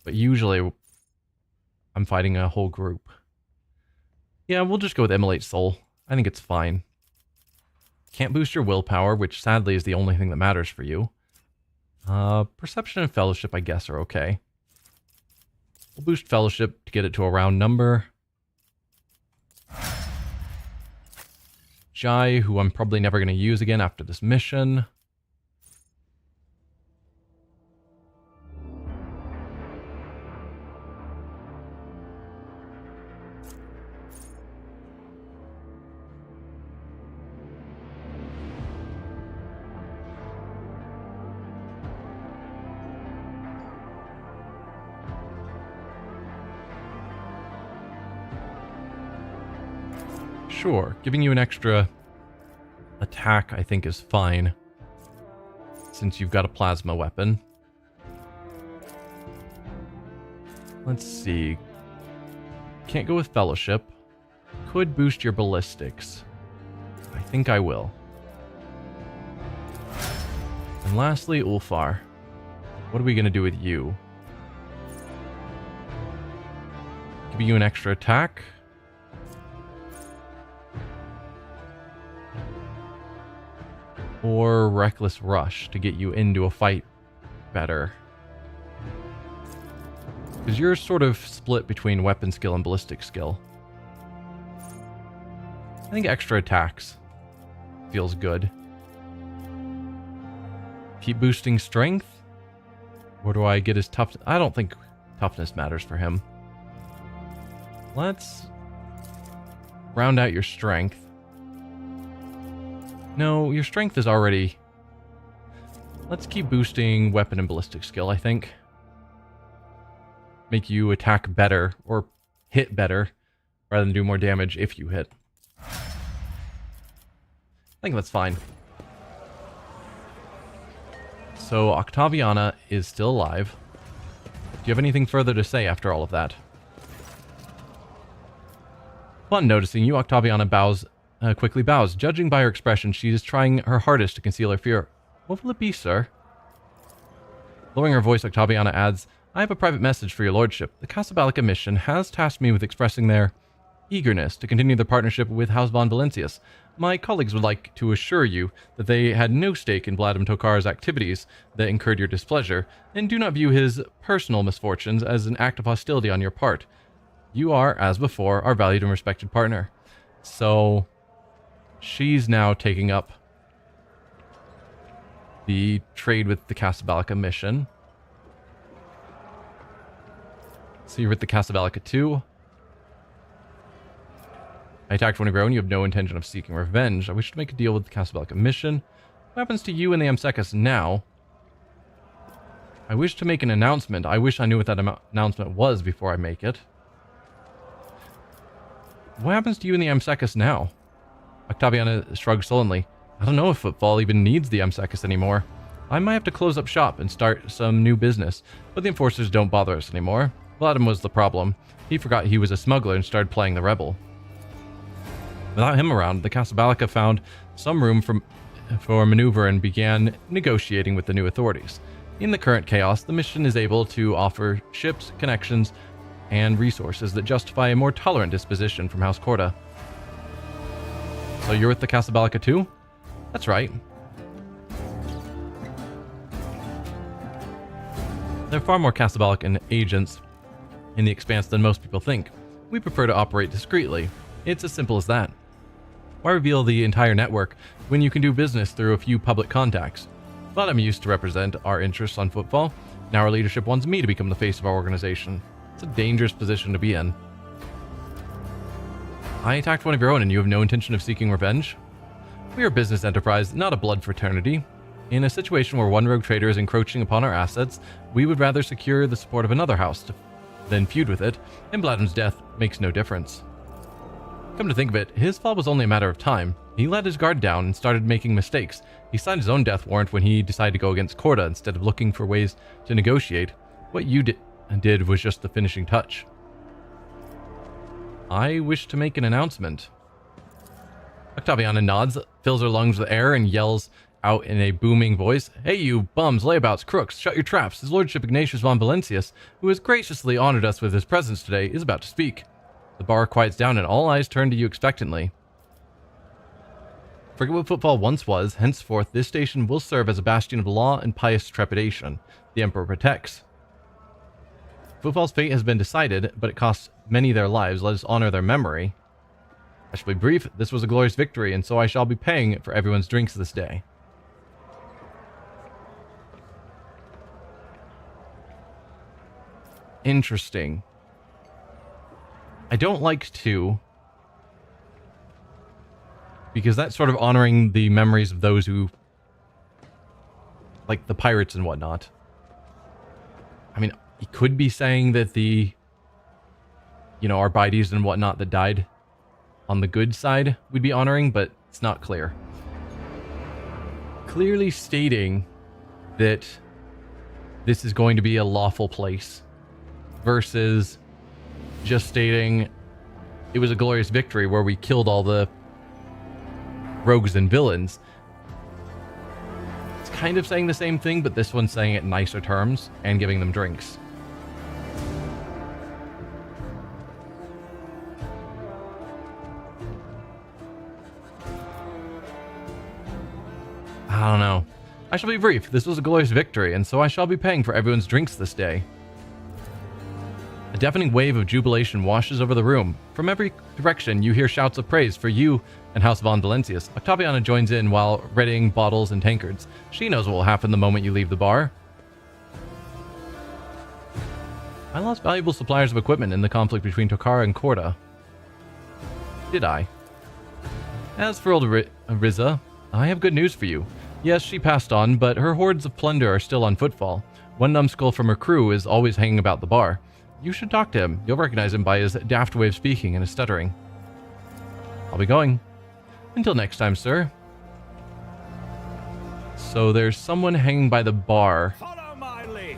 But usually, I'm fighting a whole group. Yeah, we'll just go with Immolate Soul. I think it's fine. Can't boost your willpower, which sadly is the only thing that matters for you. Perception and Fellowship, I guess, are okay. We'll boost Fellowship to get it to a round number. Jai, who I'm probably never going to use again after this mission. Sure, giving you an extra attack I think is fine, since you've got a plasma weapon. Let's see. Can't go with Fellowship. Could boost your ballistics. I think I will. And lastly, Ulfar. What are we going to do with you? Giving you an extra attack. Or Reckless Rush to get you into a fight better. Because you're sort of split between weapon skill and ballistic skill. I think extra attacks feels good. Keep boosting strength? Or do I get his toughness? I don't think toughness matters for him. Let's round out your strength. No, your strength is already... Let's keep boosting weapon and ballistic skill, I think. Make you attack better, or hit better, rather than do more damage if you hit. I think that's fine. So, Octaviana is still alive. Do you have anything further to say after all of that? Upon noticing you, Octaviana quickly bows. Judging by her expression, she is trying her hardest to conceal her fear. What will it be, sir? Lowering her voice, Octaviana adds, I have a private message for your lordship. The Casablanca mission has tasked me with expressing their eagerness to continue their partnership with House von Valencius. My colleagues would like to assure you that they had no stake in Vladimir Tokar's activities that incurred your displeasure, and do not view his personal misfortunes as an act of hostility on your part. You are, as before, our valued and respected partner. So, she's now taking up the trade with the Casablanca mission. So you're with the Casablanca 2. I attacked one of your own. You have no intention of seeking revenge. I wish to make a deal with the Casablanca mission. What happens to you and the Amsekas now? I wish to make an announcement. I wish I knew what that announcement was before I make it. What happens to you and the Amsekas now? Octaviana shrugged sullenly. I don't know if Footfall even needs the Amsekas anymore. I might have to close up shop and start some new business, but the enforcers don't bother us anymore. Vladimir was the problem. He forgot he was a smuggler and started playing the rebel. Without him around, the Casablanca found some room for maneuver and began negotiating with the new authorities. In the current chaos, the mission is able to offer ships, connections, and resources that justify a more tolerant disposition from House Corda. So you're with the Casablanca too? That's right. There are far more Casablancan agents in the Expanse than most people think. We prefer to operate discreetly. It's as simple as that. Why reveal the entire network when you can do business through a few public contacts? Vladimir used to represent our interests on Footfall. Now our leadership wants me to become the face of our organization. It's a dangerous position to be in. I attacked one of your own and you have no intention of seeking revenge? We are a business enterprise, not a blood fraternity. In a situation where one rogue trader is encroaching upon our assets, we would rather secure the support of another house than feud with it, and Vladimir's death makes no difference. Come to think of it, his fall was only a matter of time. He let his guard down and started making mistakes. He signed his own death warrant when he decided to go against Corda instead of looking for ways to negotiate. What you did was just the finishing touch. I wish to make an announcement. Octaviana nods, fills her lungs with air, and yells out in a booming voice, Hey you, bums, layabouts, crooks, shut your traps. His Lordship Ignatius von Valencius, who has graciously honored us with his presence today, is about to speak. The bar quiets down and all eyes turn to you expectantly. Forget what Footfall once was. Henceforth, this station will serve as a bastion of law and pious trepidation. The Emperor protects. Footfall's fate has been decided, but it costs many their lives. Let us honor their memory. I shall be brief. This was a glorious victory, and so I shall be paying for everyone's drinks this day. Interesting. I don't like to, because that's sort of honoring the memories of those who, like the pirates and whatnot. I mean, he could be saying that the, our Arbites and whatnot that died on the good side we'd be honoring, but it's not clear. Clearly stating that this is going to be a lawful place versus just stating it was a glorious victory where we killed all the rogues and villains. It's kind of saying the same thing, but this one's saying it in nicer terms and giving them drinks. I don't know. I shall be brief. This was a glorious victory, and so I shall be paying for everyone's drinks this day. A deafening wave of jubilation washes over the room. From every direction, you hear shouts of praise for you and House von Valencius. Octaviana joins in while readying bottles and tankards. She knows what will happen the moment you leave the bar. I lost valuable suppliers of equipment in the conflict between Tokara and Corda. Did I? As for old Riza, I have good news for you. Yes, she passed on, but her hordes of plunder are still on footfall. One numbskull from her crew is always hanging about the bar. You should talk to him. You'll recognize him by his daft way of speaking and his stuttering. I'll be going. Until next time, sir. So there's someone hanging by the bar. Follow my lead.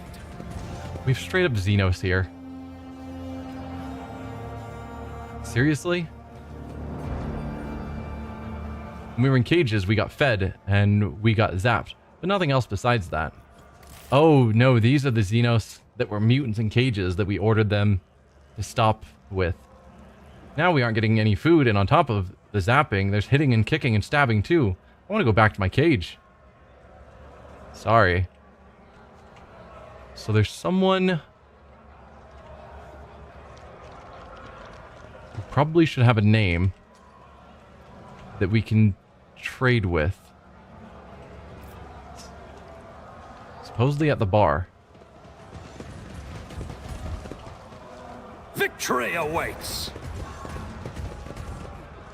We've straight up xenos here. Seriously? When we were in cages, we got fed and we got zapped, but nothing else besides that. Oh no, these are the xenos that were mutants in cages that we ordered them to stop with. Now we aren't getting any food, and on top of the zapping, there's hitting and kicking and stabbing too. I want to go back to my cage. Sorry. So there's someone who probably should have a name that we can trade with. Supposedly at the bar. Victory awaits.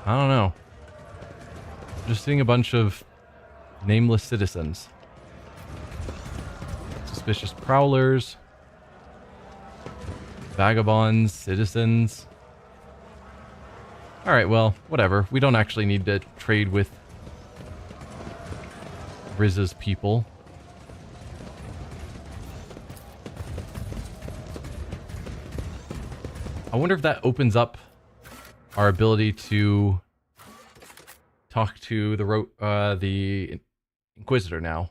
I don't know. Just seeing a bunch of nameless citizens. Suspicious prowlers. Vagabonds, citizens. Alright, well, whatever. We don't actually need to trade with Riz's people. I wonder if that opens up our ability to talk to the Inquisitor now.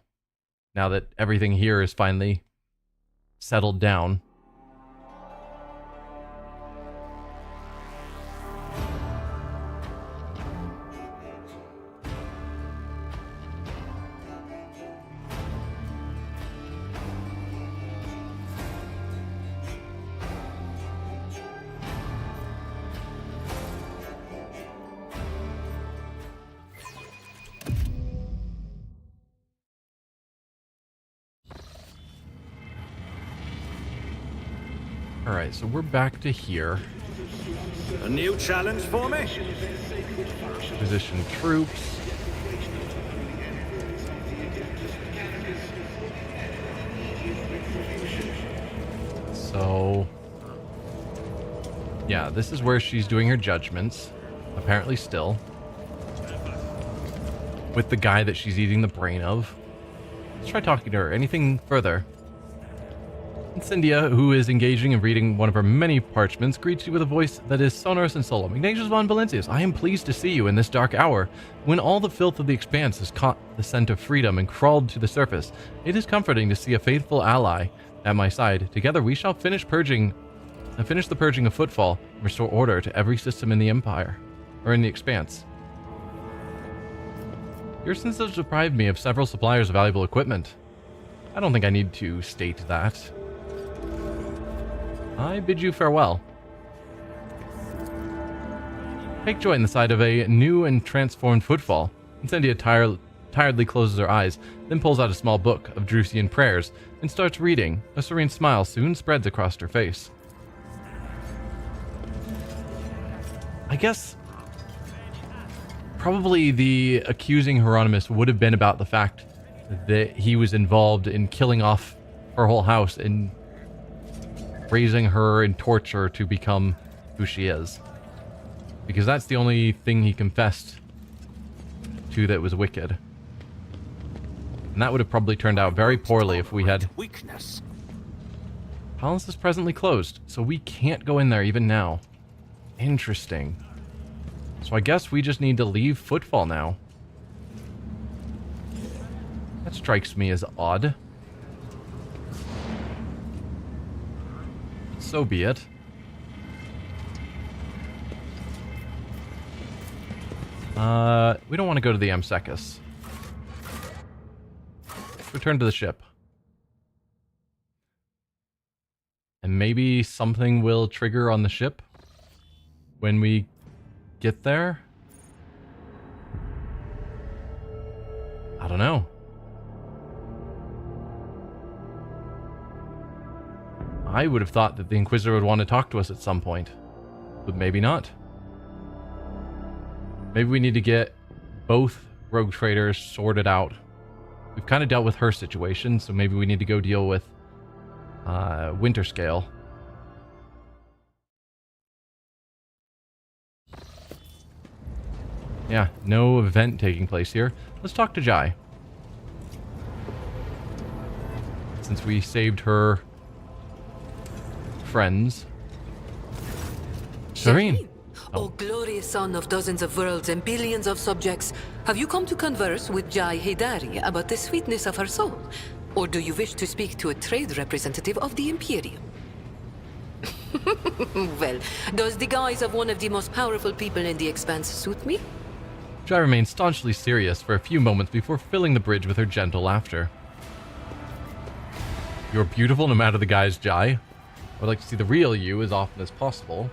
Now that everything here is finally settled down. Alright, so we're back to here. A new challenge for me? Position troops. So... yeah, this is where she's doing her judgments. Apparently still. With the guy that she's eating the brain of. Let's try talking to her. Anything further? Cyndia, who is engaging in reading one of her many parchments, greets you with a voice that is sonorous and solemn. Ignatius von Valencius, I am pleased to see you in this dark hour. When all the filth of the expanse has caught the scent of freedom and crawled to the surface, it is comforting to see a faithful ally at my side. Together we shall finish the purging of footfall and restore order to every system in the Empire, or in the expanse. Your sins have deprived me of several suppliers of valuable equipment. I don't think I need to state that. I bid you farewell. Take joy in the sight of a new and transformed footfall. Incendia tiredly closes her eyes, then pulls out a small book of Drusian prayers and starts reading. A serene smile soon spreads across her face. I guess probably the accusing Hieronymus would have been about the fact that he was involved in killing off her whole house and raising her in torture to become who she is. Because that's the only thing he confessed to that was wicked. And that would have probably turned out very poorly if we had... Weakness. Palace is presently closed, so we can't go in there even now. Interesting. So I guess we just need to leave Footfall now. That strikes me as odd. So be it. We don't want to go to the Amsecus. Let's return to the ship. And maybe something will trigger on the ship when we get there? I don't know. I would have thought that the Inquisitor would want to talk to us at some point, but maybe not. Maybe we need to get both rogue traders sorted out. We've kind of dealt with her situation, so maybe we need to go deal with Winterscale. Yeah, no event taking place here. Let's talk to Jai. Since we saved her friends. Serene. Oh, glorious son of dozens of worlds and billions of subjects. Have you come to converse with Jai Hidari about the sweetness of her soul? Or do you wish to speak to a trade representative of the Imperium? Well, does the guise of one of the most powerful people in the Expanse suit me? Jai remained staunchly serious for a few moments before filling the bridge with her gentle laughter. You're beautiful no matter the guise, Jai. I would like to see the real you as often as possible.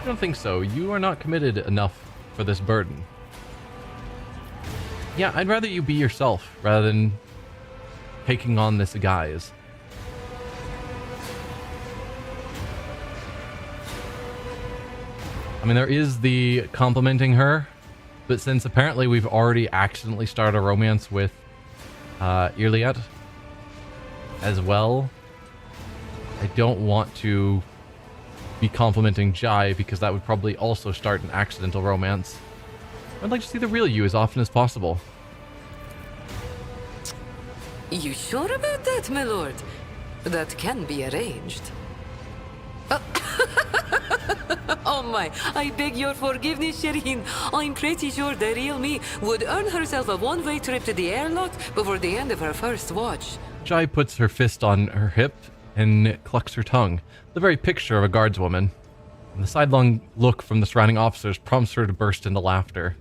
I don't think so. You are not committed enough for this burden. Yeah, I'd rather you be yourself rather than taking on this guise. I mean, there is the complimenting her, but since apparently we've already accidentally started a romance with Irliet as well, I don't want to be complimenting Jai because that would probably also start an accidental romance. I'd like to see the real you as often as possible. You sure about that, my lord? That can be arranged. Oh my, I beg your forgiveness, Shireen. I'm pretty sure the real me would earn herself a one-way trip to the airlock before the end of her first watch. Jai puts her fist on her hip and clucks her tongue, the very picture of a guardswoman. And the sidelong look from the surrounding officers prompts her to burst into laughter.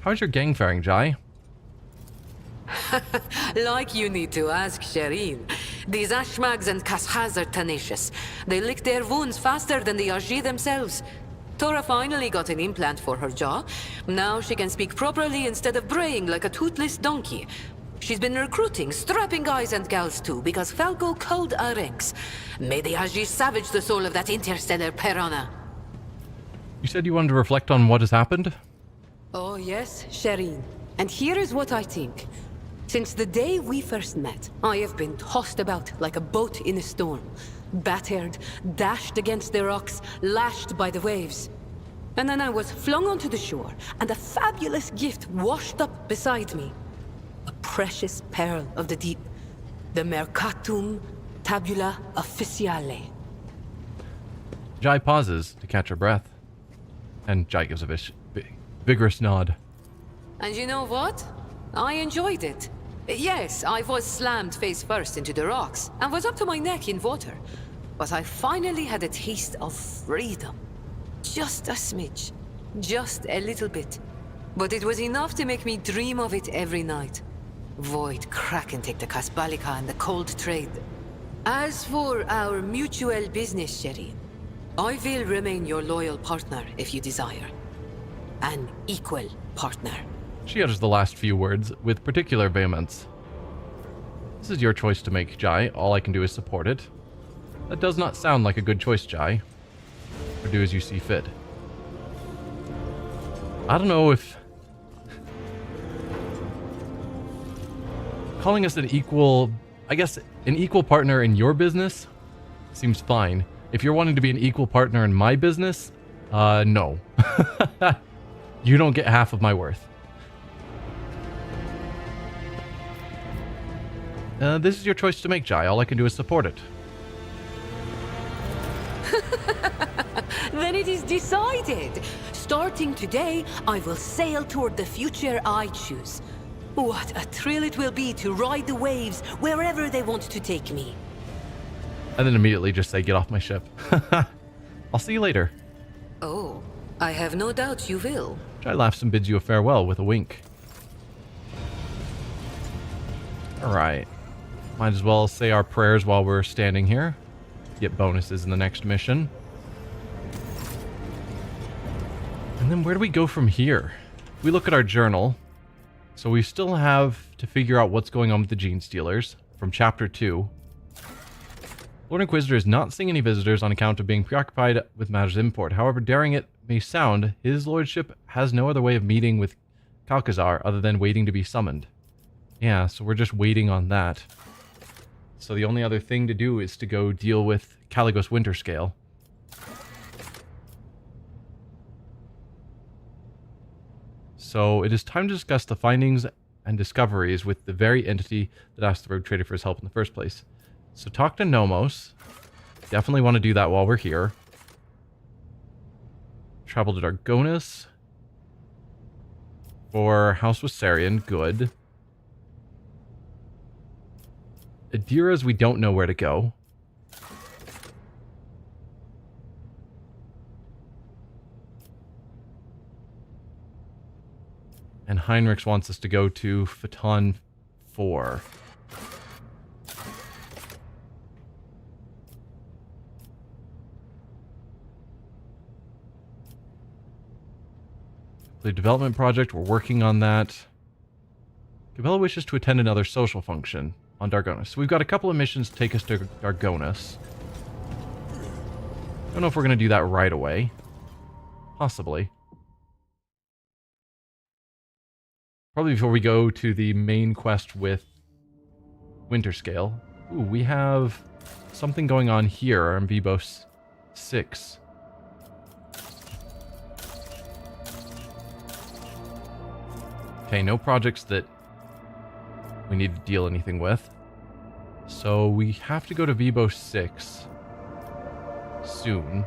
How's your gang faring, Jai? Like you need to ask Shireen. These Ashmags and Kashas are tenacious. They lick their wounds faster than the Aji themselves. Tora finally got an implant for her jaw. Now she can speak properly instead of braying like a toothless donkey. She's been recruiting strapping guys and gals too, because Falco culled our ranks. May the Aji savage the soul of that interstellar piranha. You said you wanted to reflect on what has happened? Oh yes, Shireen. And here is what I think. Since the day we first met, I have been tossed about like a boat in a storm. Battered, dashed against the rocks, lashed by the waves. And then I was flung onto the shore, and a fabulous gift washed up beside me. A precious pearl of the deep. The Mercatum Tabula Officiale. Jai pauses to catch her breath. And Jai gives a vigorous nod. And you know what? I enjoyed it. Yes, I was slammed face first into the rocks and was up to my neck in water. But I finally had a taste of freedom. Just a smidge. Just a little bit. But it was enough to make me dream of it every night. Void, crack and take the Kasbalika and the cold trade. As for our mutual business, Sherry, I will remain your loyal partner if you desire. An equal partner. She utters the last few words with particular vehemence. This is your choice to make, Jai. All I can do is support it. That does not sound like a good choice, Jai. Or do as you see fit. I don't know if... calling us an equal... I guess an equal partner in your business seems fine. If you're wanting to be an equal partner in my business, no. You don't get half of my worth. This is your choice to make, Jai. All I can do is support it. Then it is decided. Starting today, I will sail toward the future I choose. What a thrill it will be to ride the waves wherever they want to take me. And then immediately just say, get off my ship. I'll see you later. Oh, I have no doubt you will. Jai laughs and bids you a farewell with a wink. Alright. Might as well say our prayers while we're standing here. Get bonuses in the next mission. And then where do we go from here? We look at our journal. So we still have to figure out what's going on with the Gene Stealers from Chapter 2. Lord Inquisitor is not seeing any visitors on account of being preoccupied with matters of import. However, daring it may sound, his lordship has no other way of meeting with Calcazar other than waiting to be summoned? Yeah, so we're just waiting on that. So the only other thing to do is to go deal with Caligos Winterscale. So it is time to discuss the findings and discoveries with the very entity that asked the rogue trader for his help in the first place. So talk to Nomos. Definitely want to do that while we're here. Travel to Dargonus. For House Wassarian, good. Adira's, we don't know where to go. And Heinrichs wants us to go to Phaeton 4. The development project, we're working on that. Cabela wishes to attend another social function on Dargonus. So we've got a couple of missions to take us to Dargonus. Don't know if we're going to do that right away. Possibly. Probably before we go to the main quest with Winterscale. Ooh, we have something going on here on Vibos 6. Okay, no projects that we need to deal anything with. So we have to go to Vibos 6 soon.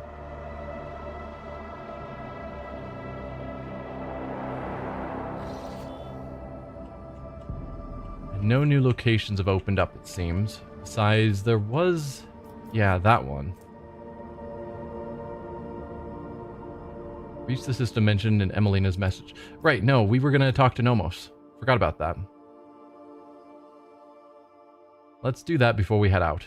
No new locations have opened up, it seems. Besides, there was... yeah, that one. Reach the system mentioned in Emelina's message. Right, no, we were going to talk to Nomos. Forgot about that. Let's do that before we head out.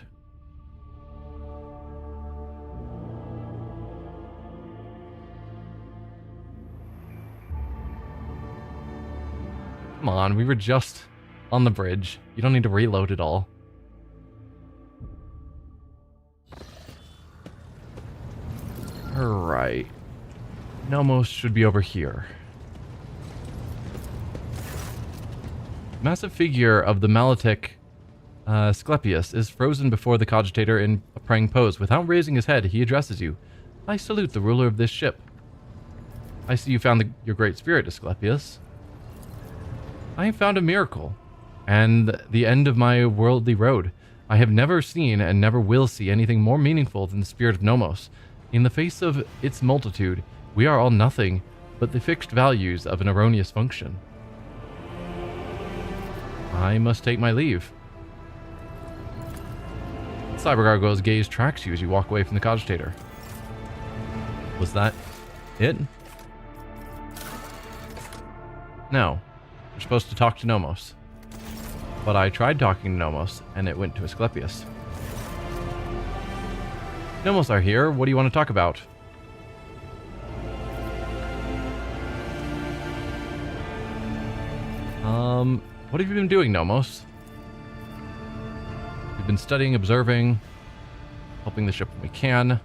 Come on, we were just on the bridge. You don't need to reload it all. Alright. Nomos should be over here. Massive figure of the Malatic Asclepius is frozen before the cogitator in a praying pose. Without raising his head, he addresses you. I salute the ruler of this ship. I see you found your great spirit, Asclepius. I have found a miracle, and the end of my worldly road. I have never seen and never will see anything more meaningful than the spirit of Nomos. In the face of its multitude, we are all nothing but the fixed values of an erroneous function. I must take my leave. Cybergargoyle's gaze tracks you as you walk away from the cogitator. Was that it? No. We're supposed to talk to Nomos. But I tried talking to Nomos, and it went to Asclepius. Nomos are here. What do you want to talk about? What have you been doing, Nomos? We've been studying, observing, helping the ship when we can.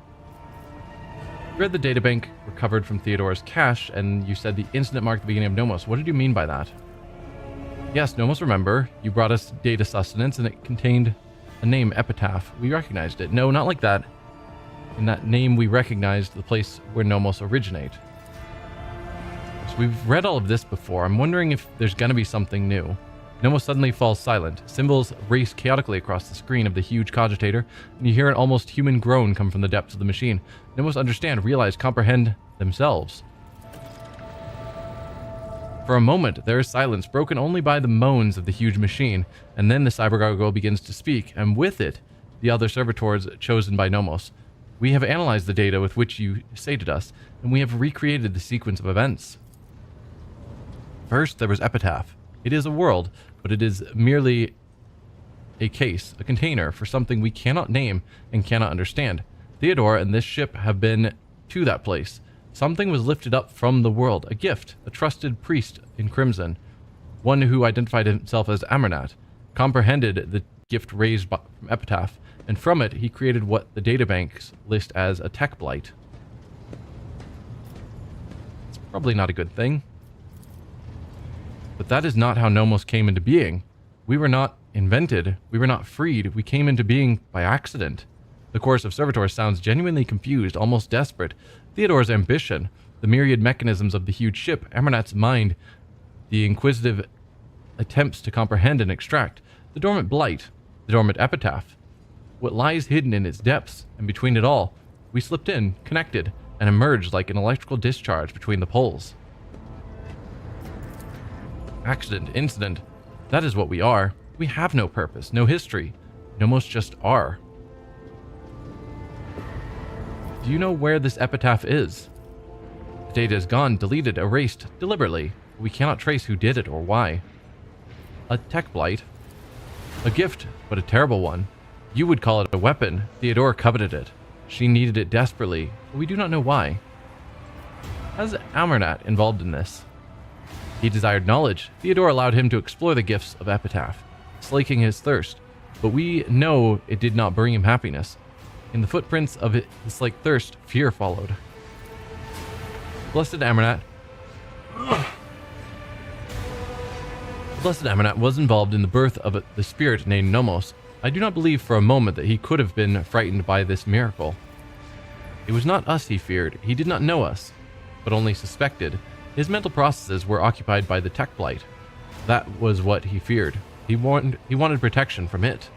You read the databank recovered from Theodora's cache, and you said the incident marked the beginning of Nomos. What did you mean by that? Yes, Nomos, remember. You brought us data sustenance, and it contained a name, Epitaph. We recognized it. No, not like that. In that name, we recognized the place where Nomos originate. So we've read all of this before. I'm wondering if there's going to be something new. Nomos suddenly falls silent. Symbols race chaotically across the screen of the huge cogitator, and you hear an almost human groan come from the depths of the machine. Nomos understand, realize, comprehend themselves. For a moment, there is silence, broken only by the moans of the huge machine, and then the cybergargoyle begins to speak, and with it, the other servitors chosen by Nomos. We have analyzed the data with which you sated us, and we have recreated the sequence of events. First, there was Epitaph. It is a world, but it is merely a case, a container for something we cannot name and cannot understand. Theodora and this ship have been to that place. Something was lifted up from the world, a gift, a trusted priest in crimson, one who identified himself as Amernat, comprehended the gift raised from Epitaph, and from it he created what the databanks list as a tech blight. It's probably not a good thing. But that is not how Nomos came into being. We were not invented. We were not freed. We came into being by accident. The Chorus of Servitors sounds genuinely confused, almost desperate. Theodore's ambition, the myriad mechanisms of the huge ship, Amernat's mind, the inquisitive attempts to comprehend and extract, the dormant blight, the dormant epitaph, what lies hidden in its depths, and between it all, we slipped in, connected, and emerged like an electrical discharge between the poles. Accident, incident, that is what we are. We have no purpose, no history. Nomos just are. Do you know where this epitaph is? The data is gone, deleted, erased, deliberately. We cannot trace who did it or why. A tech blight. A gift, but a terrible one. You would call it a weapon. Theodora coveted it. She needed it desperately, but we do not know why. How is Amernat involved in this? He desired knowledge. Theodora allowed him to explore the gifts of epitaph, slaking his thirst, but we know it did not bring him happiness. In the footprints of his slaked thirst, fear followed. Blessed Amernat was involved in the birth of the spirit named Nomos. I do not believe for a moment that he could have been frightened by this miracle. It was not us he feared. He did not know us, but only suspected. His mental processes were occupied by the tech blight. That was what he feared. He wanted protection from it.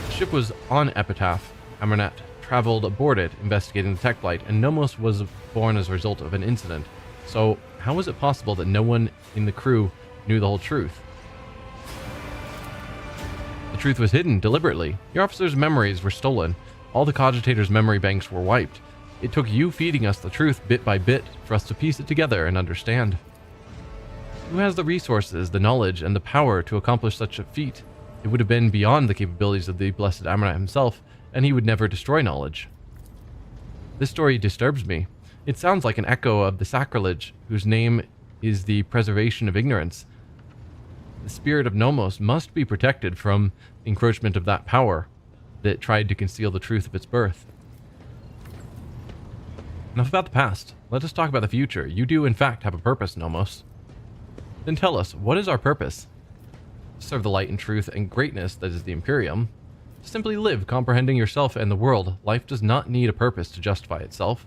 The ship was on Epitaph. Amernat traveled aboard it, investigating the tech blight, and Nomos was born as a result of an incident. So, how was it possible that no one in the crew knew the whole truth? The truth was hidden deliberately. Your officers' memories were stolen. All the cogitators' memory banks were wiped. It took you feeding us the truth bit by bit for us to piece it together and understand. Who has the resources, the knowledge, and the power to accomplish such a feat? It would have been beyond the capabilities of the blessed Amernat himself, and he would never destroy knowledge. This story disturbs me. It sounds like an echo of the sacrilege, whose name is the preservation of ignorance. The spirit of Nomos must be protected from the encroachment of that power that tried to conceal the truth of its birth. Enough about the past. Let us talk about the future. You do, in fact, have a purpose, Nomos. Then tell us, what is our purpose? To serve the light and truth and greatness that is the Imperium. To simply live, comprehending yourself and the world. Life does not need a purpose to justify itself.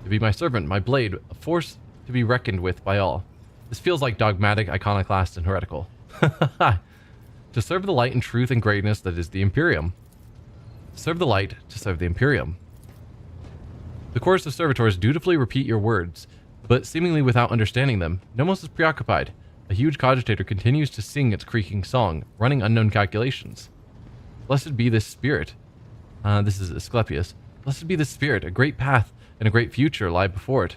To be my servant, my blade, a force to be reckoned with by all. This feels like dogmatic, iconoclast, and heretical. To serve the light and truth and greatness that is the Imperium. Serve the light to serve the Imperium. The Chorus of Servitors dutifully repeat your words, but seemingly without understanding them. Nomos is preoccupied. A huge cogitator continues to sing its creaking song, running unknown calculations. Blessed be this spirit. This is Asclepius. Blessed be this spirit. A great path and a great future lie before it,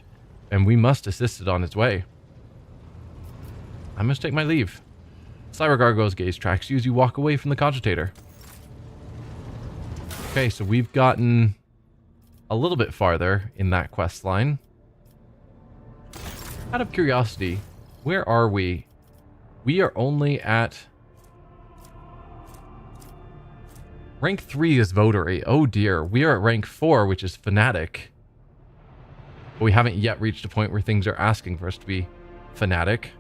and we must assist it on its way. I must take my leave. Cybergargoyle's gaze tracks you as you walk away from the cogitator. Okay, so we've gotten a little bit farther in that quest line. Out of curiosity, where are we? We are only at rank 3 is votary. Oh dear, we are at rank 4, which is fanatic. But we haven't yet reached a point where things are asking for us to be fanatic.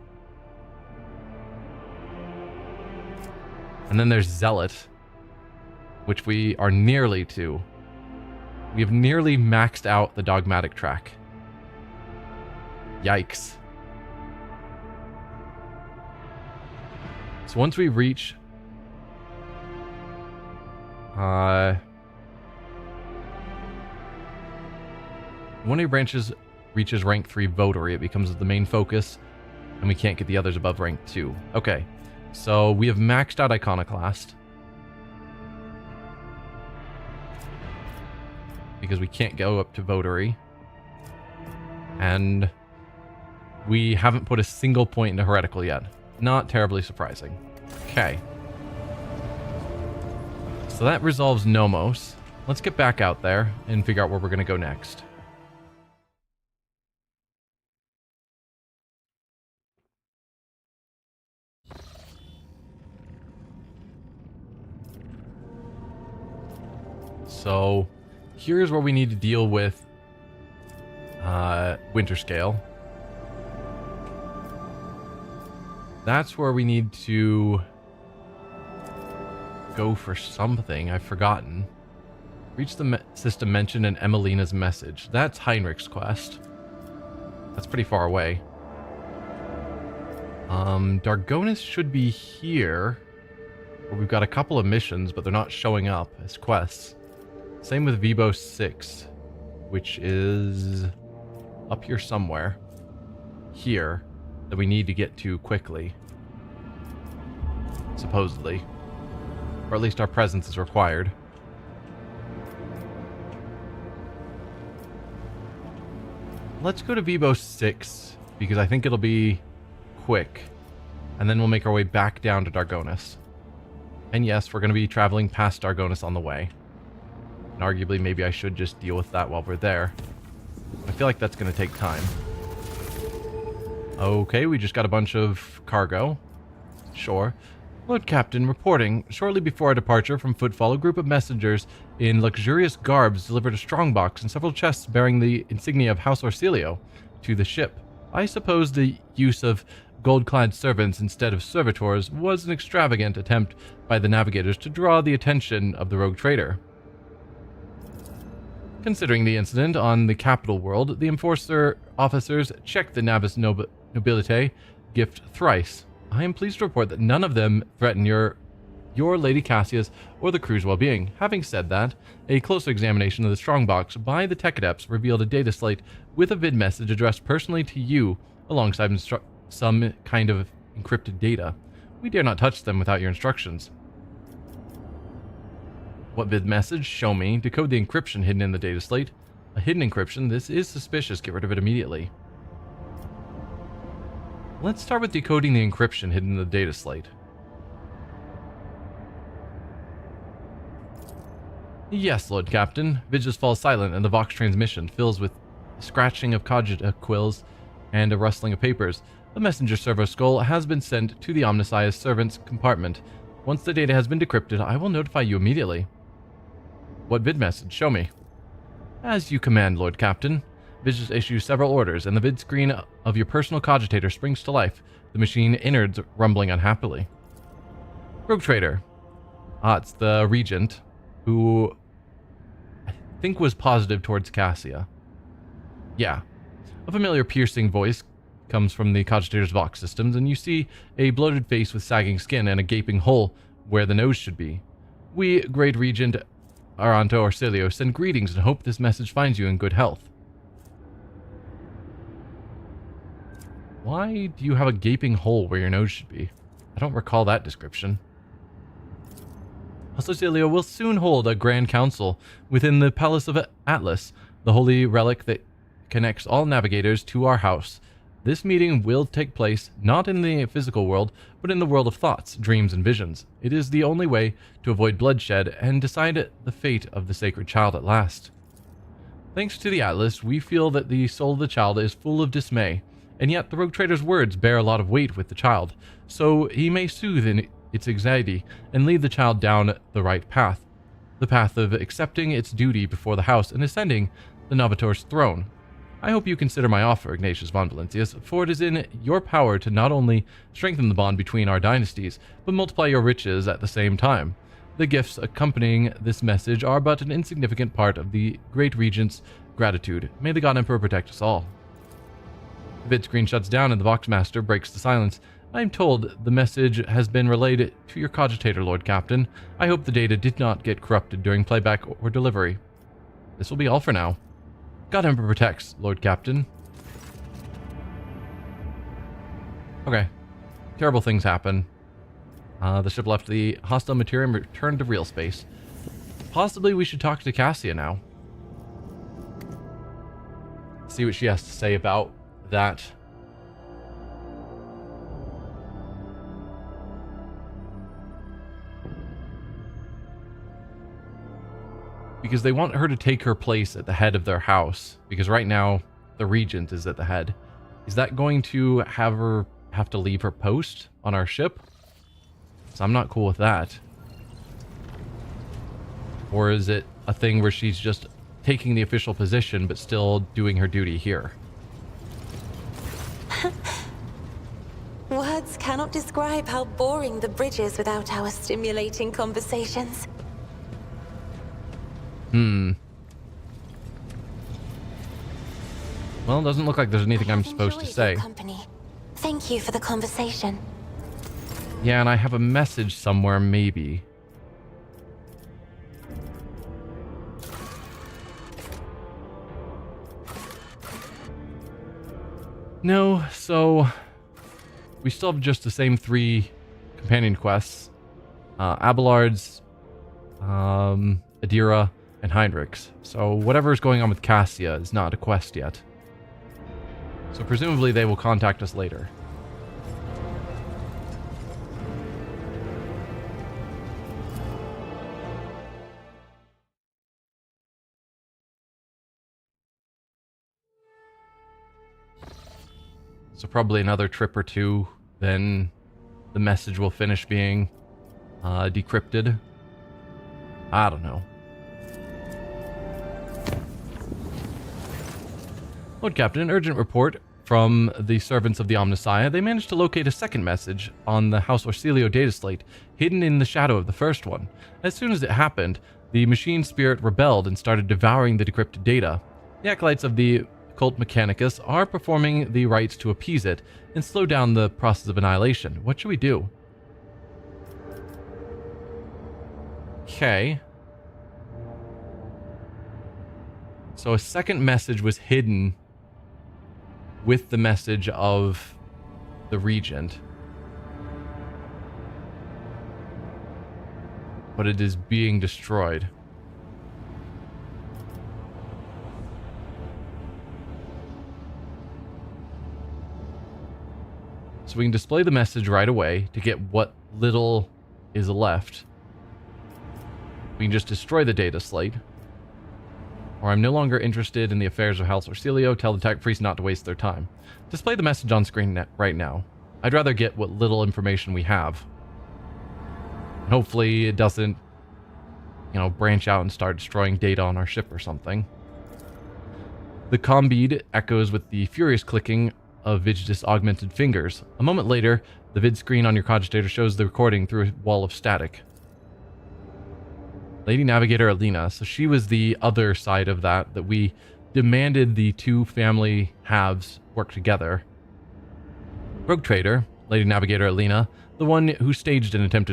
And then there's zealot, which we are nearly to. We have nearly maxed out the dogmatic track. Yikes. So once we reach when a branch reaches rank 3 votary, it becomes the main focus, and we can't get the others above rank 2. Okay, so we have maxed out Iconoclast, because we can't go up to votary, and we haven't put a single point into heretical yet. Not terribly surprising. Okay. So that resolves Nomos. Let's get back out there and figure out where we're going to go next. So here's where we need to deal with Winterscale. That's where we need to go for something. I've forgotten. Reach the system mentioned in Emelina's message. That's Heinrich's quest. That's pretty far away. Dargonis should be here. Where we've got a couple of missions, but they're not showing up as quests. Same with Vibo 6, which is up here somewhere. Here, that we need to get to quickly. Supposedly. Or at least our presence is required. Let's go to Vibo 6, because I think it'll be quick. And then we'll make our way back down to Dargonis. And yes, we're going to be traveling past Dargonis on the way. And arguably, maybe I should just deal with that while we're there. I feel like that's going to take time. Okay, we just got a bunch of cargo. Sure. Lord Captain, reporting. Shortly before our departure from Footfall, a group of messengers in luxurious garbs delivered a strongbox and several chests bearing the insignia of House Orsilio to the ship. I suppose the use of gold-clad servants instead of servitors was an extravagant attempt by the navigators to draw the attention of the rogue trader. Considering the incident on the capital world, the enforcer officers checked the Navis Nobilite gift thrice. I am pleased to report that none of them threaten your Lady Cassia's or the crew's well-being. Having said that, a closer examination of the strongbox by the tech adepts revealed a data slate with a vid message addressed personally to you alongside some kind of encrypted data. We dare not touch them without your instructions. What vid message? Show me. Decode the encryption hidden in the data slate. A hidden encryption? This is suspicious. Get rid of it immediately. Let's start with decoding the encryption hidden in the data slate. Yes, Lord Captain. Vigis falls silent and the Vox transmission fills with scratching of cogita quills and a rustling of papers. The messenger servo skull has been sent to the Omnissiah's servant's compartment. Once the data has been decrypted, I will notify you immediately. What vid message? Show me. As you command, Lord Captain. Vigis issues several orders, and the vid screen of your personal cogitator springs to life, the machine innards rumbling unhappily. Rogue Trader. It's the Regent, who I think was positive towards Cassia. Yeah. A familiar piercing voice comes from the cogitator's Vox systems, and you see a bloated face with sagging skin and a gaping hole where the nose should be. We, Great Regent Aranto Orsilio, send greetings and hope this message finds you in good health. Why do you have a gaping hole where your nose should be? I don't recall that description. Orsilio will soon hold a grand council within the Palace of Atlas, the holy relic that connects all navigators to our house. This meeting will take place not in the physical world, but in the world of thoughts, dreams, and visions. It is the only way to avoid bloodshed and decide the fate of the sacred child at last. Thanks to the Atlas, we feel that the soul of the child is full of dismay, and yet the rogue trader's words bear a lot of weight with the child, so he may soothe in its anxiety and lead the child down the right path, the path of accepting its duty before the house and ascending the Novator's throne. I hope you consider my offer, Ignatius von Valencius, for it is in your power to not only strengthen the bond between our dynasties, but multiply your riches at the same time. The gifts accompanying this message are but an insignificant part of the Great Regent's gratitude. May the God Emperor protect us all. The vid screen shuts down and the Voxmaster breaks the silence. I am told the message has been relayed to your cogitator, Lord Captain. I hope the data did not get corrupted during playback or delivery. This will be all for now. God Emperor protects, Lord Captain. Okay. Terrible things happen. The ship left the hostile Imperium and returned to real space. Possibly we should talk to Cassia now. See what she has to say about that. Because they want her to take her place at the head of their house. Because right now, the Regent is at the head. Is that going to have her have to leave her post on our ship? So I'm not cool with that. Or is it a thing where she's just taking the official position but still doing her duty here? Words cannot describe how boring the bridge is without our stimulating conversations. Well, it doesn't look like there's anything I'm supposed to Enjoyed say. your company. Thank you for the conversation. Yeah, and I have a message somewhere, maybe. No, so we still have just the same 3 companion quests. Abelard's, Adira, and Heinrich's. So whatever's going on with Cassia is not a quest yet. So presumably they will contact us later. So probably another trip or 2, then the message will finish being decrypted. I don't know. Lord Captain, an urgent report from the servants of the Omnissiah. They managed to locate a second message on the House Orsilio data slate, hidden in the shadow of the first one. As soon as it happened, the machine spirit rebelled and started devouring the decrypted data. The acolytes of the Cult Mechanicus are performing the rites to appease it and slow down the process of annihilation. What should we do? Okay. So a second message was hidden with the message of the Regent. But it is being destroyed. So we can display the message right away to get what little is left. We can just destroy the data slate. Or I'm no longer interested in the affairs of House Orsilio. Tell the tech priests not to waste their time. Display the message on screen right now. I'd rather get what little information we have. And hopefully it doesn't, branch out and start destroying data on our ship or something. The comm bead echoes with the furious clicking of Vigidus' augmented fingers. A moment later, the vid screen on your cogitator shows the recording through a wall of static. Lady Navigator Alina, so she was the other side of that we demanded the 2 family halves work together. Rogue Trader, Lady Navigator Alina, the one who staged an attempt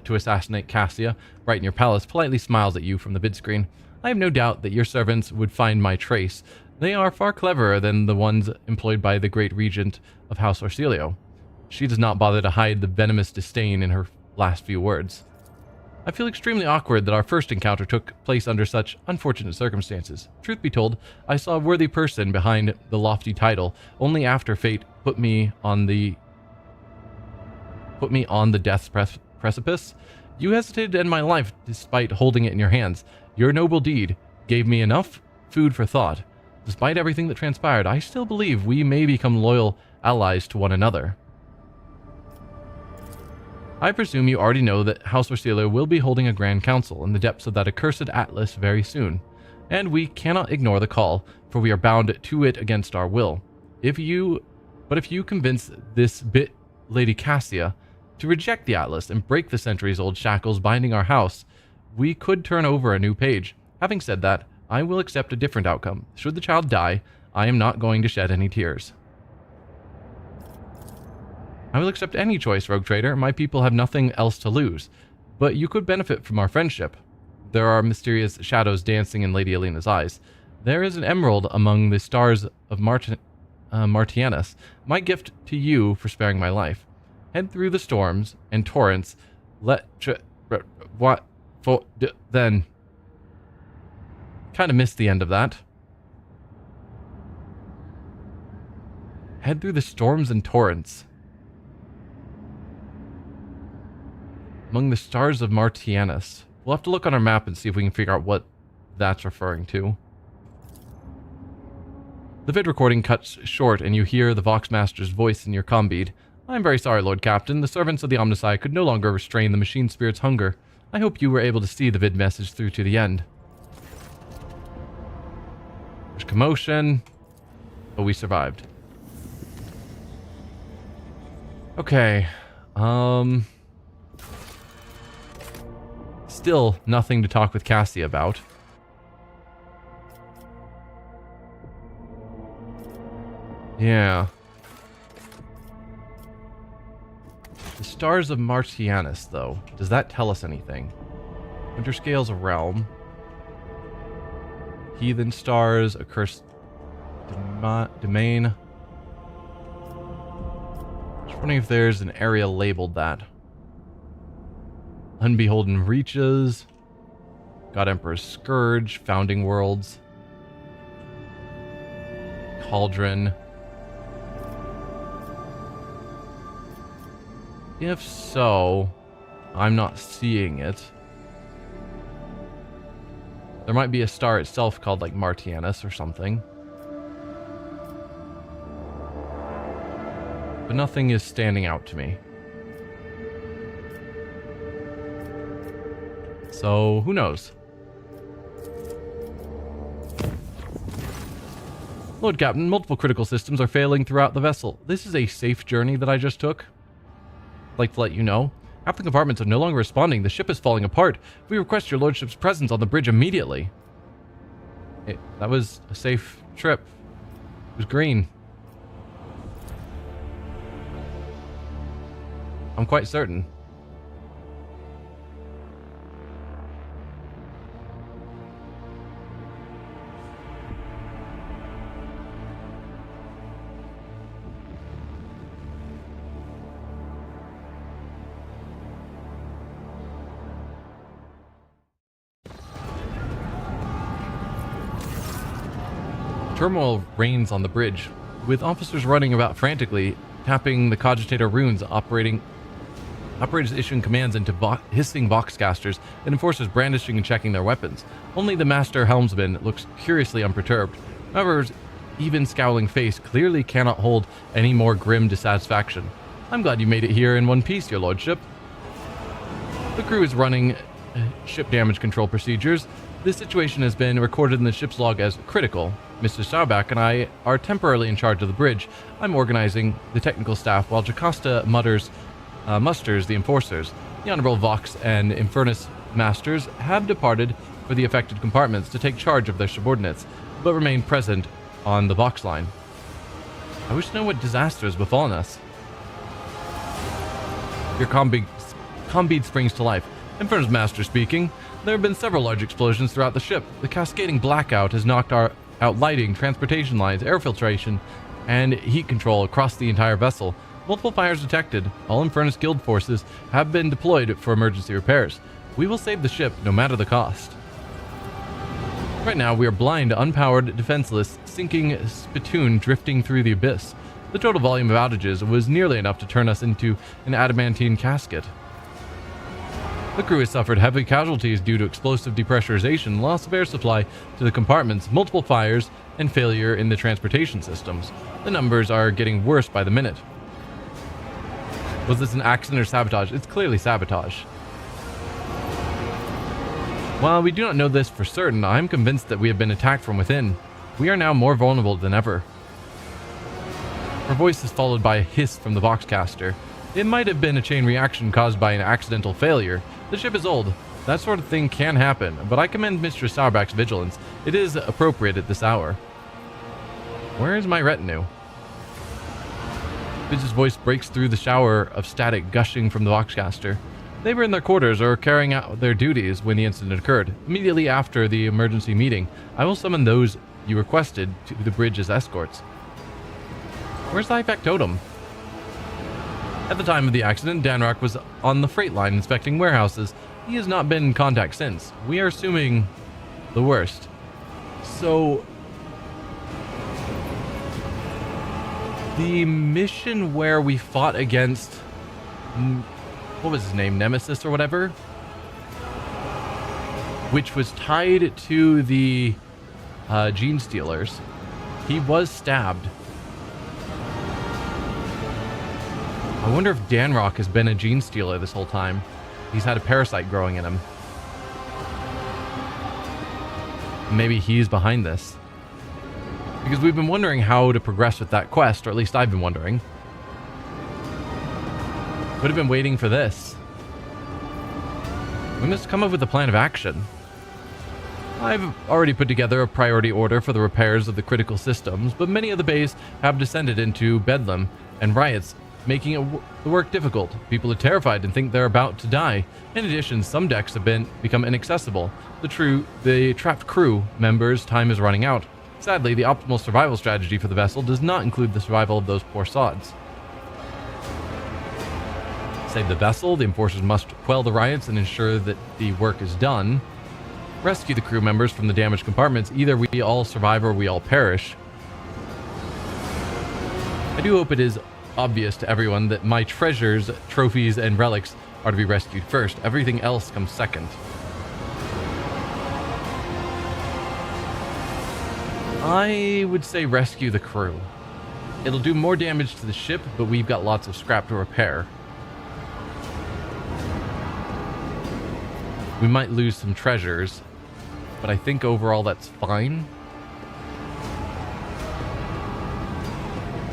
to assassinate Cassia right in your palace, politely smiles at you from the vid screen. I have no doubt that your servants would find my trace. They are far cleverer than the ones employed by the great regent of House Orsilio. She does not bother to hide the venomous disdain in her last few words. I feel extremely awkward that our first encounter took place under such unfortunate circumstances. Truth be told, I saw a worthy person behind the lofty title only after fate put me on the death's precipice. You hesitated to end my life despite holding it in your hands. Your noble deed gave me enough food for thought. Despite everything that transpired, I still believe we may become loyal allies to one another. I presume you already know that House Orsilio will be holding a grand council in the depths of that accursed Atlas very soon, and we cannot ignore the call, for we are bound to it against our will. If you convince this Lady Cassia to reject the Atlas and break the centuries-old shackles binding our house, we could turn over a new page. Having said that, I will accept a different outcome. Should the child die, I am not going to shed any tears. I will accept any choice, Rogue Trader. My people have nothing else to lose. But you could benefit from our friendship. There are mysterious shadows dancing in Lady Alina's eyes. There is an emerald among the stars of Martianus. My gift to you for sparing my life. Head through the storms and torrents. Then. Kind of missed the end of that. Head through the storms and torrents. Among the stars of Martianus. We'll have to look on our map and see if we can figure out what that's referring to. The vid recording cuts short and you hear the Voxmaster's voice in your comm bead. I'm very sorry, Lord Captain. The servants of the Omnissiah could no longer restrain the machine spirit's hunger. I hope you were able to see the vid message through to the end. There's commotion, but we survived. Okay. Still nothing to talk with Cassie about. Yeah. The stars of Martianus, though. Does that tell us anything? Winter Scale's a realm. Heathen stars, accursed domain. Just wondering if there's an area labeled that. Unbeholden reaches. God Emperor's Scourge, Founding Worlds. Cauldron. If so, I'm not seeing it. There might be a star itself called like Martianus or something. But nothing is standing out to me. So, who knows? Lord Captain, multiple critical systems are failing throughout the vessel. This is a safe journey that I just took. I'd like to let you know. Half the compartments are no longer responding. The ship is falling apart. We request your lordship's presence on the bridge immediately. That was a safe trip. It was green. I'm quite certain. Turmoil reigns on the bridge, with officers running about frantically, tapping the cogitator runes, operators issuing commands into hissing voxcasters, and enforcers brandishing and checking their weapons. Only the master helmsman looks curiously unperturbed. However, his even scowling face clearly cannot hold any more grim dissatisfaction. I'm glad you made it here in one piece, your lordship. The crew is running ship damage control procedures. This situation has been recorded in the ship's log as critical. Mr. Starback and I are temporarily in charge of the bridge. I'm organizing the technical staff while Jocasta musters the enforcers. The Honorable Vox and Infernus Masters have departed for the affected compartments to take charge of their subordinates, but remain present on the Vox line. I wish to know what disaster has befallen us. Your combead springs to life. Infernus Master speaking. There have been several large explosions throughout the ship. The cascading blackout has knocked out lighting, transportation lines, air filtration, and heat control across the entire vessel. Multiple fires detected. All Infernus Guild forces have been deployed for emergency repairs. We will save the ship no matter the cost. Right now, we are blind, unpowered, defenseless, sinking spittoon drifting through the abyss. The total volume of outages was nearly enough to turn us into an adamantine casket. The crew has suffered heavy casualties due to explosive depressurization, loss of air supply to the compartments, multiple fires, and failure in the transportation systems. The numbers are getting worse by the minute. Was this an accident or sabotage? It's clearly sabotage. While we do not know this for certain, I am convinced that we have been attacked from within. We are now more vulnerable than ever. Her voice is followed by a hiss from the Voxcaster. It might have been a chain reaction caused by an accidental failure. The ship is old. That sort of thing can happen, but I commend Mr. Sauerback's vigilance. It is appropriate at this hour. Where is my retinue? Fizz's voice breaks through the shower of static gushing from the Voxcaster. They were in their quarters or carrying out their duties when the incident occurred. Immediately after the emergency meeting, I will summon those you requested to the bridge as escorts. Where's the high factotum? At the time of the accident, Danrock was on the freight line inspecting warehouses. He has not been in contact since. We are assuming the worst. So, the mission where we fought against, what was his name, Nemesis or whatever? Which was tied to the Gene Stealers. He was stabbed. I wonder if Danrock has been a Gene Stealer this whole time. He's had a parasite growing in him. Maybe he's behind this. Because we've been wondering how to progress with that quest, or at least I've been wondering. Would have been waiting for this. We must come up with a plan of action. I've already put together a priority order for the repairs of the critical systems, but many of the bays have descended into bedlam and riots, making the work difficult. People are terrified and think they're about to die. In addition, some decks have become inaccessible. The trapped crew members' time is running out. Sadly, the optimal survival strategy for the vessel does not include the survival of those poor sods. Save the vessel, the enforcers must quell the riots and ensure that the work is done. Rescue the crew members from the damaged compartments. Either we all survive or we all perish. I do hope it is obvious to everyone that my treasures, trophies, and relics are to be rescued first. Everything else comes second. I would say rescue the crew. It'll do more damage to the ship, but we've got lots of scrap to repair. We might lose some treasures, but I think overall that's fine.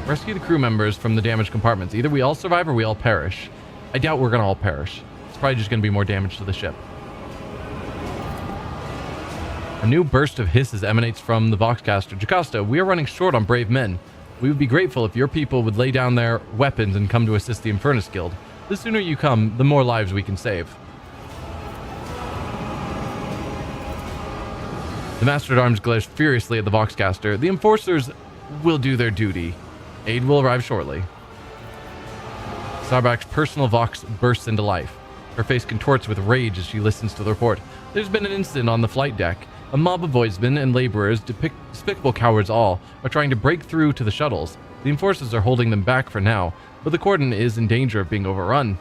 Rescue the crew members from the damaged compartments. Either we all survive or we all perish. I doubt we're going to all perish. It's probably just going to be more damage to the ship. A new burst of hisses emanates from the Voxcaster. Jocasta, we are running short on brave men. We would be grateful if your people would lay down their weapons and come to assist the Infernus Guild. The sooner you come, the more lives we can save. The Master-at-Arms glares furiously at the Voxcaster. The enforcers will do their duty. Aid will arrive shortly. Sarbak's personal Vox bursts into life. Her face contorts with rage as she listens to the report. There's been an incident on the flight deck. A mob of voidsmen and laborers, despicable cowards all, are trying to break through to the shuttles. The enforcers are holding them back for now, but the cordon is in danger of being overrun.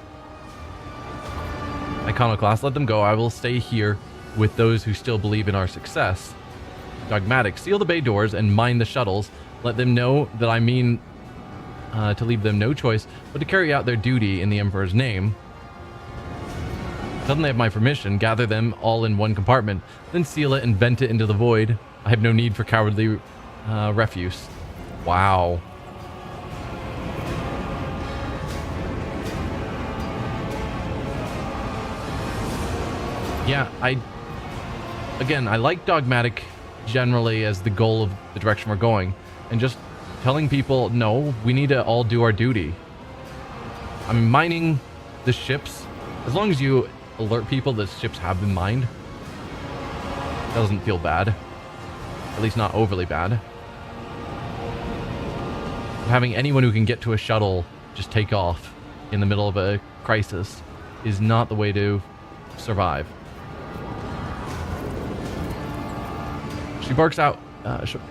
Iconoclast, let them go. I will stay here with those who still believe in our success. Dogmatic, seal the bay doors and mine the shuttles. Let them know that I mean to leave them no choice but to carry out their duty in the Emperor's name. Tell them they have my permission. Gather them all in one compartment, then seal it and vent it into the void. I have no need for cowardly refuse. Wow. Yeah, I like dogmatic generally as the goal of the direction we're going, and just telling people, no, we need to all do our duty. I'm mining the ships. As long as you alert people that ships have been mined, it doesn't feel bad. At least not overly bad. Having anyone who can get to a shuttle just take off in the middle of a crisis is not the way to survive.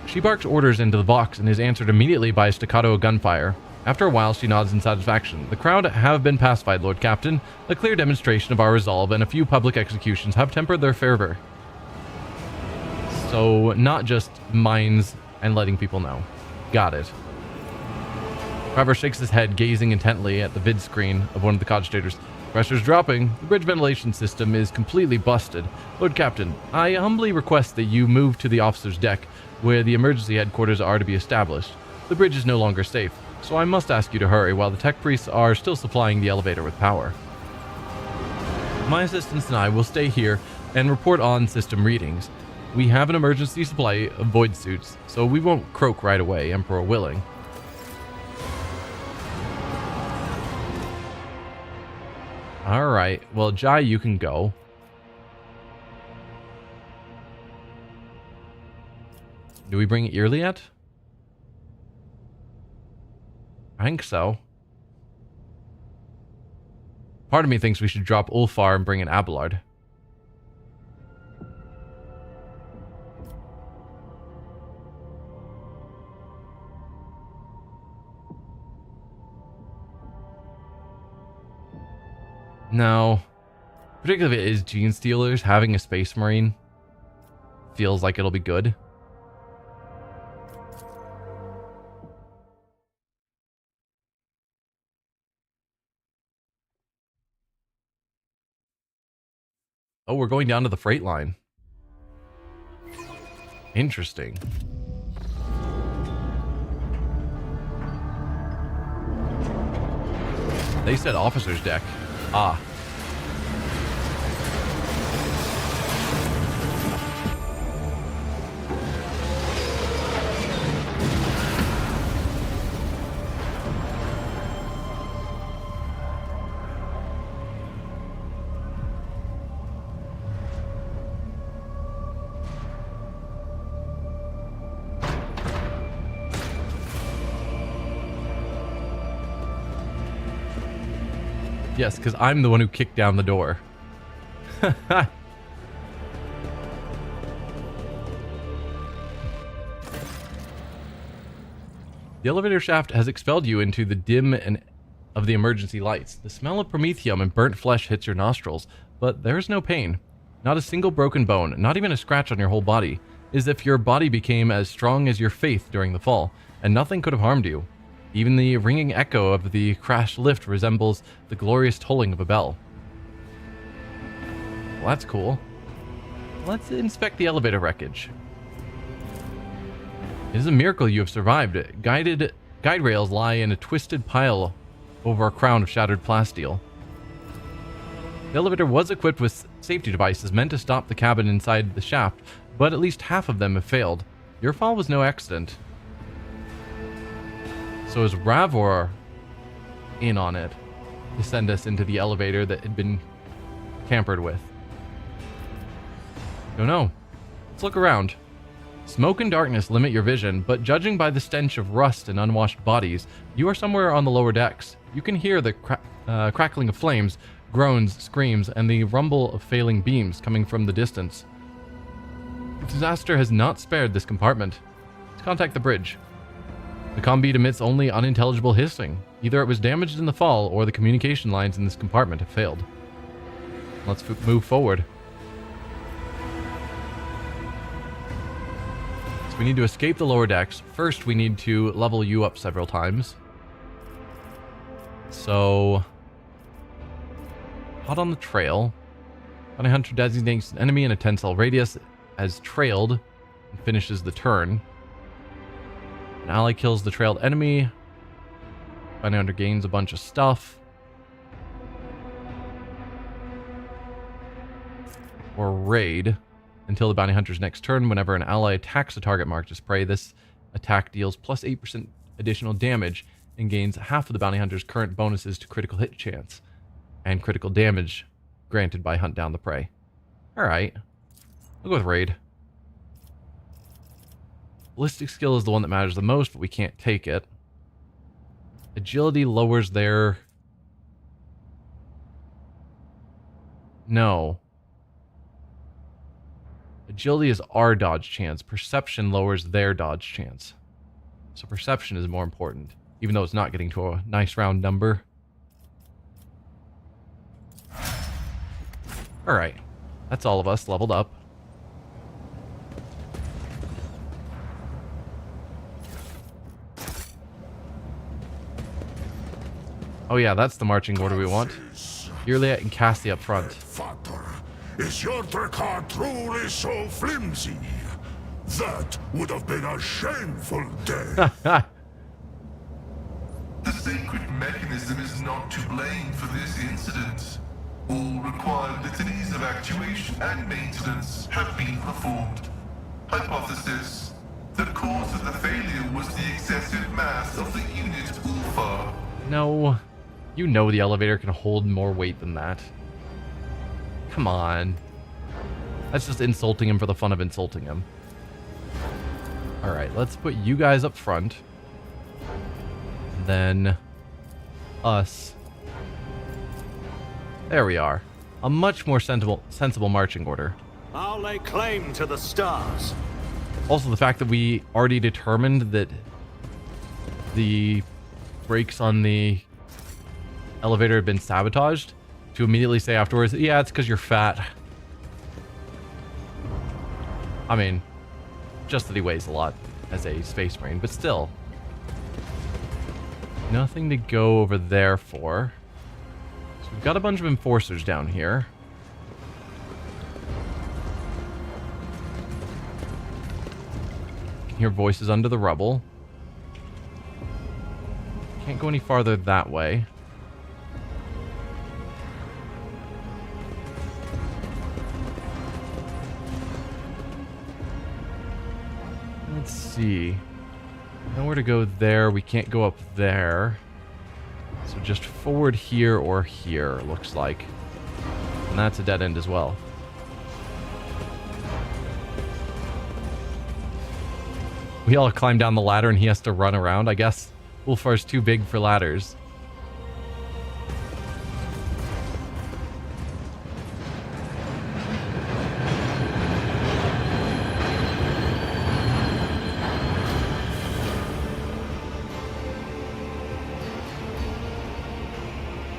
She barks orders into the box and is answered immediately by staccato gunfire. After a while, she nods in satisfaction. The crowd have been pacified, Lord Captain. A clear demonstration of our resolve and a few public executions have tempered their fervor. So, not just mines and letting people know. Got it. Trevor shakes his head, gazing intently at the vid screen of one of the cogitators. Pressure's dropping. The bridge ventilation system is completely busted. Lord Captain, I humbly request that you move to the officer's deck, where the emergency headquarters are to be established. The bridge is no longer safe, so I must ask you to hurry while the tech priests are still supplying the elevator with power. My assistants and I will stay here and report on system readings. We have an emergency supply of void suits, so we won't croak right away, Emperor willing. Alright, well, Jai, you can go. Do we bring Early yet? I think so. Part of me thinks we should drop Ulfar and bring in Abelard. No. Particularly if it is Gene Stealers, having a Space Marine feels like it'll be good. Oh, we're going down to the freight line. Interesting. They said officer's deck. Ah. Yes, because I'm the one who kicked down the door. The elevator shaft has expelled you into the dim and of the emergency lights. The smell of promethium and burnt flesh hits your nostrils, but there is no pain. Not a single broken bone, not even a scratch on your whole body. It is as if your body became as strong as your faith during the fall, and nothing could have harmed you. Even the ringing echo of the crashed lift resembles the glorious tolling of a bell. Well, that's cool. Let's inspect the elevator wreckage. It is a miracle you have survived. Guide rails lie in a twisted pile over a crown of shattered plasteel. The elevator was equipped with safety devices meant to stop the cabin inside the shaft, but at least half of them have failed. Your fall was no accident. So is Ravor in on it to send us into the elevator that had been tampered with? Don't know. Let's look around. Smoke and darkness limit your vision, but judging by the stench of rust and unwashed bodies, you are somewhere on the lower decks. You can hear the crackling of flames, groans, screams, and the rumble of failing beams coming from the distance. The disaster has not spared this compartment. Let's contact the bridge. The comm emits only unintelligible hissing. Either it was damaged in the fall, or the communication lines in this compartment have failed. Let's move forward. So we need to escape the lower decks. First, we need to level you up several times. So, hot on the trail. Bounty Hunter designates an enemy in a 10-cell radius as trailed and finishes the turn. An ally kills the trailed enemy. Bounty Hunter gains a bunch of stuff. Or raid until the Bounty Hunter's next turn. Whenever an ally attacks a target marked as prey, this attack deals plus 8% additional damage and gains half of the Bounty Hunter's current bonuses to critical hit chance and critical damage granted by Hunt Down the Prey. Alright. I'll go with raid. Ballistic skill is the one that matters the most, but we can't take it. Agility lowers their... No. Agility is our dodge chance. Perception lowers their dodge chance. So perception is more important, even though it's not getting to a nice round number. Alright. That's all of us leveled up. Oh yeah, that's the marching order we want. Juliet and Cassie up front. Father, is your Drakkar truly so flimsy? That would have been a shameful day. The sacred mechanism is not to blame for this incident. All required litanies of actuation and maintenance have been performed. Hypothesis: the cause of the failure was the excessive mass of the unit Ulfar. No. You know the elevator can hold more weight than that. Come on. That's just insulting him for the fun of insulting him. Alright, let's put you guys up front. And then... us. There we are. A much more sensible marching order. I'll lay claim to the stars. Also, the fact that we already determined that the brakes on the elevator had been sabotaged, to immediately say afterwards, yeah, it's because you're fat. I mean, just that he weighs a lot as a space marine, but still. Nothing to go over there for. So we've got a bunch of enforcers down here. You can hear voices under the rubble. Can't go any farther that way. Let's see. Nowhere to go there. We can't go up there. So just forward here or here, looks like. And that's a dead end as well. We all climb down the ladder and he has to run around. I guess Wolfar's too big for ladders.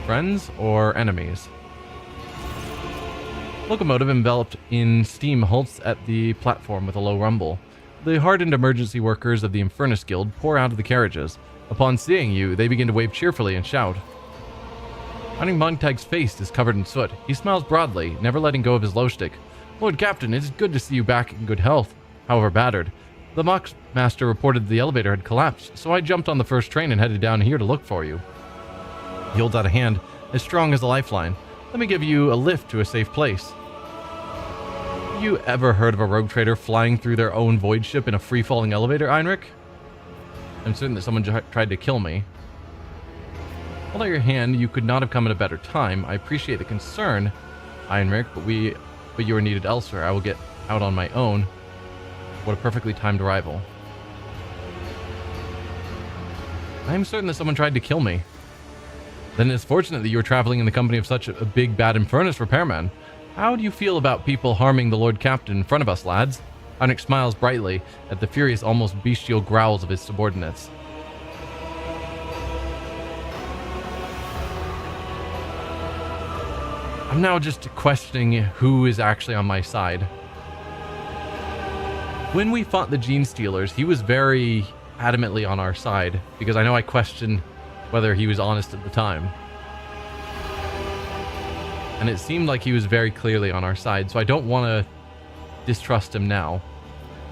Friends or enemies? Locomotive enveloped in steam halts at the platform with a low rumble. The hardened emergency workers of the Infernus Guild pour out of the carriages. Upon seeing you, they begin to wave cheerfully and shout. Hunting Montag's face is covered in soot. He smiles broadly, never letting go of his low stick. Lord Captain, it is good to see you back in good health, however battered. The Mox Master reported the elevator had collapsed, so I jumped on the first train and headed down here to look for you. He holds out a hand, as strong as a lifeline. Let me give you a lift to a safe place. Have you ever heard of a rogue trader flying through their own void ship in a free-falling elevator, Heinrich? I'm certain that someone tried to kill me. Hold out your hand. You could not have come at a better time. I appreciate the concern, Heinrich, but you are needed elsewhere. I will get out on my own. What a perfectly timed arrival. I am certain that someone tried to kill me. Then it's fortunate that you were traveling in the company of such a big bad Infernus repairman. How do you feel about people harming the Lord Captain in front of us, lads? Heinrich smiles brightly at the furious, almost bestial growls of his subordinates. I'm now just questioning who is actually on my side. When we fought the Gene Stealers, he was very adamantly on our side, because I know I questioned whether he was honest at the time. And it seemed like he was very clearly on our side, so I don't want to distrust him now.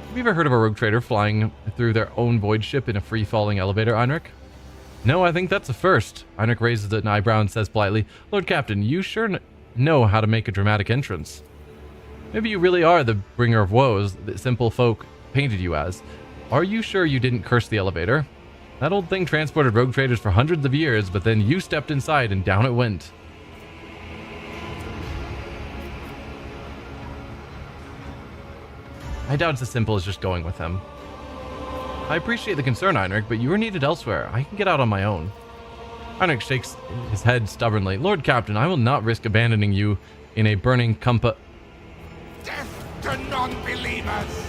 Have you ever heard of a rogue trader flying through their own void ship in a free-falling elevator, Heinrich? No, I think that's a first. Heinrich raises an eyebrow and says politely, Lord Captain, you sure know how to make a dramatic entrance. Maybe you really are the bringer of woes that simple folk painted you as. Are you sure you didn't curse the elevator? That old thing transported rogue traders for hundreds of years, but then you stepped inside and down it went. I doubt it's as simple as just going with him. I appreciate the concern, Heinrich, but you are needed elsewhere. I can get out on my own. Heinrich shakes his head stubbornly. Lord Captain, I will not risk abandoning you in a burning Death to non-believers!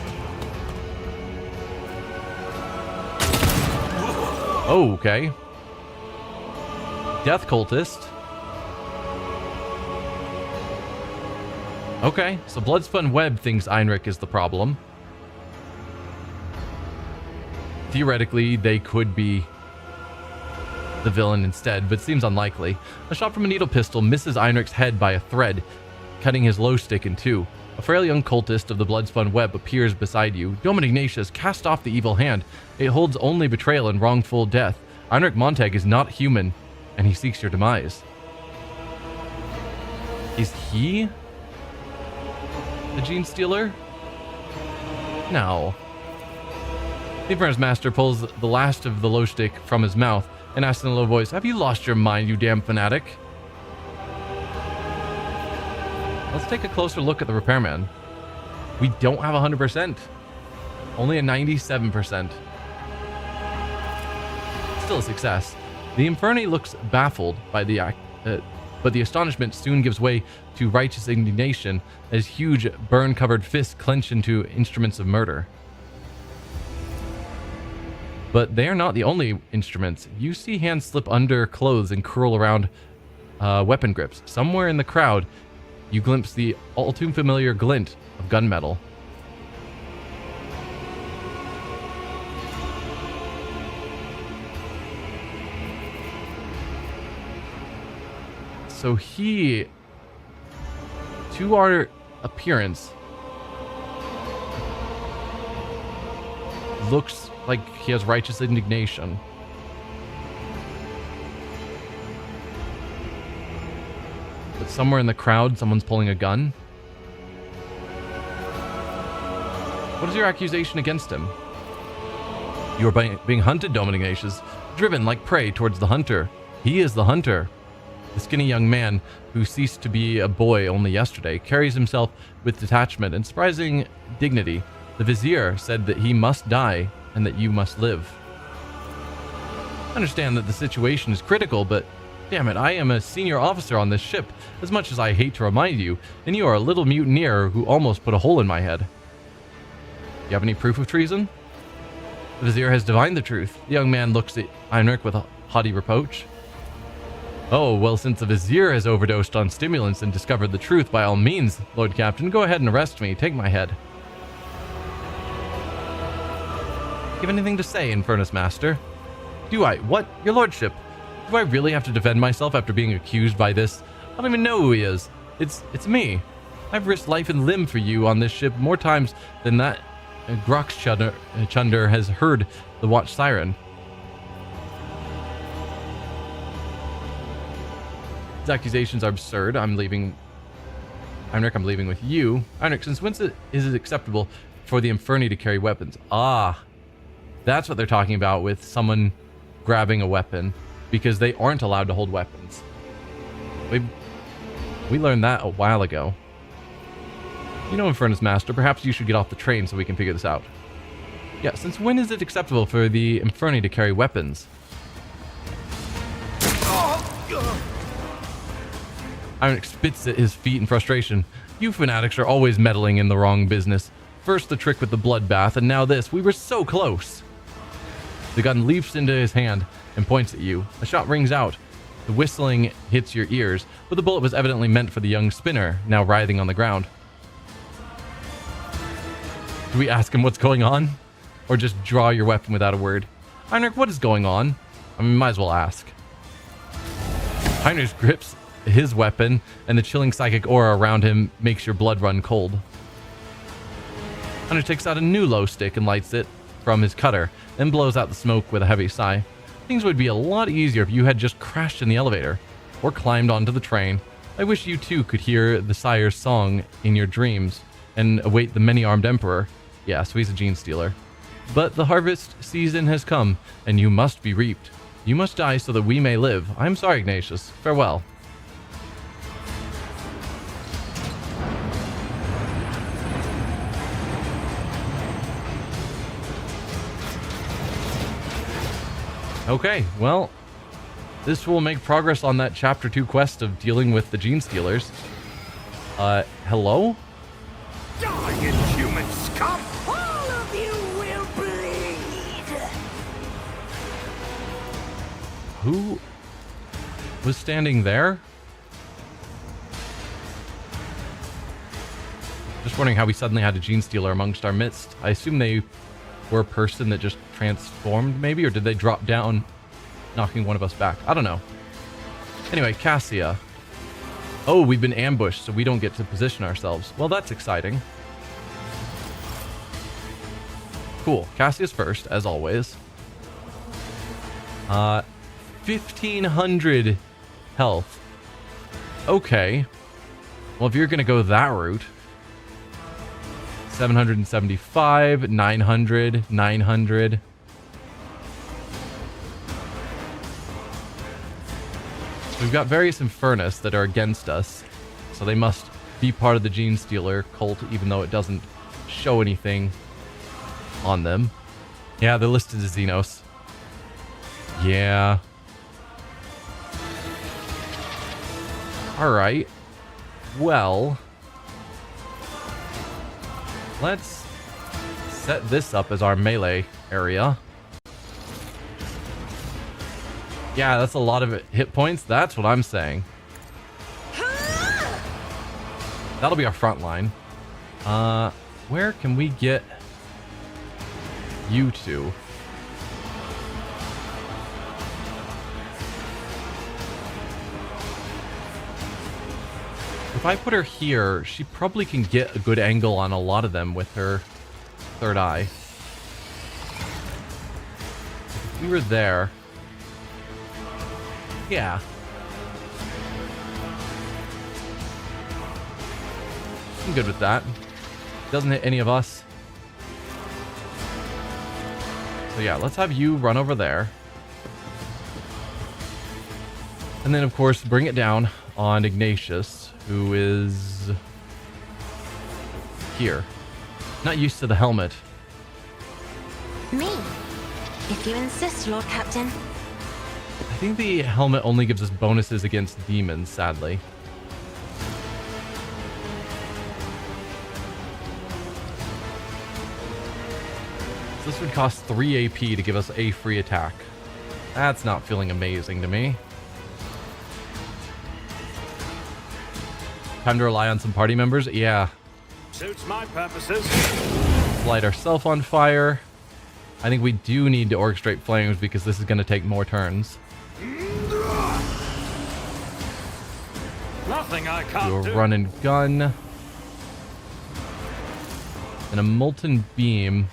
Oh, okay. Death cultist. Okay, so Bloodspun Web thinks Heinrich is the problem. Theoretically, they could be the villain instead, but seems unlikely. A shot from a needle pistol misses Heinrich's head by a thread, cutting his low stick in two. A frail young cultist of the Bloodspun Web appears beside you. Dom Ignatius, cast off the evil hand. It holds only betrayal and wrongful death. Heinrich Montag is not human, and he seeks your demise. Is he the Gene Stealer? No. The Infernus Master pulls the last of the low stick from his mouth and asks in a low voice, have you lost your mind, you damn fanatic? Let's take a closer look at the repairman. We don't have 100%. Only a 97%. Still a success. The Inferni looks baffled by the act, but the astonishment soon gives way to righteous indignation as huge burn-covered fists clench into instruments of murder. But they are not the only instruments. You see hands slip under clothes and curl around weapon grips. Somewhere in the crowd, you glimpse the all too familiar glint of gunmetal. So he, to our appearance, looks like he has righteous indignation. But somewhere in the crowd, someone's pulling a gun. What is your accusation against him? You are being hunted, Dominic Ignatius, driven like prey towards the hunter. He is the hunter. The skinny young man, who ceased to be a boy only yesterday, carries himself with detachment and surprising dignity. The vizier said that he must die and that you must live. I understand that the situation is critical, but damn it, I am a senior officer on this ship, as much as I hate to remind you, and you are a little mutineer who almost put a hole in my head. You have any proof of treason? The vizier has divined the truth. The young man looks at Heinrich with a haughty reproach. Oh, well, since the vizier has overdosed on stimulants and discovered the truth, by all means, Lord Captain, go ahead and arrest me. Take my head. You have anything to say, Infernus Master? Do I? What? Your lordship? Do I really have to defend myself after being accused by this? I don't even know who he is. It's me. I've risked life and limb for you on this ship more times than that Chunder has heard the watch siren. These accusations are absurd. I'm leaving. Heinrich, I'm leaving with you. Heinrich, since when is it acceptable for the Inferni to carry weapons? Ah, that's what they're talking about with someone grabbing a weapon, because they aren't allowed to hold weapons. We learned that a while ago. You know, Infernus Master, perhaps you should get off the train so we can figure this out. Yeah, since when is it acceptable for the Inferni to carry weapons? Heinrich spits at his feet in frustration. You fanatics are always meddling in the wrong business. First the trick with the bloodbath, and now this. We were so close. The gun leaps into his hand and points at you. A shot rings out. The whistling hits your ears, but the bullet was evidently meant for the young spinner, now writhing on the ground. Do we ask him what's going on? Or just draw your weapon without a word? Heinrich, what is going on? I mean, might as well ask. Heinrich grips his weapon, and the chilling psychic aura around him makes your blood run cold. Heinrich takes out a new glow stick and lights it from his cutter, then blows out the smoke with a heavy sigh. Things would be a lot easier if you had just crashed in the elevator, or climbed onto the train. I wish you too could hear the sire's song in your dreams, and await the many-armed emperor. Yeah, so he's a gene stealer. But the harvest season has come, and you must be reaped. You must die so that we may live. I am sorry, Ignatius. Farewell. Okay, well, this will make progress on that Chapter 2 quest of dealing with the gene stealers. Hello? Die, inhuman scum! All of you will bleed! Who was standing there? Just wondering how we suddenly had a gene stealer amongst our midst. I assume they were a person that just transformed, maybe? Or did they drop down, knocking one of us back? I don't know. Anyway, Cassia. Oh, we've been ambushed, so we don't get to position ourselves. Well, that's exciting. Cool. Cassia's first, as always. 1,500 health. Okay. Well, if you're going to go that route... 775, 900, 900. We've got various Infernus that are against us, so they must be part of the Gene Stealer cult, even though it doesn't show anything on them. Yeah, they're listed as xenos. Yeah. Alright. Well... let's set this up as our melee area. Yeah, that's a lot of hit points. That's what I'm saying. That'll be our front line. Where can we get you two? If I put her here, she probably can get a good angle on a lot of them with her third eye. If we were there... yeah. I'm good with that. Doesn't hit any of us. So So yeah, let's have you run over there. And then, of course, bring it down on Ignatius, who is here. Not used to the helmet. Me? If you insist, Lord Captain. I think the helmet only gives us bonuses against demons, sadly. So this would cost 3 AP to give us a free attack. That's not feeling amazing to me. Time to rely on some party members? Yeah. Suits my purposes. Light ourselves on fire. I think we do need to orchestrate flames because this is going to take more turns. Nothing I Do can't a do. run and gun. And a molten beam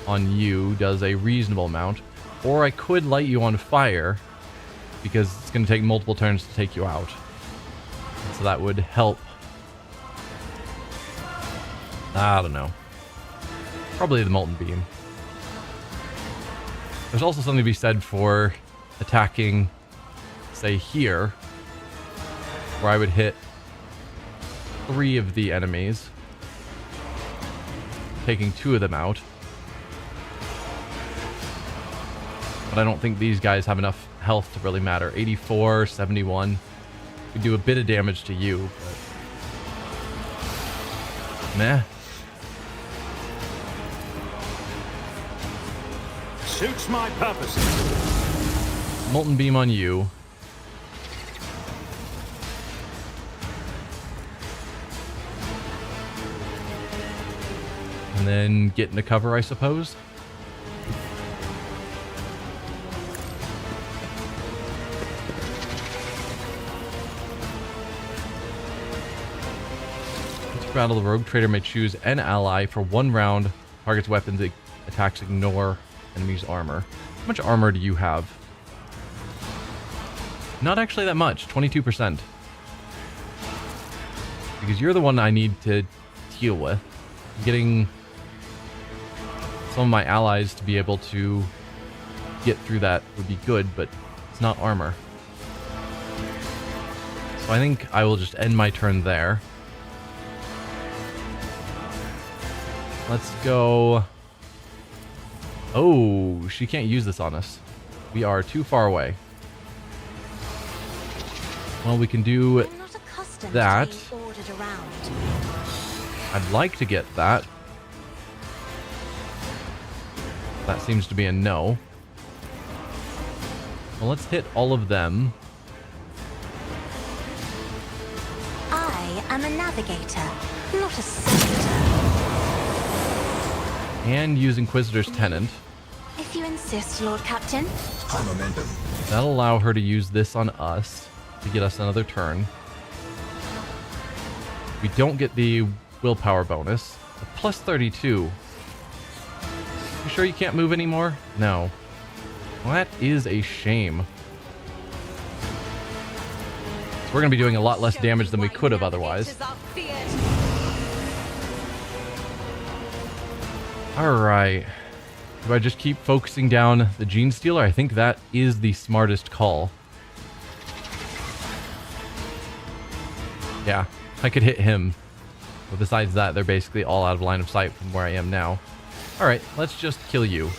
on you does a reasonable amount. Or I could light you on fire because it's going to take multiple turns to take you out. So that would help. I don't know. Probably the molten beam. There's also something to be said for attacking, say, here, where I would hit 3 of the enemies, taking 2 of them out. But I don't think these guys have enough health to really matter. 84, 71. We do a bit of damage to you, but meh. Suits my purposes. Molten beam on you. And then get into cover, I suppose. Battle, the rogue trader may choose an ally for 1 round. Target's weapons, attacks ignore enemy's armor. How much armor do you have? Not actually that much, 22%. Because you're the one I need to deal with. Getting some of my allies to be able to get through that would be good, but it's not armor. So I think I will just end my turn there. Let's go. Oh, she can't use this on us. We are too far away. Well, we can do I'm not accustomed that. to being ordered around. I'd like to get that. That seems to be a no. Well, let's hit all of them. I am a navigator, not a servitor. And use Inquisitor's Tenant. If you insist, Lord Captain. High momentum. That'll allow her to use this on us to get us another turn. We don't get the willpower bonus. A plus 32. You sure you can't move anymore? No. Well, that is a shame. So we're going to be doing a lot less damage than we could have otherwise. Alright. Do I just keep focusing down the Gene Stealer? I think that is the smartest call. Yeah, I could hit him. But besides that, they're basically all out of line of sight from where I am now. Alright, let's just kill you.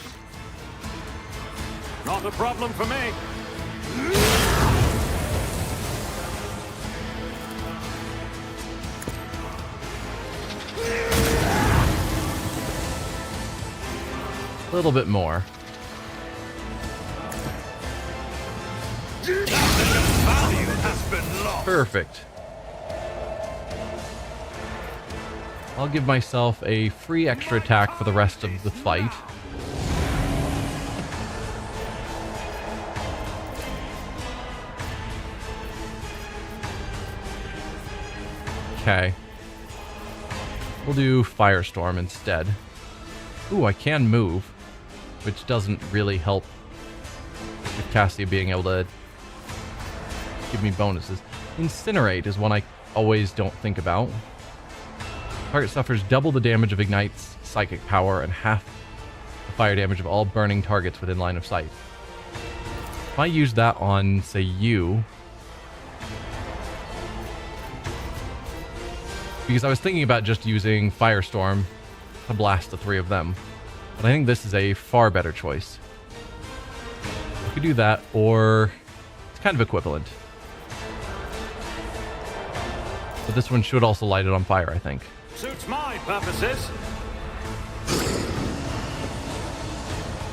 Not a problem for me. A little bit more. Value has been lost. Perfect. I'll give myself a free extra attack for the rest of the fight. Okay. We'll do Firestorm instead. Ooh, I can move, which doesn't really help with Cassia being able to give me bonuses. Incinerate is one I always don't think about. Target suffers double the damage of Ignite's psychic power and half the fire damage of all burning targets within line of sight. If I use that on, say, you... Because I was thinking about just using Firestorm to blast the 3 of them. But I think this is a far better choice. I could do that, or... It's kind of equivalent. But this one should also light it on fire, I think. Suits my purposes.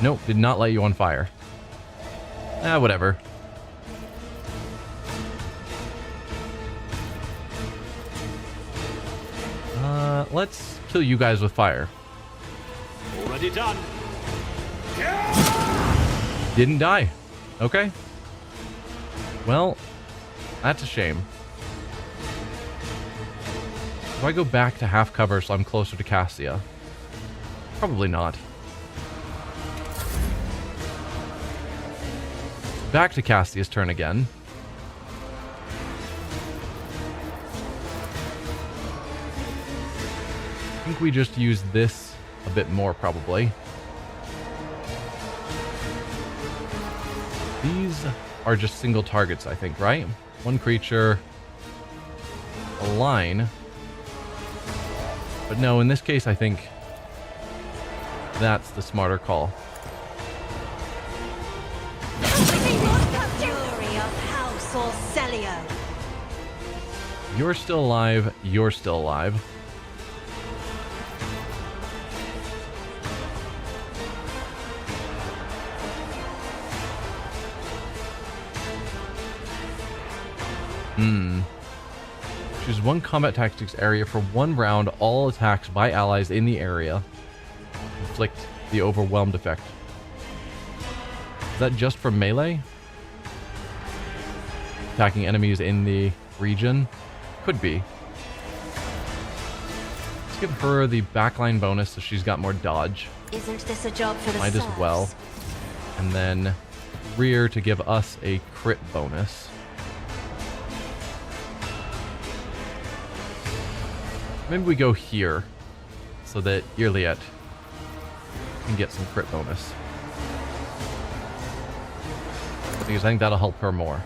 Nope, did not light you on fire. Whatever. Let's kill you guys with fire. Already done. Didn't die. Okay. Well, that's a shame. Do I go back to half cover so I'm closer to Cassia? Probably not. Back to Cassia's turn again. I think we just use this a bit more, probably. These are just single targets, I think, right? One creature, a line. But no, in this case, I think that's the smarter call. Fury of House Orcelio. You're still alive. You're still alive. Choose one combat tactics area for 1 round. All attacks by allies in the area inflict the overwhelmed effect. Is that just for melee? Attacking enemies in the region? Could be. Let's give her the backline bonus so she's got more dodge. Isn't this a job for the Might as well. serfs? And then rear to give us a crit bonus. Maybe we go here so that Irliet can get some crit bonus. Because I think that'll help her more.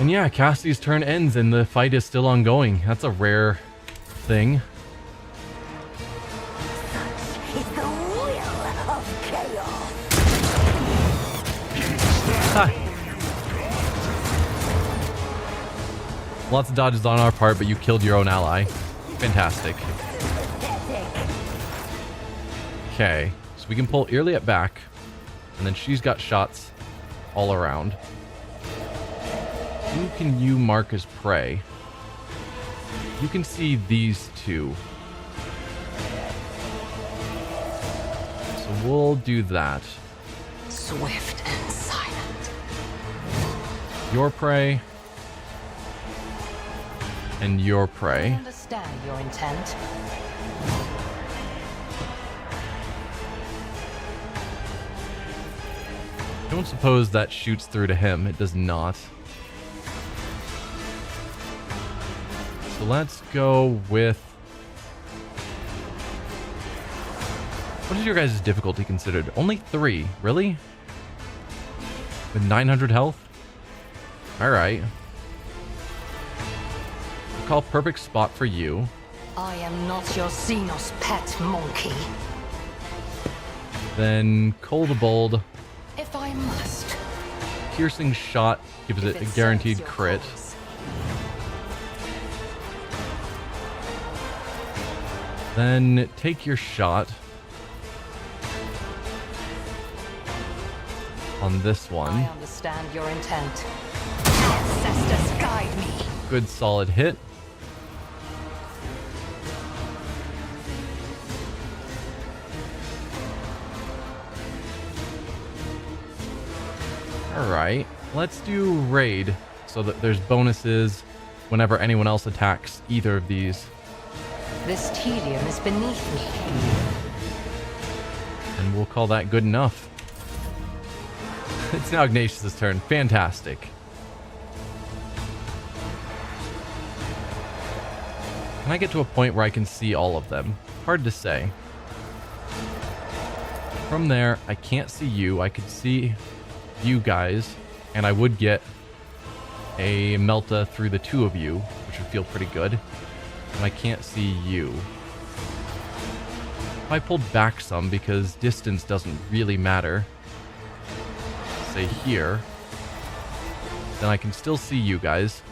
And yeah, Cassie's turn ends and the fight is still ongoing. That's a rare thing. Such is the will of chaos. Ha! Lots of dodges on our part, but you killed your own ally. Fantastic. Okay, so we can pull Irliet back, and then she's got shots all around. Who can you mark as prey? You can see these 2. So we'll do that. Swift and silent. Your prey. And your I prey. understand your intent. Don't suppose that shoots through to him. It does not. So let's go with... What is your guys' difficulty considered? Only 3. Really? With 900 health? Alright. Call perfect spot for you. I am not your xenos pet monkey. Then Cold Bold. If I must. Piercing shot gives it a guaranteed serves your crit. cause. Then take your shot on this one. I understand your intent. Ancestors guide me. Good solid hit. Alright, let's do raid so that there's bonuses whenever anyone else attacks either of these. This tedium is beneath me. And we'll call that good enough. It's now Ignatius' turn. Fantastic. Can I get to a point where I can see all of them? Hard to say. From there, I can't see you. I could see you guys, and I would get a melta through the two of you, which would feel pretty good. And I can't see you. If I pulled back some, because distance doesn't really matter, say here, then I can still see you guys.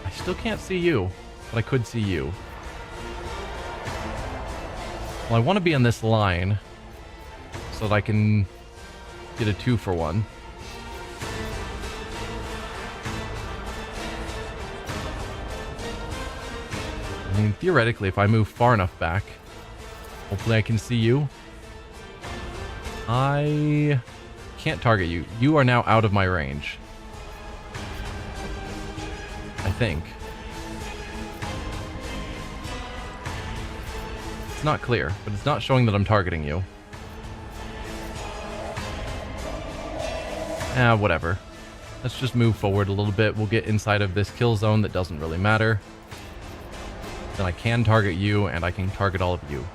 I still can't see you, but I could see you. Well, I want to be on this line so that I can get a 2-for-1. I mean, theoretically, if I move far enough back, hopefully I can see you. I can't target you. You are now out of my range. I think. It's not clear, but it's not showing that I'm targeting you. Whatever. Let's just move forward a little bit. We'll get inside of this kill zone that doesn't really matter. Then I can target you, and I can target all of you.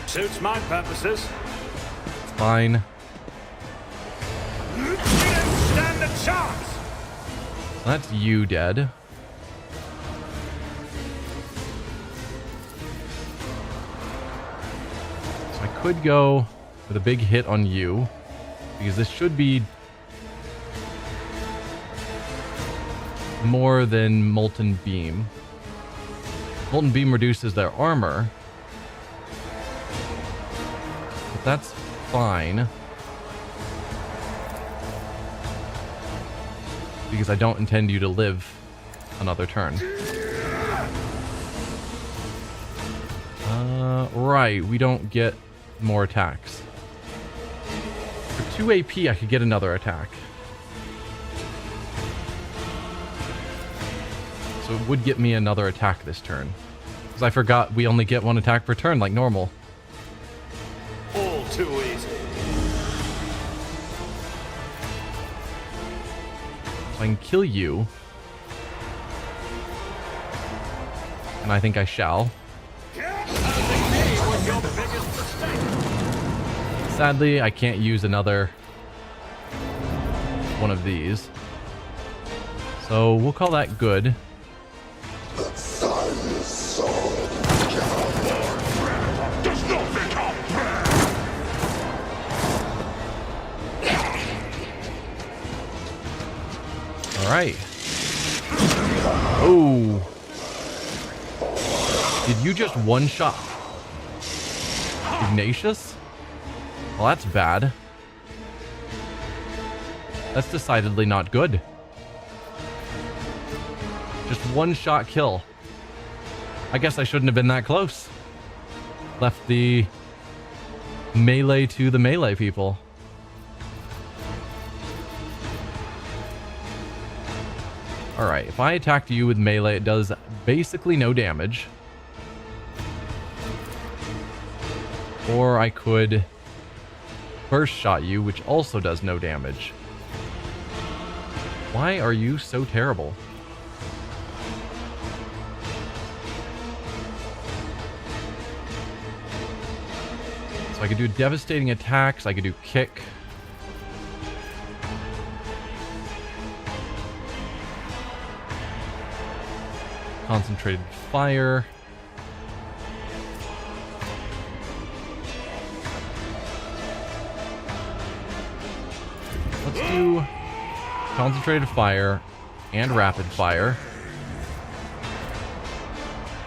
Suits my purposes. It's fine. You don't stand a chance! So that's you dead. So I could go with a big hit on you, because this should be more than Molten Beam. Molten Beam reduces their armor, but that's fine, because I don't intend you to live another turn. Right, we don't get more attacks. For 2 AP, I could get another attack. So it would get me another attack this turn. Because I forgot we only get 1 attack per turn like normal. All too easy. So I can kill you. And I think I shall. Sadly, I can't use another one of these. So we'll call that good. Alright. Oh. Did you just one-shot Ignatius? Well, that's bad. That's decidedly not good. Just one-shot kill. I guess I shouldn't have been that close. Left the melee to the melee people. Alright, if I attacked you with melee, it does basically no damage. Or I could burst shot you, which also does no damage. Why are you so terrible? So I could do devastating attacks, I could do kick. Concentrated fire. Let's do concentrated fire and rapid fire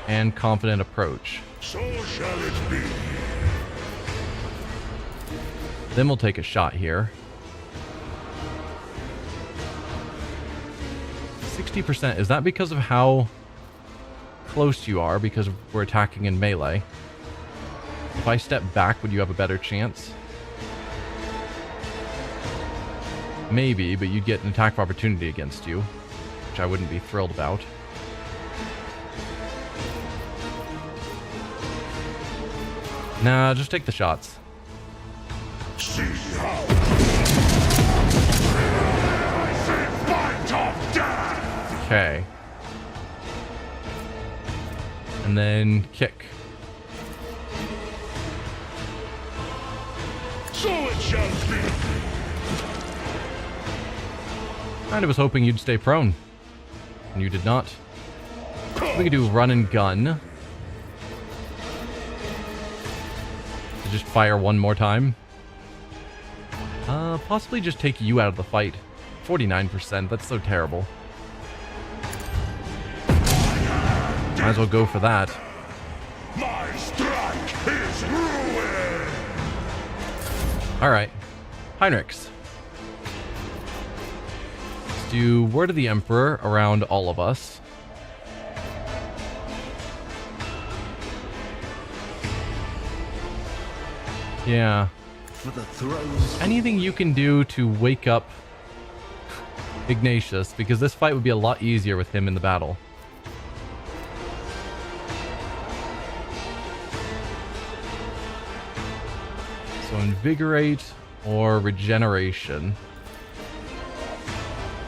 and confident approach. So shall it be. Then we'll take a shot here. 60%, is that because of how close you are? Because we're attacking in melee. If I step back, would you have a better chance? Maybe, but you'd get an attack of opportunity against you, which I wouldn't be thrilled about. Nah, just take the shots. See how I say fight of death. Okay. And then kick. So it shall be. Kinda was hoping you'd stay prone. And you did not. We could do run and gun. To just fire one more time. Possibly just take you out of the fight. 49%, that's so terrible. Might as well go for that. My strike is ruin. Alright. Heinrichs. Let's do Word of the Emperor around all of us. Yeah. For the thrones. Anything you can do to wake up Ignatius, because this fight would be a lot easier with him in the battle. So invigorate or regeneration.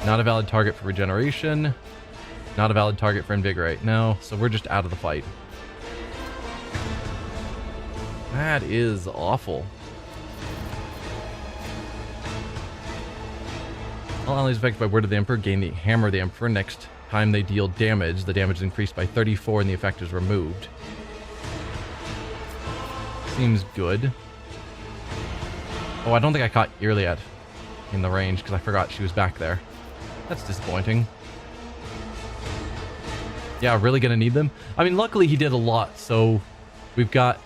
Not a valid target for regeneration. Not a valid target for invigorate. No, so we're just out of the fight. That is awful. All allies affected by Word of the Emperor gain the Hammer of the Emperor. Next time they deal damage, the damage is increased by 34 and the effect is removed. Seems good. Oh, I don't think I caught Irliet in the range because I forgot she was back there. That's disappointing. Yeah, really gonna need them? I mean, luckily he did a lot, so we've got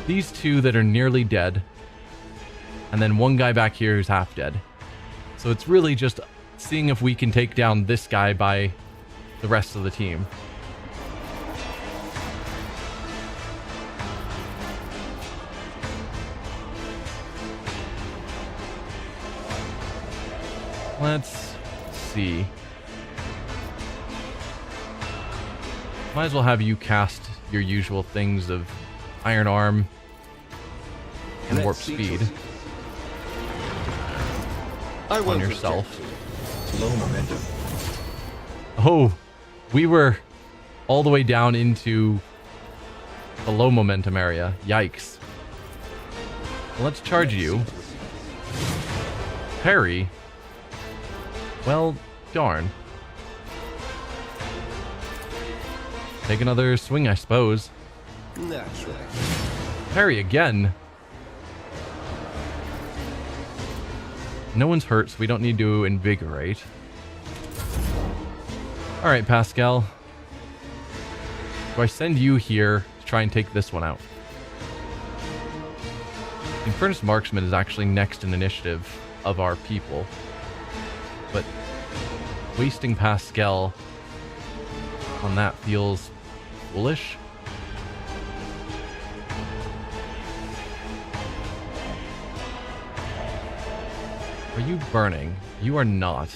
these two that are nearly dead, and then one guy back here who's half dead. So it's really just seeing if we can take down this guy by the rest of the team. Let's see. Might as well have you cast your usual things of Iron Arm and Warp Speed on yourself. Low momentum. Oh, we were all the way down into the low momentum area. Yikes. Well, let's charge you. Parry. Well, darn. Take another swing, I suppose. Naturally. Parry again. No one's hurt, so we don't need to invigorate. Alright, Pascal. Do I send you here to try and take this one out? Infernus Marksman is actually next in initiative of our people. But wasting Pascal on that feels foolish. Are you burning? You are not.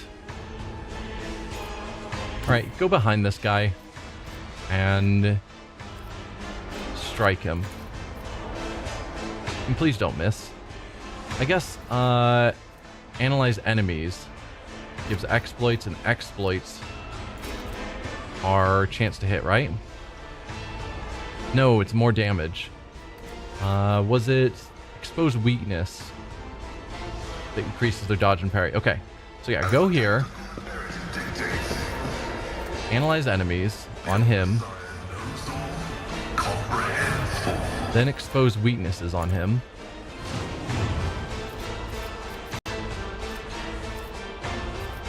Alright, go behind this guy and strike him. And please don't miss. I guess, analyze enemies gives exploits, and exploits are chance to hit, right? No, it's more damage. Was it expose weakness that increases their dodge and parry? Okay, so yeah, go here. Analyze enemies on him. Then expose weaknesses on him.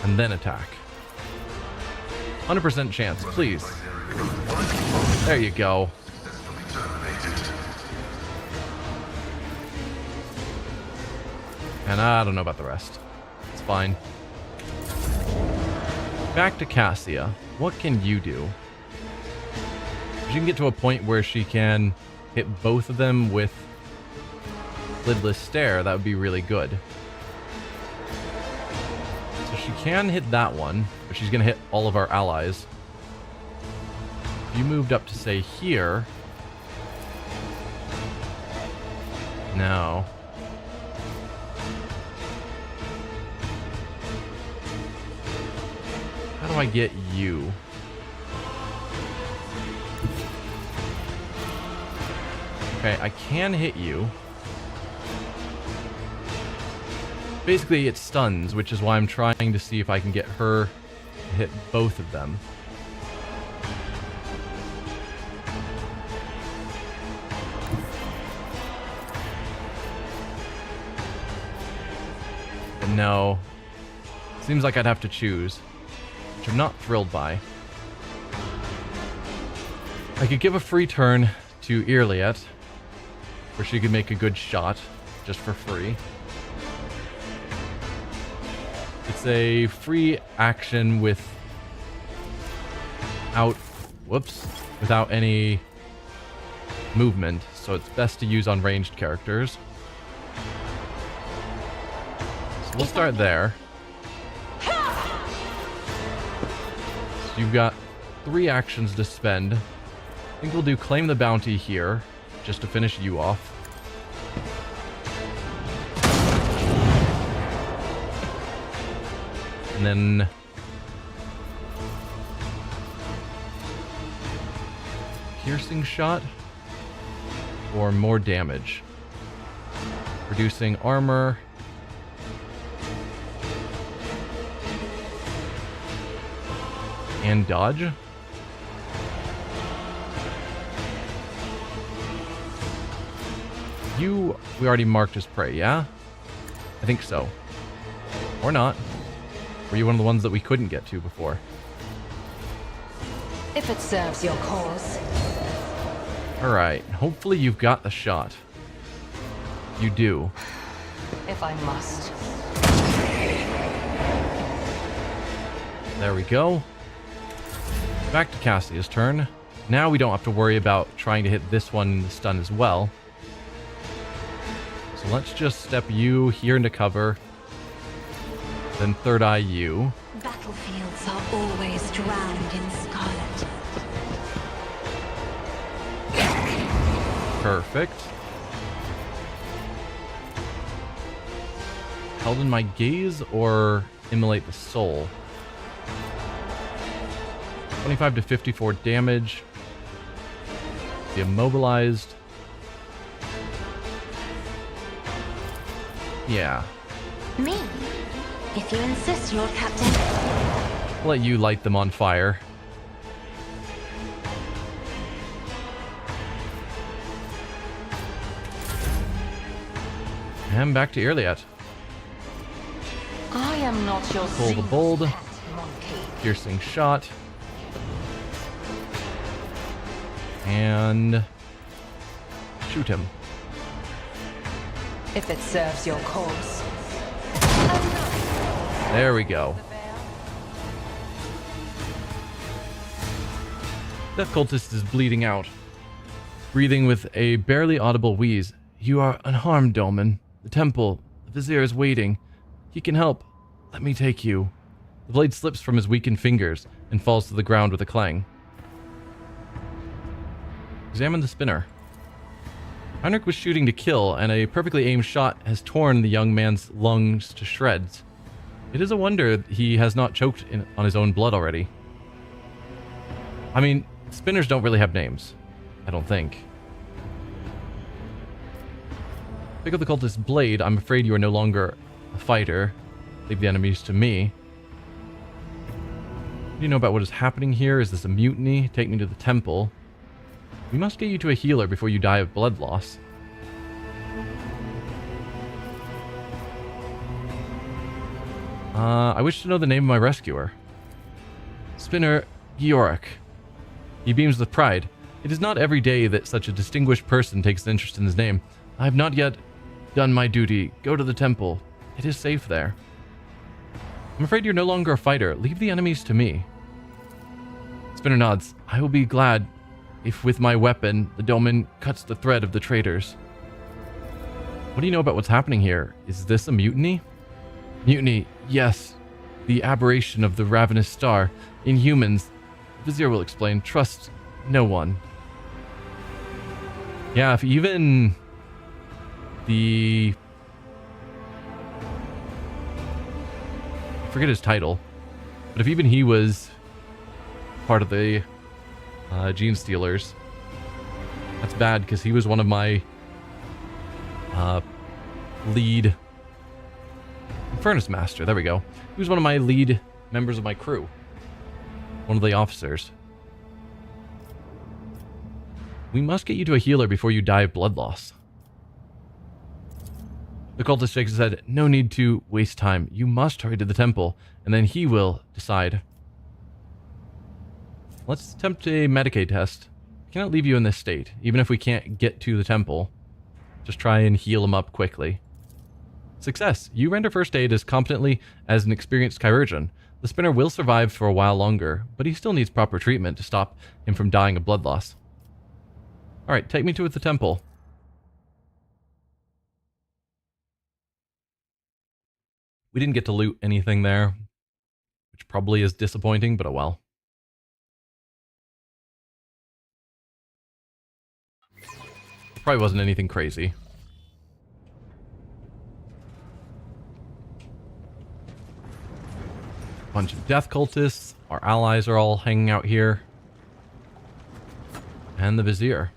And then attack. 100% chance, please. There you go. And I don't know about the rest. It's fine. Back to Cassia. What can you do? If she can get to a point where she can hit both of them with Lidless Stare, that would be really good. So she can hit that one, but she's going to hit all of our allies. If you moved up to, say, here... No. How do I get you? Okay, I can hit you. Basically, it stuns, which is why I'm trying to see if I can get her to hit both of them. But no. Seems like I'd have to choose, which I'm not thrilled by. I could give a free turn to Irliet, where she could make a good shot, just for free. It's a free action without any movement, so it's best to use on ranged characters. So we'll start there. So you've got 3 actions to spend. I think we'll do Claim the Bounty here, just to finish you off. And then Piercing Shot or more damage. Reducing armor. And dodge. We already marked as prey, yeah? I think so. Or not. Were you one of the ones that we couldn't get to before? If it serves your cause. Alright, hopefully you've got the shot. You do. If I must. There we go. Back to Cassia's turn. Now we don't have to worry about trying to hit this one in the stun as well. So let's just step you here into cover. Then third eye you. Battlefields are always drowned in scarlet. Perfect. Held in my gaze or immolate the soul? 25 to 54 damage. Be immobilized. Yeah. Me? If you insist, Lord Captain. I'll let you light them on fire. And back to Irliet. I am not your Pull the bold. Piercing shot. And shoot him. If it serves your cause. There we go. Death Cultist is bleeding out, breathing with a barely audible wheeze. You are unharmed, Dolmen. The temple, the Vizier is waiting. He can help. Let me take you. The blade slips from his weakened fingers and falls to the ground with a clang. Examine the spinner. Heinrich was shooting to kill, and a perfectly aimed shot has torn the young man's lungs to shreds. It is a wonder he has not choked on his own blood already. I mean, spinners don't really have names. I don't think. Pick up the cultist's blade. I'm afraid you are no longer a fighter. Leave the enemies to me. What do you know about what is happening here? Is this a mutiny? Take me to the temple. We must get you to a healer before you die of blood loss. I wish to know the name of my rescuer. Spinner Georg. He beams with pride. It is not every day that such a distinguished person takes an interest in his name. I have not yet done my duty. Go to the temple. It is safe there. I'm afraid you're no longer a fighter. Leave the enemies to me. Spinner nods. I will be glad if with my weapon the dolmen cuts the thread of the traitors. What do you know about what's happening here? Is this a mutiny? Mutiny, yes. The aberration of the ravenous star. Inhumans. Vizier will explain. Trust no one. Yeah, if even the... I forget his title. But if even he was part of the Gene Stealers, that's bad because he was one of my lead Furnace Master, there we go. He was one of my lead members of my crew. One of the officers. We must get you to a healer before you die of blood loss. The cultist shakes his head. No need to waste time. You must hurry to the temple, and then he will decide. Let's attempt a Medicaid test. I cannot leave you in this state, even if we can't get to the temple. Just try and heal him up quickly. Success. You render first aid as competently as an experienced chirurgeon. The spinner will survive for a while longer, but he still needs proper treatment to stop him from dying of blood loss. Alright, take me to the temple. We didn't get to loot anything there, which probably is disappointing, but oh well. Probably wasn't anything crazy. Bunch of death cultists. Our allies are all hanging out here. And the Vizier.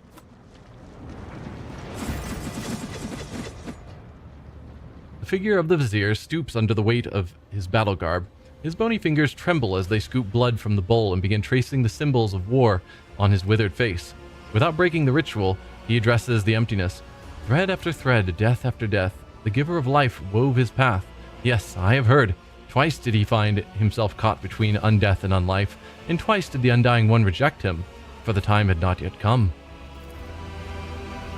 The figure of the Vizier stoops under the weight of his battle garb. His bony fingers tremble as they scoop blood from the bowl and begin tracing the symbols of war on his withered face. Without breaking the ritual, he addresses the emptiness. Thread after thread, death after death, the giver of life wove his path. Yes, I have heard. Twice did he find himself caught between undeath and unlife, and twice did the Undying One reject him, for the time had not yet come.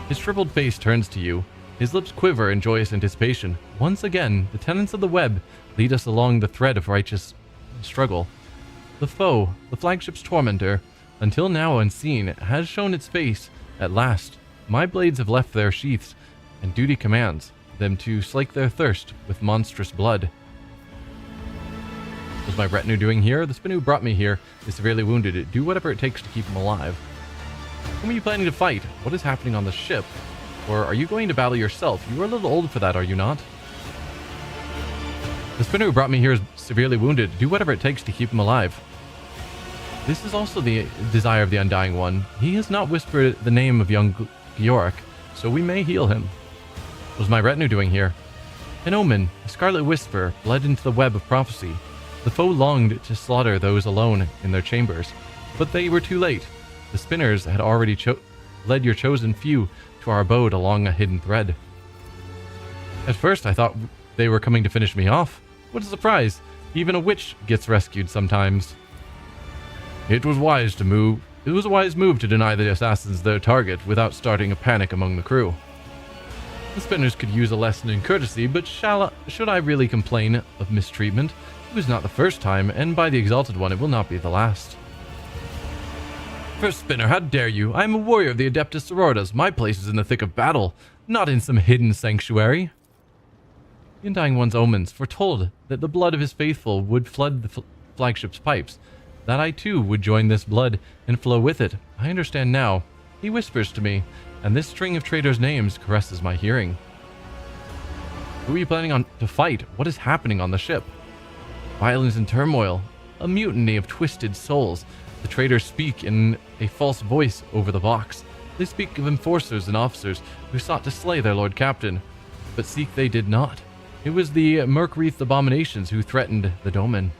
His shriveled face turns to you. His lips quiver in joyous anticipation. Once again, the tenets of the web lead us along the thread of righteous struggle. The foe, the flagship's tormentor, until now unseen, has shown its face at last. My blades have left their sheaths, and duty commands them to slake their thirst with monstrous blood. What's my retinue doing here? The spin who brought me here is severely wounded. Do whatever it takes to keep him alive. Whom are you planning to fight? What is happening on the ship? Or are you going to battle yourself? You are a little old for that, are you not? The spinner who brought me here is severely wounded. Do whatever it takes to keep him alive. This is also the desire of the Undying One. He has not whispered the name of young Bjork, so we may heal him. What was my retinue doing here? An omen, a scarlet whisper, bled into the web of prophecy. The foe longed to slaughter those alone in their chambers, but they were too late. The spinners had already led your chosen few to our abode along a hidden thread. At first I thought they were coming to finish me off. What a surprise! Even a witch gets rescued sometimes. It was a wise move to deny the assassins their target without starting a panic among the crew. The spinners could use a lesson in courtesy, but should I really complain of mistreatment? It was not the first time, and by the Exalted One, it will not be the last. First spinner, how dare you? I am a warrior of the Adeptus Sororitas. My place is in the thick of battle, not in some hidden sanctuary. The Undying One's omens foretold that the blood of his faithful would flood the flagship's pipes, that I too would join this blood and flow with it. I understand now. He whispers to me, and this string of traitors' names caresses my hearing. Who are you planning to fight? What is happening on the ship? Violence and turmoil, a mutiny of twisted souls. The traitors speak in a false voice over the box. They speak of enforcers and officers who sought to slay their Lord Captain, but seek they did not. It was the Murk-wreathed abominations who threatened the Domin.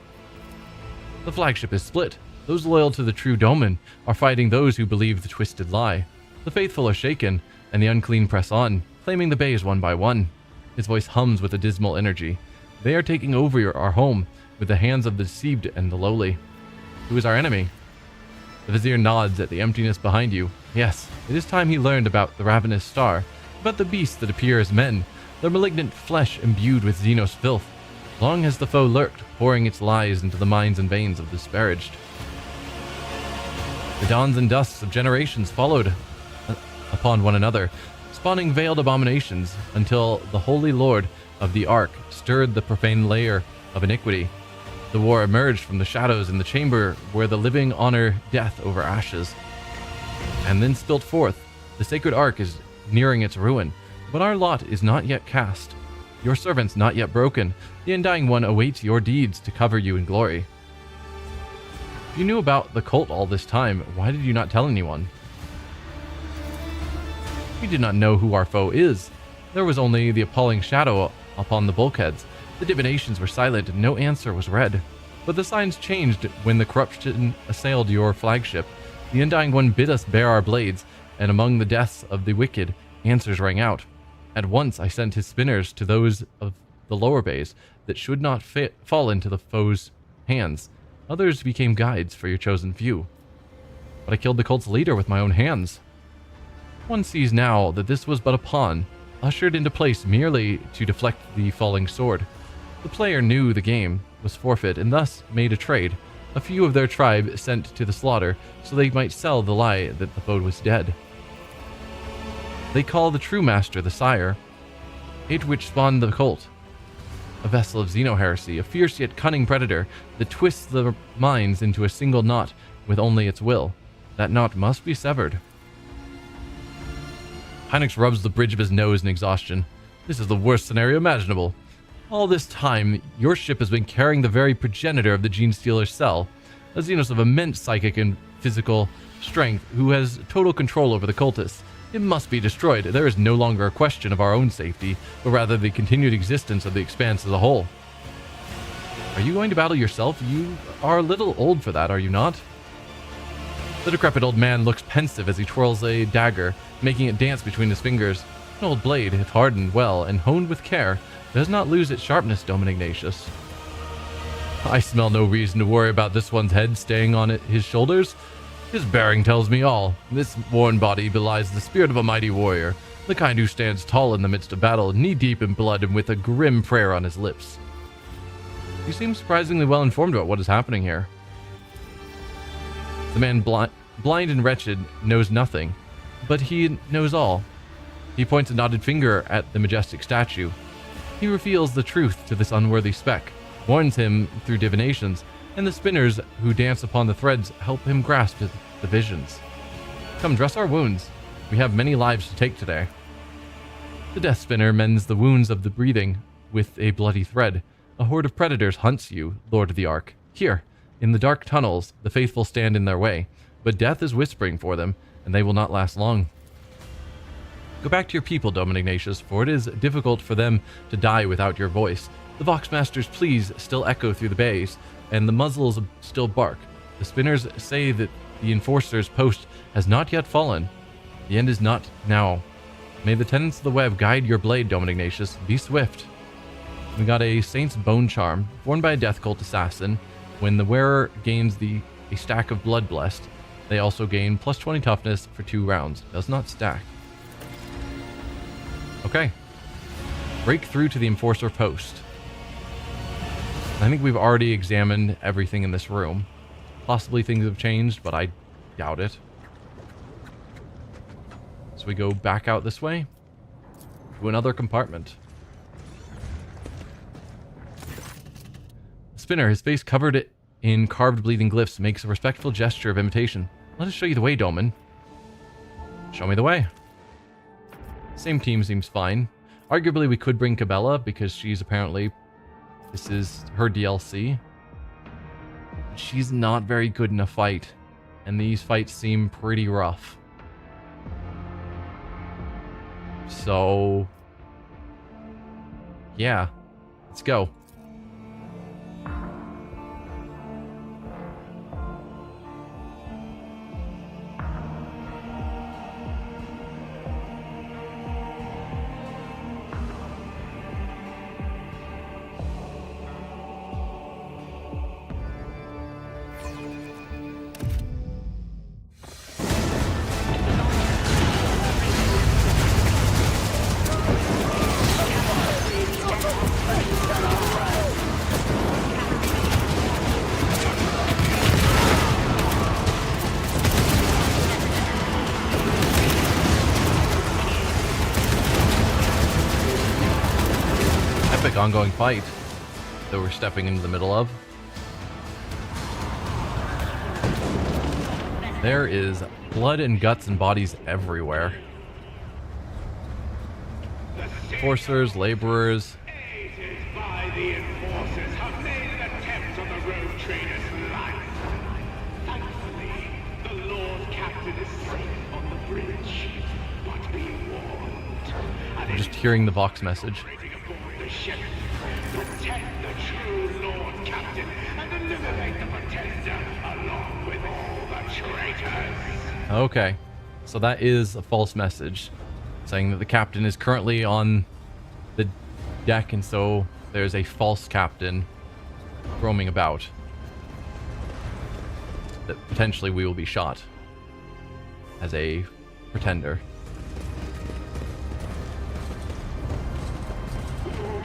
The flagship is split. Those loyal to the true Domin are fighting those who believe the twisted lie. The faithful are shaken, and the unclean press on, claiming the bays one by one. His voice hums with a dismal energy. They are taking over our home with the hands of the deceived and the lowly. Who is our enemy? The Vizier nods at the emptiness behind you. Yes, it is time he learned about the ravenous star, about the beasts that appear as men, their malignant flesh imbued with xenos filth. Long has the foe lurked, pouring its lies into the minds and veins of the disparaged. The dawns and dusks of generations followed upon one another, spawning veiled abominations, until the Holy Lord of the Ark stirred the profane layer of iniquity. The war emerged from the shadows in the chamber where the living honor death over ashes, and then spilt forth. The sacred Ark is nearing its ruin, but our lot is not yet cast. Your servants not yet broken. The Undying One awaits your deeds to cover you in glory. If you knew about the cult all this time, why did you not tell anyone? We did not know who our foe is. There was only the appalling shadow upon the bulkheads, The divinations were silent and no answer was read. But the signs changed when the corruption assailed your flagship. The Undying One bid us bare our blades, and among the deaths of the wicked, answers rang out. At once I sent his spinners to those of the lower bays that should not fall into the foe's hands. Others became guides for your chosen few. But I killed the cult's leader with my own hands. One sees now that this was but a pawn, ushered into place merely to deflect the falling sword. The player knew the game was forfeit and thus made a trade. A few of their tribe sent to the slaughter so they might sell the lie that the foe was dead. They call the true master the sire, it which spawned the cult. A vessel of xeno-heresy, a fierce yet cunning predator that twists the minds into a single knot with only its will. That knot must be severed. Hynix rubs the bridge of his nose in exhaustion. This is the worst scenario imaginable. All this time, your ship has been carrying the very progenitor of the Gene Stealer's cell, a xenos of immense psychic and physical strength who has total control over the cultists. It must be destroyed. There is no longer a question of our own safety, but rather the continued existence of the Expanse as a whole. Are you going to battle yourself? You are a little old for that, are you not? The decrepit old man looks pensive as he twirls a dagger, making it dance between his fingers. An old blade, if hardened well and honed with care, does not lose its sharpness, Dom Ignatius. I smell no reason to worry about this one's head staying on his shoulders. His bearing tells me all. This worn body belies the spirit of a mighty warrior, the kind who stands tall in the midst of battle, knee-deep in blood and with a grim prayer on his lips. You seem surprisingly well informed about what is happening here. The man blind and wretched knows nothing, but he knows all. He points a knotted finger at the majestic statue. He reveals the truth to this unworthy speck, warns him through divinations, and the spinners who dance upon the threads help him grasp the visions. Come, dress our wounds. We have many lives to take today. The death spinner mends the wounds of the breathing with a bloody thread. A horde of predators hunts you, Lord of the Ark. Here, in the dark tunnels, the faithful stand in their way, but death is whispering for them, and they will not last long. Go back to your people, Dom Ignatius, for it is difficult for them to die without your voice. The Voxmaster's pleas still echo through the bays, and the muzzles still bark. The spinners say that the Enforcer's post has not yet fallen. The end is not now. May the tenants of the web guide your blade, Dom Ignatius. Be swift. We got a Saint's Bone Charm, worn by a Death Cult assassin. When the wearer gains a stack of Blood Blessed, they also gain plus 20 toughness for 2 rounds. Does not stack. Okay. Break through to the Enforcer post. I think we've already examined everything in this room. Possibly things have changed, but I doubt it. So we go back out this way to another compartment. The spinner, his face covered in carved bleeding glyphs, makes a respectful gesture of invitation. Let us show you the way, Doman. Show me the way. Same team seems fine. Arguably, we could bring Cabela because she's apparently... This is her DLC. She's not very good in a fight, and these fights seem pretty rough. So... yeah. Let's go. Ongoing fight that we're stepping into the middle of. There is blood and guts and bodies everywhere. Enforcers, laborers. Aided by the enforcers, have made an attempt on the road trader's life. Thankfully, the Lord Captain is safe on the bridge, but be warned. I'm just hearing the Vox message. The ship, Protect the true Lord Captain and eliminate the Pretender along with all the traitors. Okay, so that is a false message saying that the captain is currently on the deck, and so there's a false captain roaming about. That potentially we will be shot as a pretender.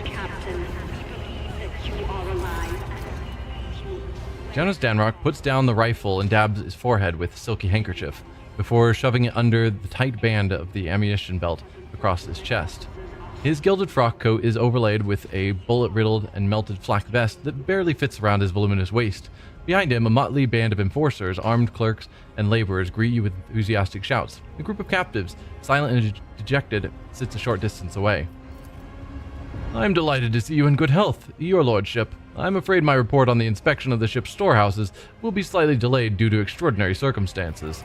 Captain, we believe that you are alive. Jonas Danrock puts down the rifle and dabs his forehead with a silky handkerchief before shoving it under the tight band of the ammunition belt across his chest. His gilded frock coat is overlaid with a bullet-riddled and melted flak vest that barely fits around his voluminous waist. Behind him, a motley band of enforcers, armed clerks, and laborers greet you with enthusiastic shouts. A group of captives, silent and dejected, sits a short distance away. I'm delighted to see you in good health, your lordship. I'm afraid my report on the inspection of the ship's storehouses will be slightly delayed due to extraordinary circumstances.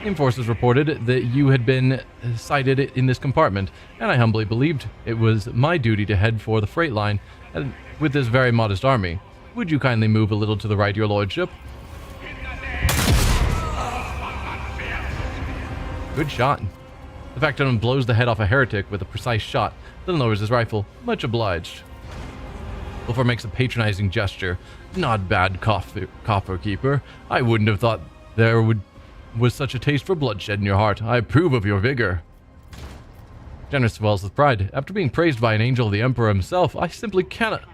The enforcers reported that you had been sighted in this compartment, and I humbly believed it was my duty to head for the freight line with this very modest army. Would you kindly move a little to the right, your lordship? Good shot. The factotum blows the head off a heretic with a precise shot, then lowers his rifle. Much obliged. Ulfar makes a patronizing gesture. Not bad, coffer keeper. I wouldn't have thought there was such a taste for bloodshed in your heart. I approve of your vigor. Generous swells with pride. After being praised by an angel of the Emperor himself, I simply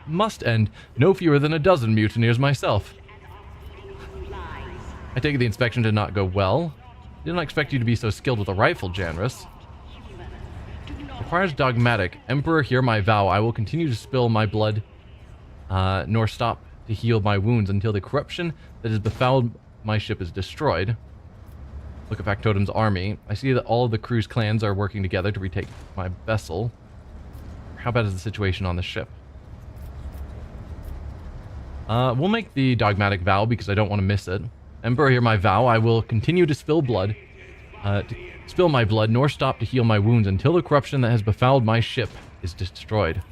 must end no fewer than a dozen mutineers myself. I take it the inspection did not go well. Did not expect you to be so skilled with a rifle, Janrus. Requires dogmatic. Emperor, hear my vow. I will continue to spill my blood, nor stop to heal my wounds until the corruption that has befouled my ship is destroyed. Look at Factotum's army. I see that all of the crew's clans are working together to retake my vessel. How bad is the situation on the ship? We'll make the dogmatic vow because I don't want to miss it. Emperor, hear my vow. I will continue to spill my blood, nor stop to heal my wounds until the corruption that has befouled my ship is destroyed.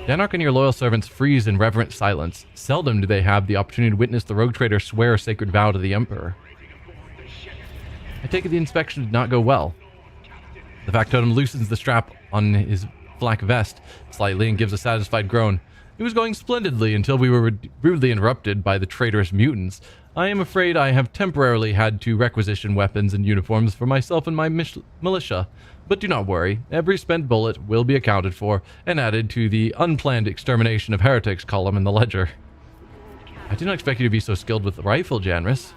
Danark and your loyal servants freeze in reverent silence. Seldom do they have the opportunity to witness the rogue trader swear a sacred vow to the Emperor. I take it the inspection did not go well. The factotum loosens the strap on his flak vest slightly and gives a satisfied groan. It was going splendidly until we were rudely interrupted by the traitorous mutants. I am afraid I have temporarily had to requisition weapons and uniforms for myself and my militia. But do not worry, every spent bullet will be accounted for and added to the unplanned extermination of heretics column in the ledger. I did not expect you to be so skilled with the rifle, Janrus.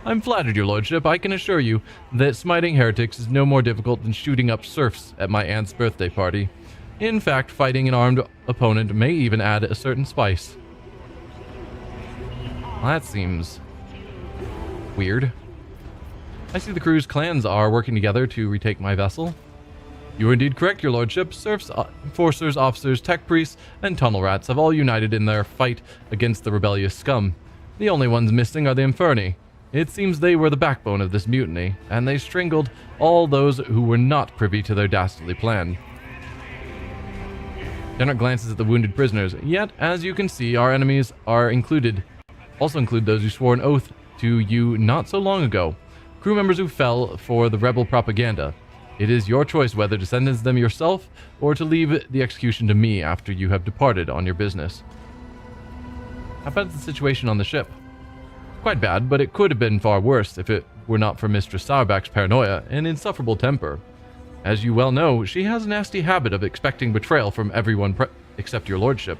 I'm flattered, your lordship. I can assure you that smiting heretics is no more difficult than shooting up serfs at my aunt's birthday party. In fact, fighting an armed opponent may even add a certain spice. Well, that seems weird. I see the crew's clans are working together to retake my vessel. You are indeed correct, your lordship. Serfs, enforcers, officers, tech priests, and tunnel rats have all united in their fight against the rebellious scum. The only ones missing are the Inferni. It seems they were the backbone of this mutiny, and they strangled all those who were not privy to their dastardly plan. Denmark glances at the wounded prisoners. Yet, as you can see, our enemies also include those who swore an oath to you not so long ago. Crew members who fell for the rebel propaganda. It is your choice whether to sentence them yourself or to leave the execution to me after you have departed on your business. How bad is the situation on the ship? Quite bad, but it could have been far worse if it were not for Mistress Sauerback's paranoia and insufferable temper. As you well know, she has a nasty habit of expecting betrayal from everyone except your lordship.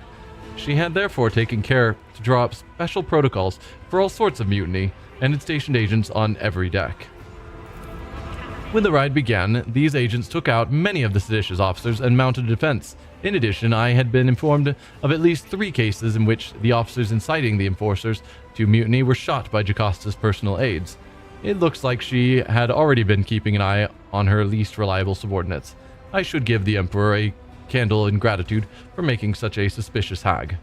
She had therefore taken care to draw up special protocols for all sorts of mutiny and had stationed agents on every deck. When the ride began, these agents took out many of the seditious officers and mounted a defense. In addition, I had been informed of at least 3 cases in which the officers inciting the enforcers to mutiny were shot by Jocasta's personal aides. It looks like she had already been keeping an eye on her least reliable subordinates. I should give the Emperor a candle in gratitude for making such a suspicious hag.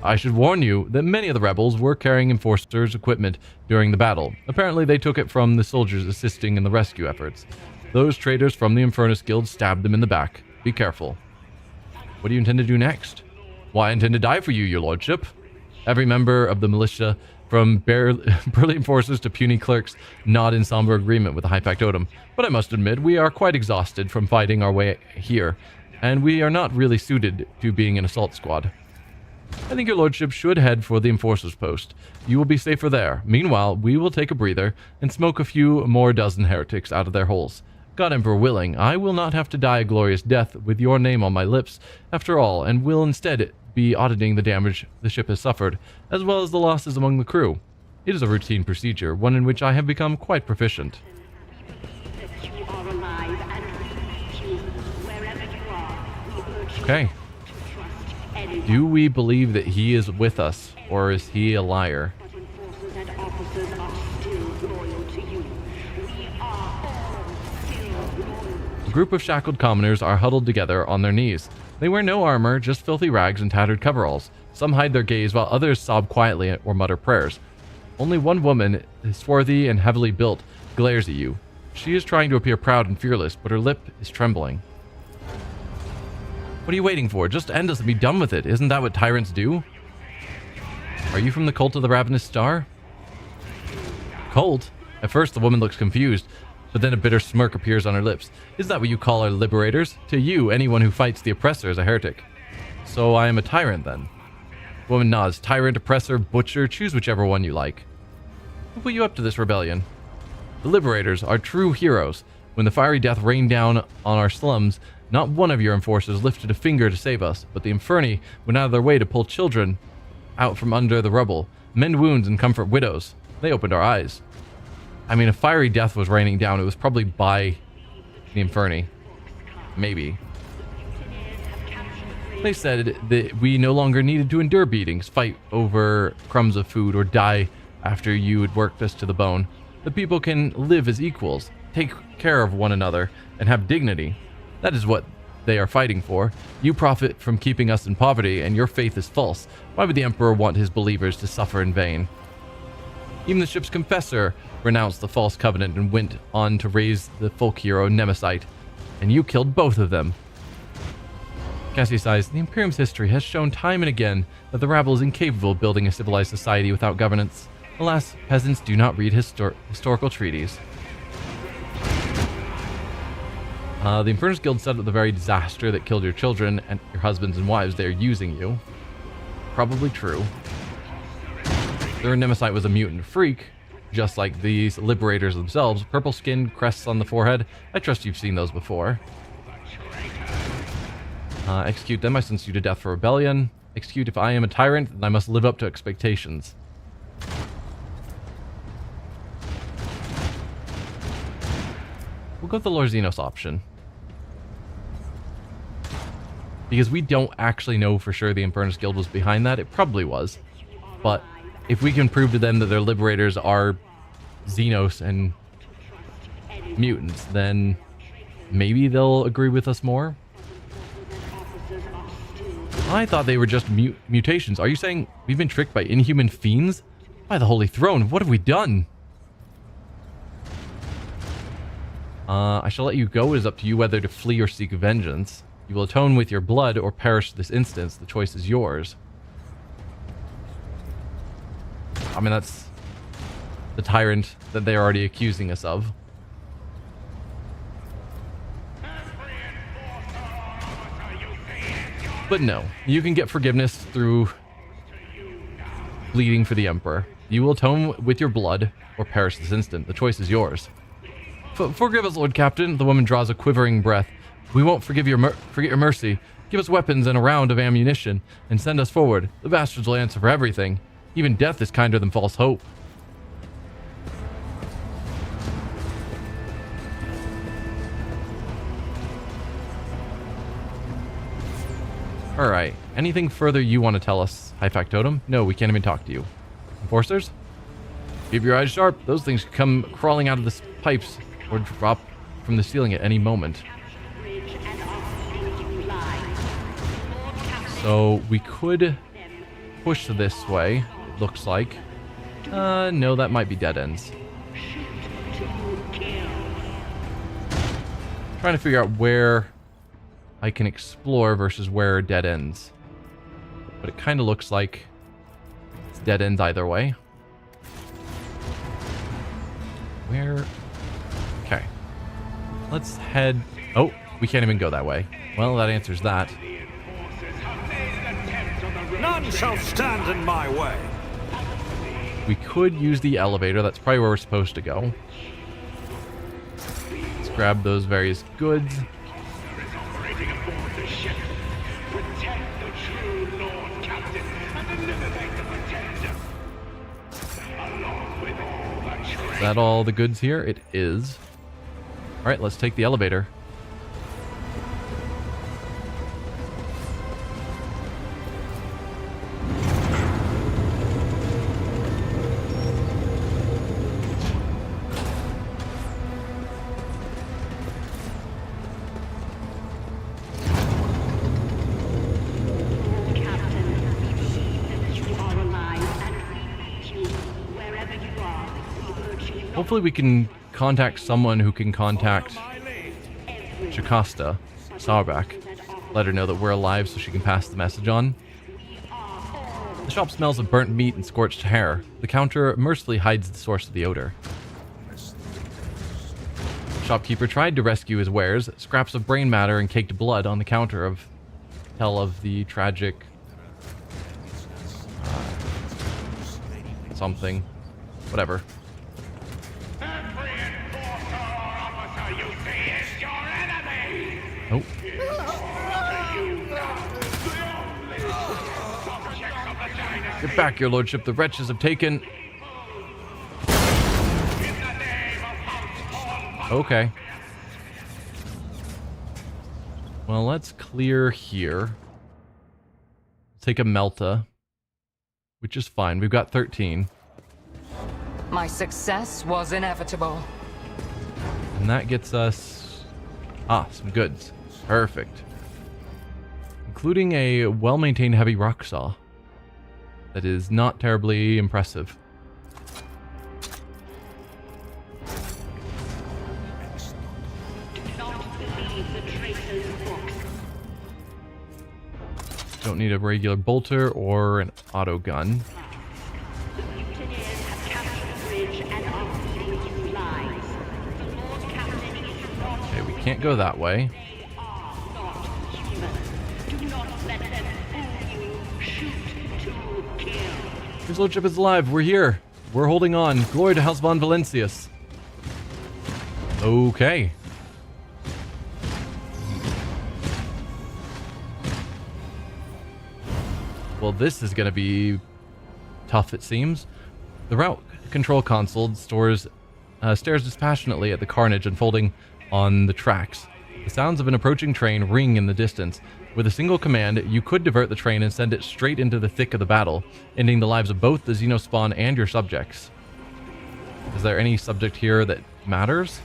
I should warn you that many of the rebels were carrying enforcers' equipment during the battle. Apparently they took it from the soldiers assisting in the rescue efforts. Those traitors from the Infernus Guild stabbed them in the back. Be careful. What do you intend to do next? Why, I intend to die for you, your lordship. Every member of the militia, from brilliant forces to puny clerks, nod in somber agreement with the high factotum. But I must admit, we are quite exhausted from fighting our way here, and we are not really suited to being an assault squad. I think your lordship should head for the enforcer's post. You will be safer there. Meanwhile, we will take a breather and smoke a few more dozen heretics out of their holes. God Emperor willing, I will not have to die a glorious death with your name on my lips, after all, and will instead be auditing the damage the ship has suffered, as well as the losses among the crew. It is a routine procedure, one in which I have become quite proficient. Okay. Do we believe that he is with us, or is he a liar? A group of shackled commoners are huddled together on their knees. They wear no armor, just filthy rags and tattered coveralls. Some hide their gaze while others sob quietly or mutter prayers. Only one woman, swarthy and heavily built, glares at you. She is trying to appear proud and fearless, but her lip is trembling. What are you waiting for? Just end us and be done with it. Isn't that what tyrants do? Are you from the cult of the Ravenous Star? Cult? At first, the woman looks confused, but then a bitter smirk appears on her lips. Is that what you call our liberators? To you, anyone who fights the oppressor is a heretic. So I am a tyrant, then? The woman nods. Tyrant, oppressor, butcher, choose whichever one you like. Who put you up to this rebellion? The liberators are true heroes. When the fiery death rained down on our slums, not one of your enforcers lifted a finger to save us, but the Inferni went out of their way to pull children out from under the rubble, mend wounds and comfort widows. They opened our eyes. I mean, if fiery death was raining down, it was probably by the Inferni. Maybe. They said that we no longer needed to endure beatings, fight over crumbs of food, or die after you had worked us to the bone. The people can live as equals, take care of one another, and have dignity. That is what they are fighting for. You profit from keeping us in poverty, and your faith is false. Why would the Emperor want his believers to suffer in vain? Even the ship's confessor renounced the false covenant and went on to raise the folk hero Nemesite, and you killed both of them. Cassie sighs. The Imperium's history has shown time and again that the rabble is incapable of building a civilized society without governance. Alas, peasants do not read historical treaties. The Infernus Guild set up the very disaster that killed your children and your husbands and wives. They are using you. Probably true. Their Nemesite was a mutant freak, just like these liberators themselves. Purple skin, crests on the forehead. I trust you've seen those before. Execute them. I sentence you to death for rebellion. Execute if I am a tyrant, then I must live up to expectations. We'll go with the Lord Xenos option. Because we don't actually know for sure the Infernus Guild was behind that. It probably was. But if we can prove to them that their liberators are xenos and mutants, then maybe they'll agree with us more. I thought they were just mutations. Are you saying we've been tricked by inhuman fiends? By the Holy Throne, what have we done? I shall let you go. It is up to you whether to flee or seek vengeance. You will atone with your blood or perish this instance. The choice is yours. I mean, that's the tyrant that they're already accusing us of. But no, you can get forgiveness through bleeding for the Emperor. You will atone with your blood or perish this instant. The choice is yours. Forgive us, Lord Captain. The woman draws a quivering breath. We won't forget your mercy. Give us weapons and a round of ammunition, and send us forward. The bastards will answer for everything. Even death is kinder than false hope. Alright, anything further you want to tell us, High Factotum? No, we can't even talk to you. Enforcers? Keep your eyes sharp. Those things could come crawling out of the pipes or drop from the ceiling at any moment. So we could push this way, it looks like. No, that might be dead ends. Trying to figure out where I can explore versus where are dead ends. But it kind of looks like it's dead ends either way. Where? Okay. Let's head... Oh, we can't even go that way. Well, that answers that. None shall stand in my way. We could use the elevator. That's probably where we're supposed to go. Let's grab those various goods. Is that all the goods here? It is. Alright, let's take the elevator. Hopefully we can contact someone who can contact Jocasta, Sarback. Let her know that we're alive so she can pass the message on. The shop smells of burnt meat and scorched hair. The counter mercifully hides the source of the odor. The shopkeeper tried to rescue his wares. Scraps of brain matter and caked blood on the counter tell of the tragic... something. Whatever. Oh. Get back, your lordship. The wretches have taken... Okay. Well, let's clear here. Take a Melta, which is fine. We've got 13. My success was inevitable. And that gets us... some goods. Perfect. Including a well-maintained heavy rock saw. That is not terribly impressive. Don't need a regular bolter or an auto gun. Okay, we can't go that way. His lordship is alive. We're here. We're holding on. Glory to House von Valencius. Okay. Well, this is going to be tough, it seems. The route control console stares dispassionately at the carnage unfolding on the tracks. The sounds of an approaching train ring in the distance. With a single command, you could divert the train and send it straight into the thick of the battle, ending the lives of both the xenos spawn and your subjects. Is there any subject here that matters?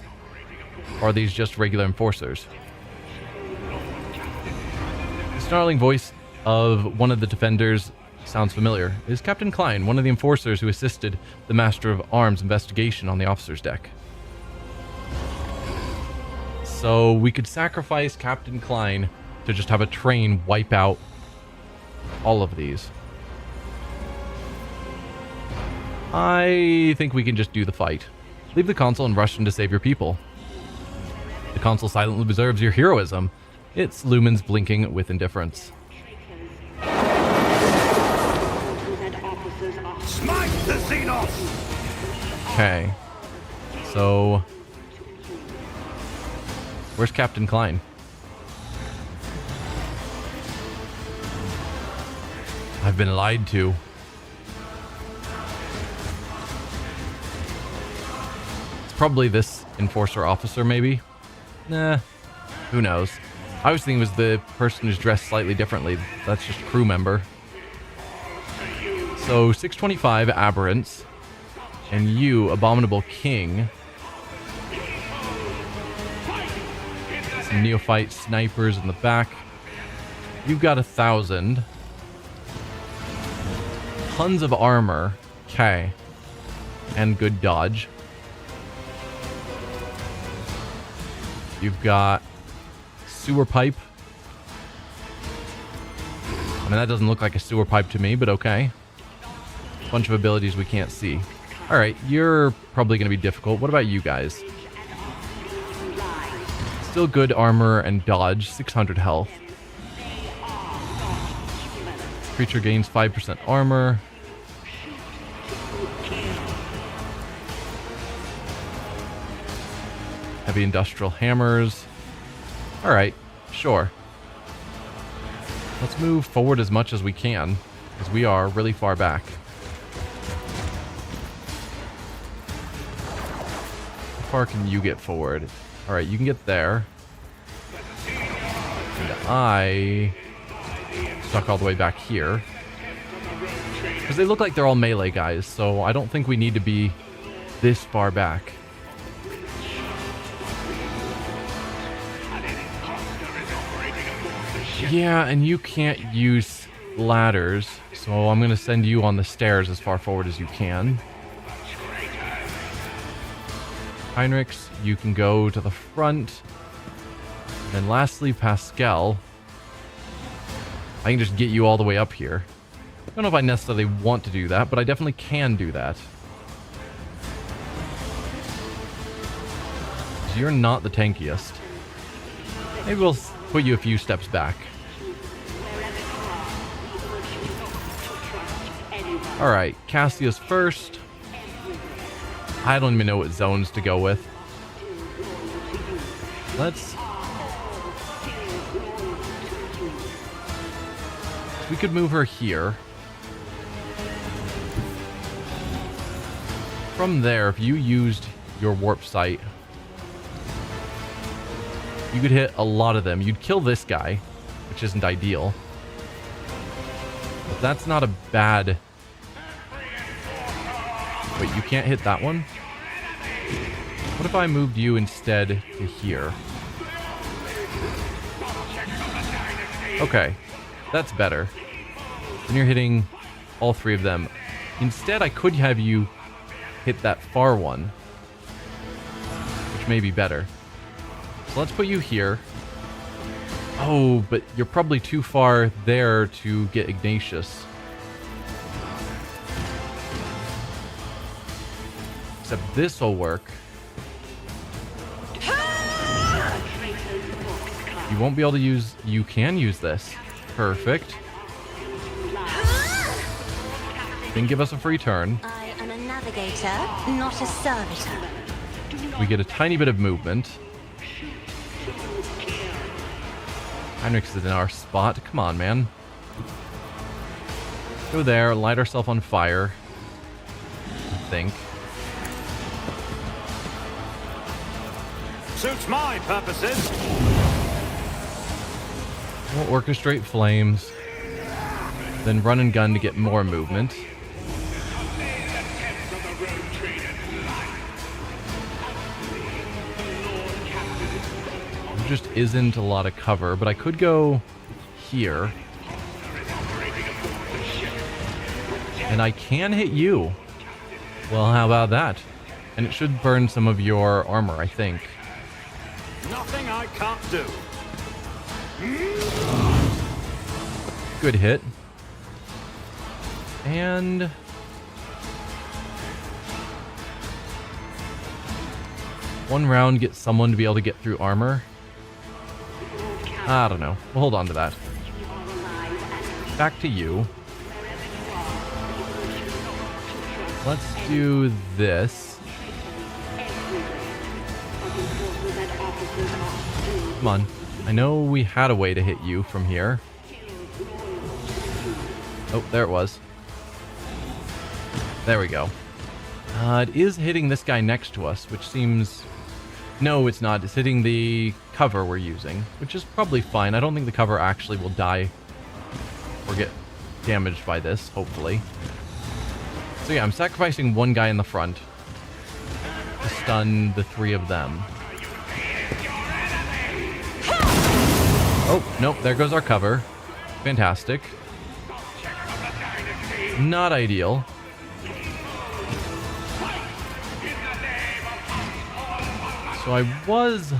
Or are these just regular enforcers? The snarling voice of one of the defenders sounds familiar. It is Captain Klein, one of the enforcers who assisted the Master of Arms investigation on the officer's deck. So we could sacrifice Captain Klein to just have a train wipe out all of these. I think we can just do the fight. Leave the console and rush in to save your people. The console silently observes your heroism, its lumens blinking with indifference. Smite the xenos! Okay. So... where's Captain Klein? I've been lied to. It's probably this enforcer officer, maybe? Nah, who knows? I was thinking it was the person who's dressed slightly differently. That's just a crew member. So, 625 aberrants. And you, Abominable King. Some neophyte snipers in the back. You've got 1,000. Tons of armor. Okay. And good dodge. You've got sewer pipe mean, that doesn't look like a sewer pipe to me, but okay. Bunch of abilities we can't see. Alright, you're probably going to be difficult. What about you guys? Still good armor and dodge, 600 health. Creature gains 5% armor. Heavy industrial hammers. Alright, sure. Let's move forward as much as we can, because we are really far back. How far can you get forward? Alright, you can get there. And I... stuck all the way back here. Because they look like they're all melee guys, so I don't think we need to be this far back. Yeah, and you can't use ladders, so I'm going to send you on the stairs as far forward as you can. Heinrichs, you can go to the front. And then lastly, Pascal. I can just get you all the way up here. I don't know if I necessarily want to do that, but I definitely can do that. So you're not the tankiest. Maybe we'll put you a few steps back. Alright, Cassius first. I don't even know what zones to go with. We could move her here. From there, if you used your warp sight, you could hit a lot of them. You'd kill this guy, which isn't ideal. But that's not a bad... Wait, you can't hit that one? What if I moved you instead to here? Okay, that's better. And you're hitting all three of them. Instead, I could have you hit that far one, which may be better. So let's put you here. Oh, but you're probably too far there to get Ignatius. Except this will work. You won't be able to use... You can use this. Perfect. Then give us a free turn. I am a navigator, not a servitor. We get a tiny bit of movement. Heinrichs is in our spot. Come on, man. Go there, light ourselves on fire. I think. Suits my purposes. We'll orchestrate flames. Then run and gun to get more movement. There just isn't a lot of cover, but I could go here. And I can hit you. Well, how about that? And it should burn some of your armor, I think. Nothing I can't do. Good hit. And... one round gets someone to be able to get through armor. I don't know. We'll hold on to that. Back to you. Let's do this. Come on. I know we had a way to hit you from here. Oh, there it was. There we go. It is hitting this guy next to us, which seems... No, it's not. It's hitting the cover we're using, which is probably fine. I don't think the cover actually will die or get damaged by this, hopefully. So yeah, I'm sacrificing one guy in the front to stun the three of them. Oh, nope, there goes our cover. Fantastic. Not ideal. So I was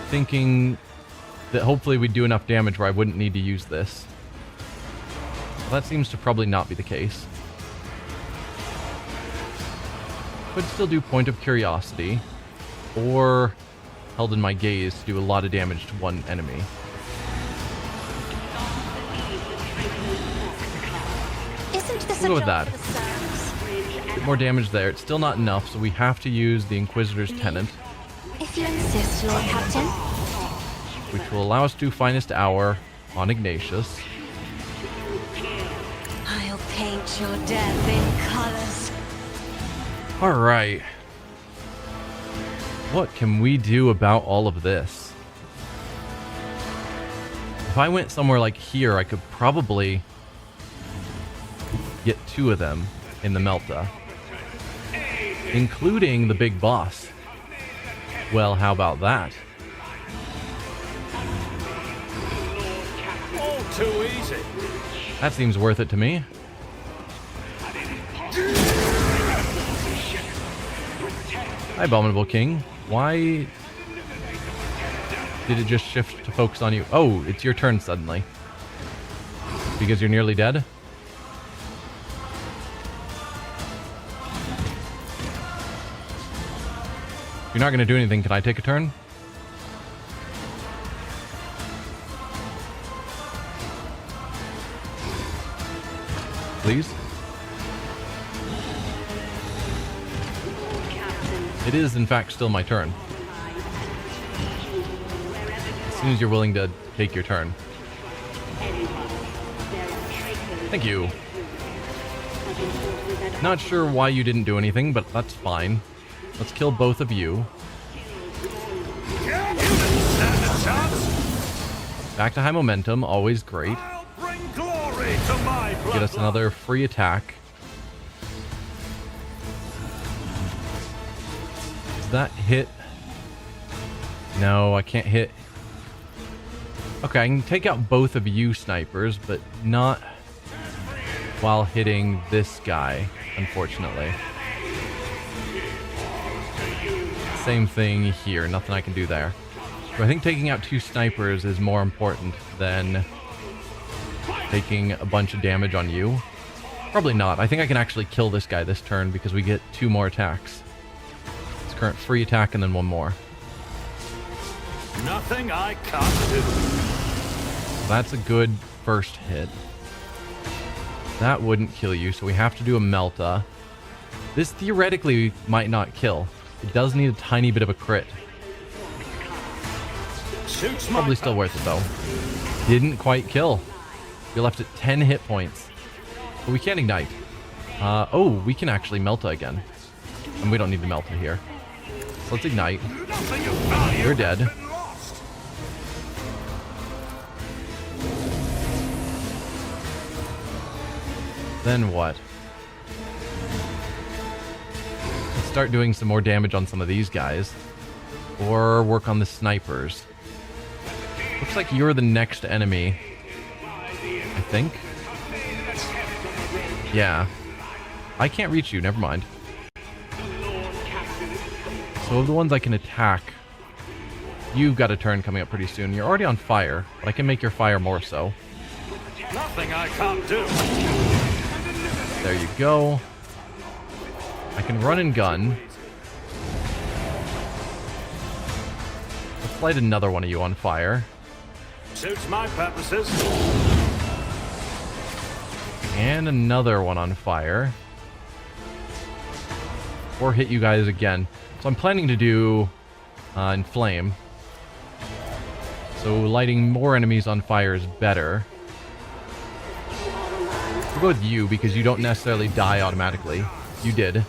thinking that hopefully we'd do enough damage where I wouldn't need to use this. Well, that seems to probably not be the case. Could still do Point of Curiosity, or Held in My Gaze to do a lot of damage to one enemy. We'll go with that. Bit more damage there. It's still not enough, so we have to use the Inquisitor's Tenant. If you insist, Lord Captain. Which will allow us to do Finest Hour on Ignatius. I'll paint your death in colors. Alright. What can we do about all of this? If I went somewhere like here, I could probably get 2 of them in the Melta, including the big boss. Well, how about that? All too easy. That seems worth it to me. Hi, Abominable King. Why did it just shift to focus on you? Oh, it's your turn suddenly. Because you're nearly dead? If you're not going to do anything, can I take a turn? Please? It is, in fact, still my turn. As soon as you're willing to take your turn. Thank you. Not sure why you didn't do anything, but that's fine. Let's kill both of you. Back to high momentum, always great. Get us another free attack. Does that hit? No, I can't hit. Okay, I can take out both of you snipers, but not while hitting this guy, unfortunately. Same thing here, nothing I can do there. So I think taking out 2 snipers is more important than taking a bunch of damage on you. Probably not. I think I can actually kill this guy this turn because we get 2 more attacks. It's current free attack and then 1 more. Nothing I can't do. That's a good first hit. That wouldn't kill you, so we have to do a Melta. This theoretically might not kill. It does need a tiny bit of a crit. Probably still worth it though. Didn't quite kill. You're left at 10 hit points. But we can't ignite. Oh, we can actually Melta again. And we don't need the Melta here. So let's ignite. You're dead. Then what? Let's start doing some more damage on some of these guys. Or work on the snipers. Looks like you're the next enemy. I think. Yeah. I can't reach you, never mind. So of the ones I can attack, you've got a turn coming up pretty soon. You're already on fire, but I can make your fire more so. Nothing I can't do. There you go. I can run and gun. Let's light another one of you on fire. Suits my purposes. And another one on fire. Or hit you guys again. So I'm planning to do Inflame. So lighting more enemies on fire is better. We'll go with you because you don't necessarily die automatically. You did.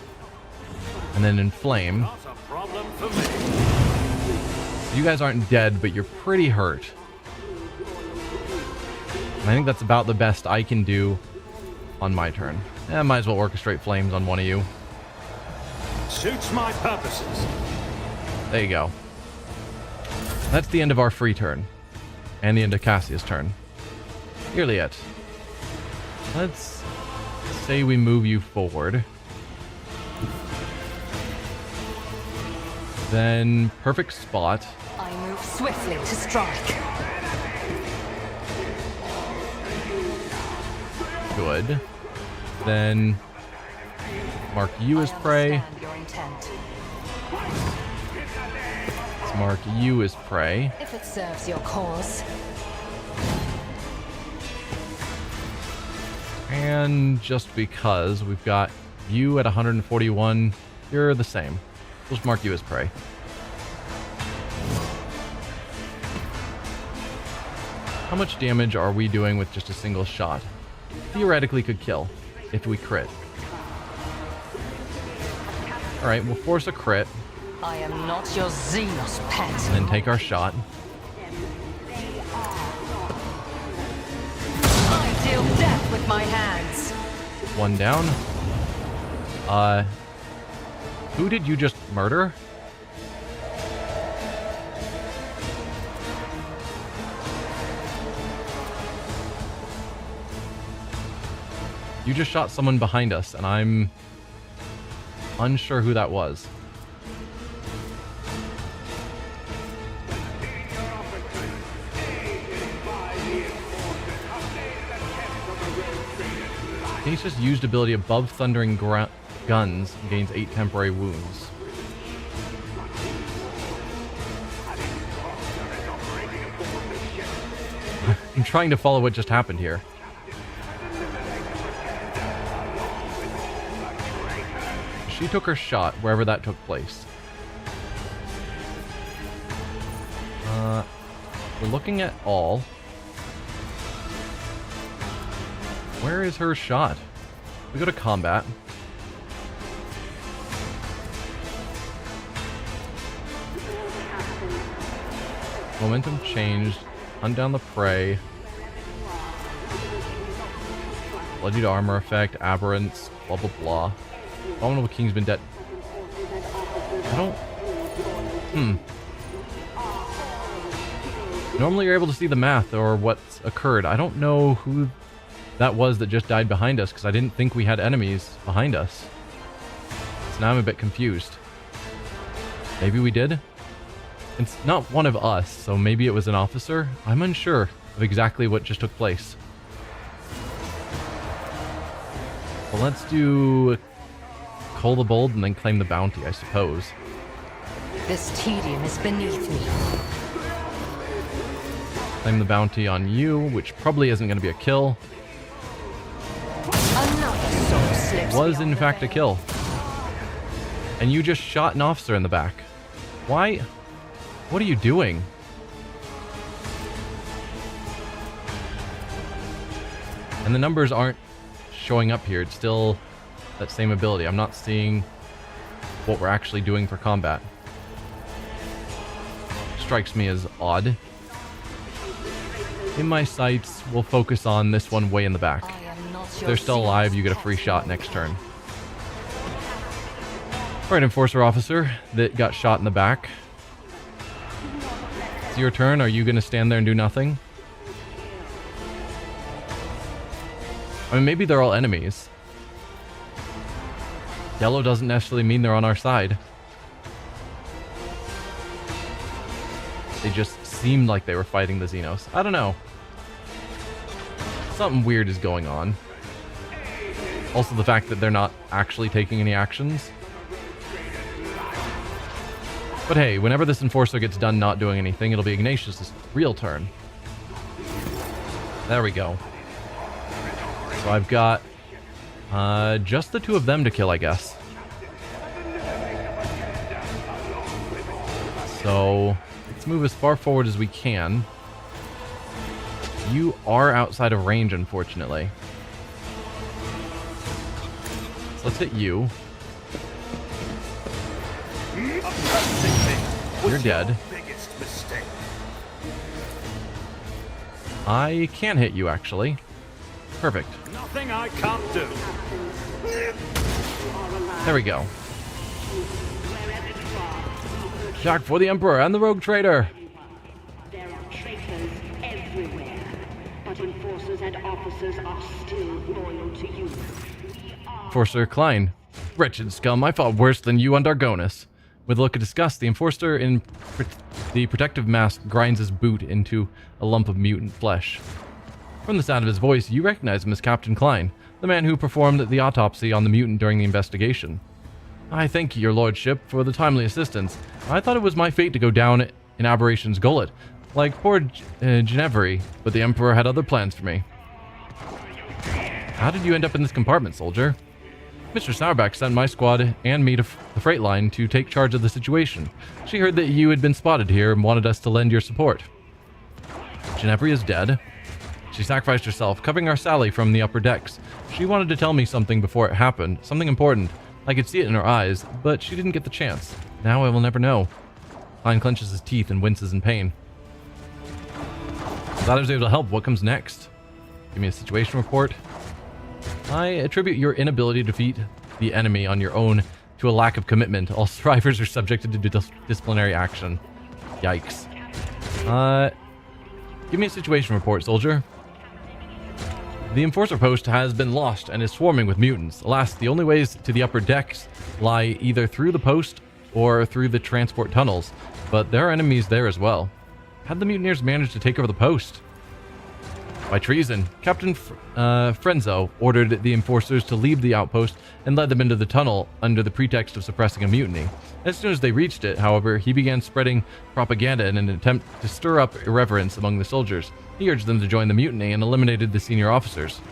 And then Inflame. Not a problem for me. You guys aren't dead, but you're pretty hurt. And I think that's about the best I can do on my turn. I might as well orchestrate flames on one of you. Suits my purposes. There you go. That's the end of our free turn. And the end of Cassia's turn. Nearly it. Let's say we move you forward. Then perfect spot. I move swiftly to strike. good. Then mark you as prey. Let's mark you as prey. If it serves your cause. And just because we've got you at 141, you're the same. We'll just mark you as prey. How much damage are we doing with just a single shot? Theoretically could kill if we crit. Alright, we'll force a crit. I am not your xenos pet. And then take our shot. I deal death with my hands. One down. Who did you just murder? You just shot someone behind us, and I'm unsure who that was. He's just used ability above thundering guns and gains 8 temporary wounds. I'm trying to follow what just happened here. She took her shot wherever that took place. We're looking at all. Where is her shot? We go to combat. Momentum changed. Hunt down the prey. Bloodied armor effect. Aberrance. Blah blah blah. Abominable King's been dead. I don't... Normally you're able to see the math or what's occurred. I don't know who that was that just died behind us because I didn't think we had enemies behind us. So now I'm a bit confused. Maybe we did? It's not one of us, so maybe it was an officer? I'm unsure of exactly what just took place. Well, let's do Cull the Bold and then claim the bounty, I suppose. This tedium is beneath me. Claim the bounty on you, which probably isn't going to be a kill. Another soul slips Was in fact a kill. And you just shot an officer in the back. Why? What are you doing? And the numbers aren't showing up here. It's still that same ability. I'm not seeing what we're actually doing for combat. Strikes me as odd. In my sights, we'll focus on this one way in the back. If they're still alive, you get a free shot next turn. Alright, Enforcer Officer that got shot in the back. It's your turn. Are you going to stand there and do nothing? I mean, maybe they're all enemies. Yellow doesn't necessarily mean they're on our side. They just seemed like they were fighting the Xenos. I don't know. Something weird is going on. Also the fact that they're not actually taking any actions. But hey, whenever this Enforcer gets done not doing anything, it'll be Ignatius' real turn. There we go. So I've got just the two of them to kill, I guess. So let's move as far forward as we can. You are outside of range, unfortunately. So let's hit you. You're dead. I can hit you, actually. Perfect. Nothing I can't do. There we go. Shock for the Emperor and the Rogue Trader. There are traitors everywhere, but enforcers and officers are still loyal to you. Enforcer Klein. Wretched scum, I fought worse than you and Argonis. With a look of disgust, the Enforcer in the protective mask grinds his boot into a lump of mutant flesh. From the sound of his voice, you recognize him as Captain Klein, the man who performed the autopsy on the mutant during the investigation. I thank your lordship for the timely assistance. I thought it was my fate to go down in Aberration's gullet, like poor Ginevri, but the Emperor had other plans for me. How did you end up in this compartment, soldier? Mr. Sauerback sent my squad and me to the freight line to take charge of the situation. She heard that you had been spotted here and wanted us to lend your support. Ginevri is dead. She sacrificed herself, covering our Sally from the upper decks. She wanted to tell me something before it happened, something important. I could see it in her eyes, but she didn't get the chance. Now I will never know. Klein clenches his teeth and winces in pain. Glad I was able to help. What comes next? Give me a situation report. I attribute your inability to defeat the enemy on your own to a lack of commitment. All survivors are subjected to disciplinary action. Yikes. Give me a situation report, soldier. The Enforcer post has been lost and is swarming with mutants. Alas, the only ways to the upper decks lie either through the post or through the transport tunnels, but there are enemies there as well. How did the mutineers manage to take over the post? By treason. Captain Frenzo ordered the Enforcers to leave the outpost and led them into the tunnel under the pretext of suppressing a mutiny. As soon as they reached it, however, he began spreading propaganda in an attempt to stir up irreverence among the soldiers. He urged them to join the mutiny and eliminated the senior officers.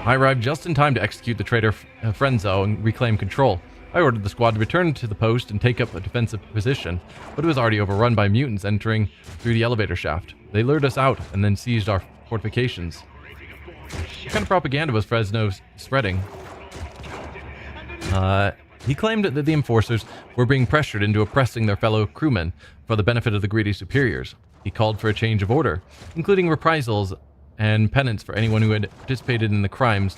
I arrived just in time to execute the traitor Frenzo and reclaim control. I ordered the squad to return to the post and take up a defensive position, but it was already overrun by mutants entering through the elevator shaft. They lured us out and then seized our fortifications. What kind of propaganda was Fresno spreading? He claimed that the Enforcers were being pressured into oppressing their fellow crewmen for the benefit of the greedy superiors. He called for a change of order, including reprisals and penance for anyone who had participated in the crimes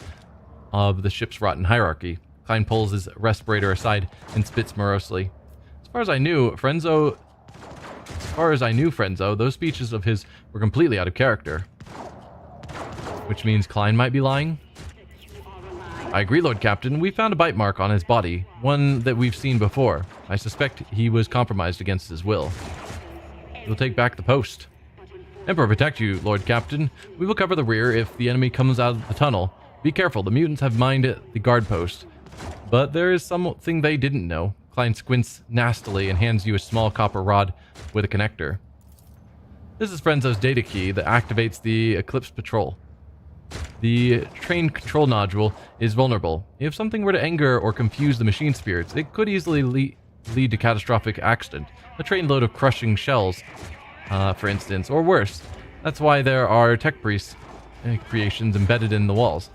of the ship's rotten hierarchy. Klein pulls his respirator aside and spits morosely. As far as I knew Frenzo, those speeches of his were completely out of character. Which means Klein might be lying? I agree, Lord Captain. We found a bite mark on his body, one that we've seen before. I suspect he was compromised against his will. We'll take back the post. Emperor protect you, Lord Captain. We will cover the rear if the enemy comes out of the tunnel. Be careful, the mutants have mined the guard post. But there is something they didn't know. Klein squints nastily and hands you a small copper rod with a connector. This is Frenzo's data key that activates the Eclipse Patrol. The train control nodule is vulnerable. If something were to anger or confuse the machine spirits, it could easily lead to catastrophic accident. A trainload of crushing shells, for instance, or worse. That's why there are tech creations embedded in the walls.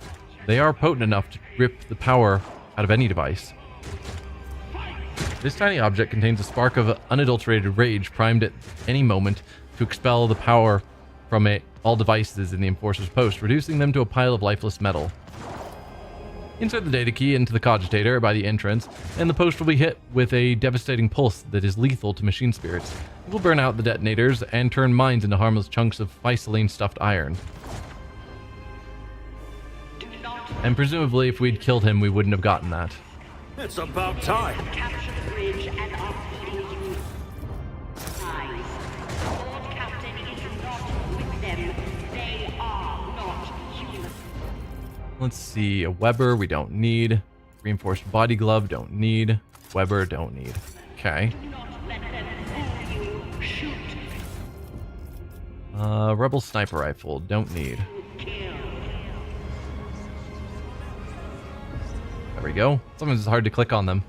They are potent enough to rip the power out of any device. This tiny object contains a spark of unadulterated rage primed at any moment to expel the power from all devices in the Enforcer's post, reducing them to a pile of lifeless metal. Insert the data key into the cogitator by the entrance, and the post will be hit with a devastating pulse that is lethal to machine spirits. It will burn out the detonators and turn mines into harmless chunks of Ficeline-stuffed iron. And presumably, if we'd killed him, we wouldn't have gotten that. It's about time. Capture the bridge and are feeding you lies. Lord Captain is not with them. They are not human. Let's see. A Weber, we don't need. Reinforced body glove, don't need. Weber, don't need. Okay. Do not let them fool you. Shoot. Rebel sniper rifle, don't need. Kill. There we go. Sometimes it's hard to click on them.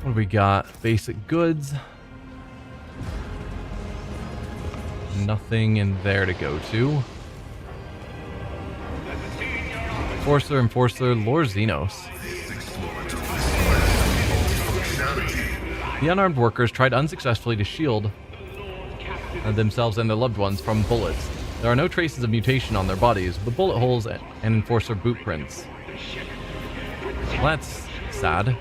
What do we got? Basic goods. Nothing in there to go to. Enforcer, Lord Xenos. The unarmed workers tried unsuccessfully to shield themselves and their loved ones from bullets. There are no traces of mutation on their bodies, but bullet holes and Enforcer boot prints. Well, that's sad.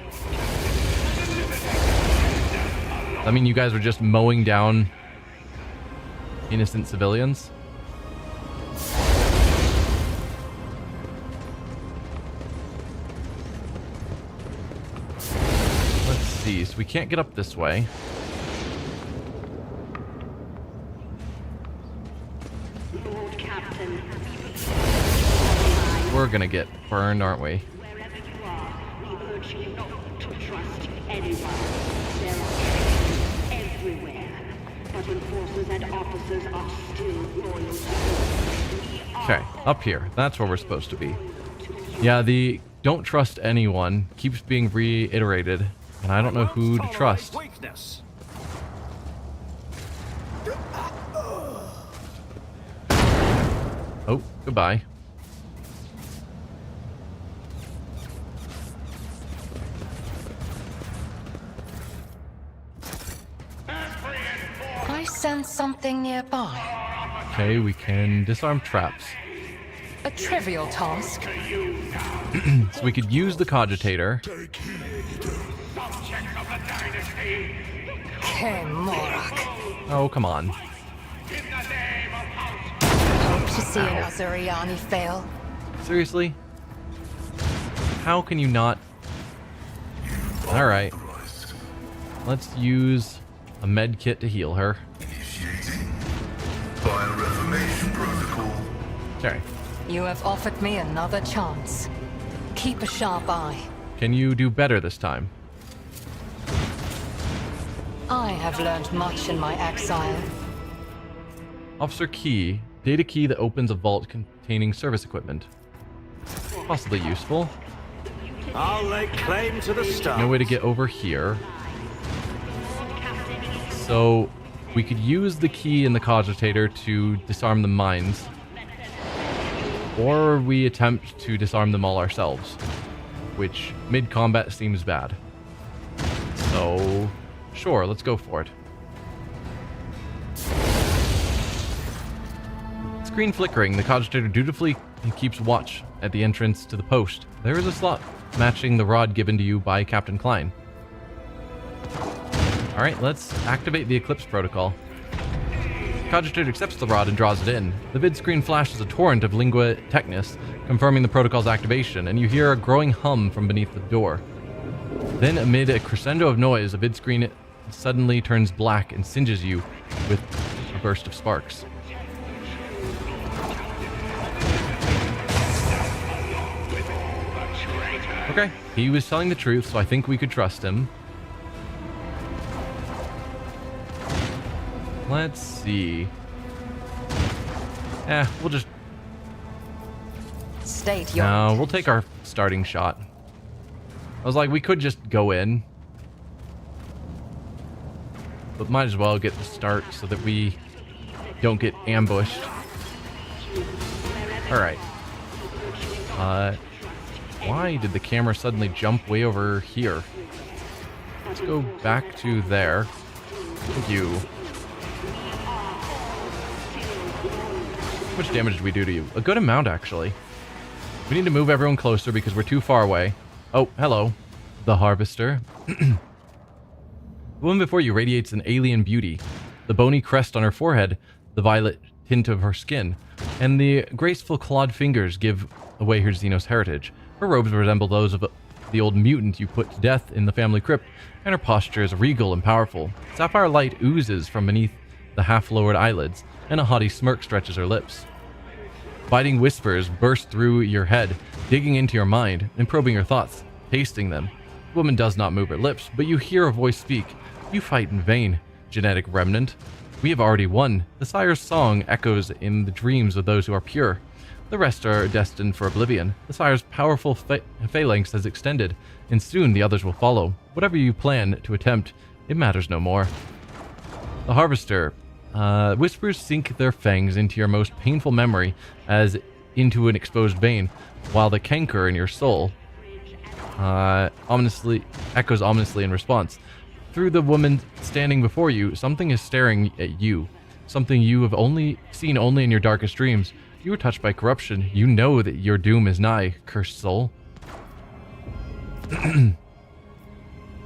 I mean, you guys were just mowing down innocent civilians? Let's see, so we can't get up this way. we're gonna get burned, aren't we? Wherever you are, we urge you not to trust anyone. There are enemies everywhere, but enforcers and officers are still loyal to you. Okay, up here. That's where we're supposed to be. Yeah, the don't trust anyone keeps being reiterated, and I don't know who to trust. Weakness. Oh, goodbye. I sense something nearby. Okay, we can disarm traps. A trivial task. So we could use the cogitator. Kemorak. Oh, come on. Hope to see an Azuriani fail. Seriously? How can you not? Alright. Let's use a med kit to heal her. Initiating bioreformation protocol. Okay. You have offered me another chance. Keep a sharp eye. Can you do better this time? I have learned much in my exile. Officer key. Data key that opens a vault containing service equipment. Possibly useful. I'll lay claim to the stars. No way to get over here. So we could use the key in the cogitator to disarm the mines. Or we attempt to disarm them all ourselves. Which mid-combat seems bad. So sure, let's go for it. Screen flickering, the cogitator dutifully keeps watch at the entrance to the post. There is a slot matching the rod given to you by Captain Klein. Alright, let's activate the Eclipse protocol. The cogitator accepts the rod and draws it in. The vid screen flashes a torrent of lingua technis, confirming the protocol's activation, and you hear a growing hum from beneath the door. Then, amid a crescendo of noise, the vid screen suddenly turns black and singes you with a burst of sparks. Okay, he was telling the truth, so I think we could trust him. Let's see. We'll just... State your No, we'll take our starting shot. I was like, we could just go in. But might as well get the start so that we don't get ambushed. Alright. Why did the camera suddenly jump way over here? Let's go back to there. Thank you. How much damage did we do to you? A good amount, actually. We need to move everyone closer because we're too far away. Oh, hello. The Harvester. The woman before you radiates an alien beauty. The bony crest on her forehead, the violet tint of her skin, and the graceful clawed fingers give away her xenos heritage. Her robes resemble those of the old mutant you put to death in the family crypt, and her posture is regal and powerful. Sapphire light oozes from beneath the half-lowered eyelids, and a haughty smirk stretches her lips. Biting whispers burst through your head, digging into your mind and probing your thoughts, tasting them. The woman does not move her lips, but you hear a voice speak. You fight in vain, genetic remnant. We have already won. The Sire's song echoes in the dreams of those who are pure. The rest are destined for oblivion. The Sire's powerful phalanx has extended, and soon the others will follow. Whatever you plan to attempt, it matters no more. The Harvester. Whispers sink their fangs into your most painful memory as into an exposed vein, while the canker in your soul echoes ominously in response. Through the woman standing before you, something is staring at you. Something you have seen only in your darkest dreams. You are touched by corruption. You know that your doom is nigh, cursed soul.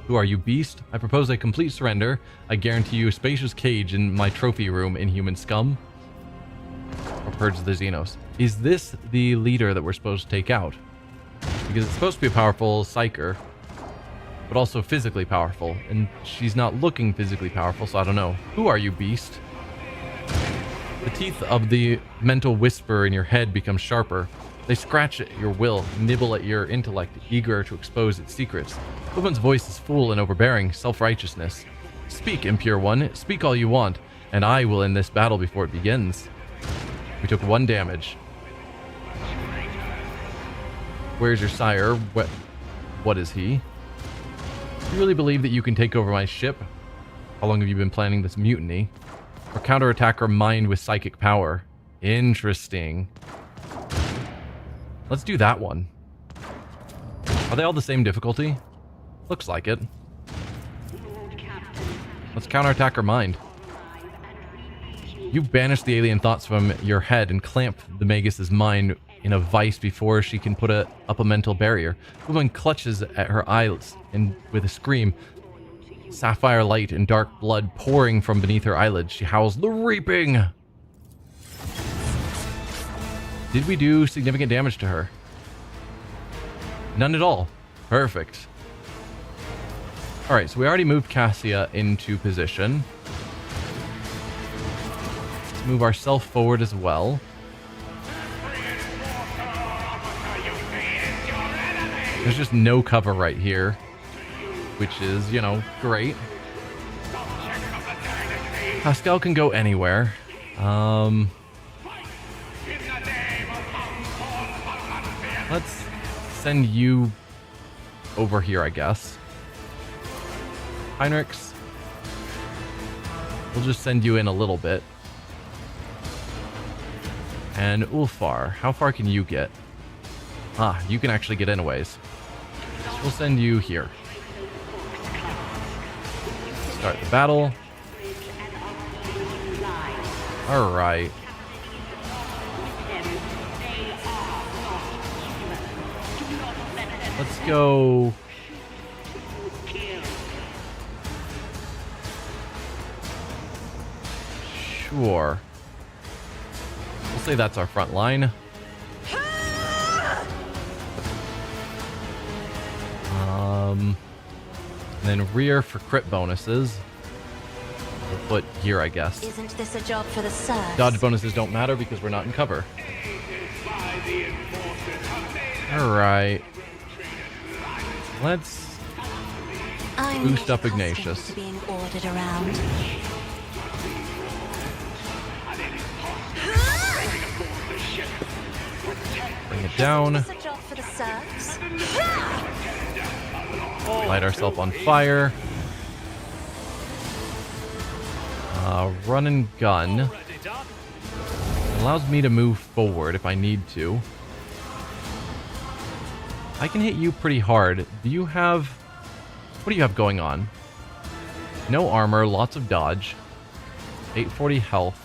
Who are you, beast? I propose a complete surrender. I guarantee you a spacious cage in my trophy room, inhuman scum. Or purge the xenos. Is this the leader that we're supposed to take out? Because it's supposed to be a powerful psyker, but also physically powerful, and she's not looking physically powerful, so I don't know. Who are you, beast? The teeth of the mental whisper in your head become sharper. They scratch at your will, nibble at your intellect, eager to expose its secrets. The woman's voice is full and overbearing, self-righteousness. Speak, impure one, speak all you want, and I will end this battle before it begins. We took 1 damage. Where's your sire? What is he? You really believe that you can take over my ship? How long have you been planning this mutiny? Or counterattack our mind with psychic power? Interesting. Let's do that one. Are they all the same difficulty? Looks like it. Let's counterattack her mind. You banish the alien thoughts from your head and clamp the Magus's mind in a vice before she can put up a mental barrier. The woman clutches at her eyelids and with a scream, sapphire light and dark blood pouring from beneath her eyelids, she howls, "The Reaping!" Did we do significant damage to her? None at all. Perfect. Alright, so we already moved Cassia into position. Let's move ourselves forward as well. There's just no cover right here, which is, you know, great. Pascal can go anywhere. Let's send you over here, I guess. Heinrichs. We'll just send you in a little bit. And Ulfar, how far can you get? Ah, you can actually get in a ways. So we'll send you here. Start the battle. Alright. Let's go. Sure. We'll say that's our front line. And then rear for crit bonuses. We'll put here, I guess. Isn't this a job for the Sirs? Dodge bonuses don't matter because we're not in cover. Alright. Let's boost up Ignatius. To being ordered around. Bring it down. Isn't this a job for the Sirs? Light ourselves on fire. Run and gun. Allows me to move forward if I need to. I can hit you pretty hard. Do you have... What do you have going on? No armor, lots of dodge. 840 health.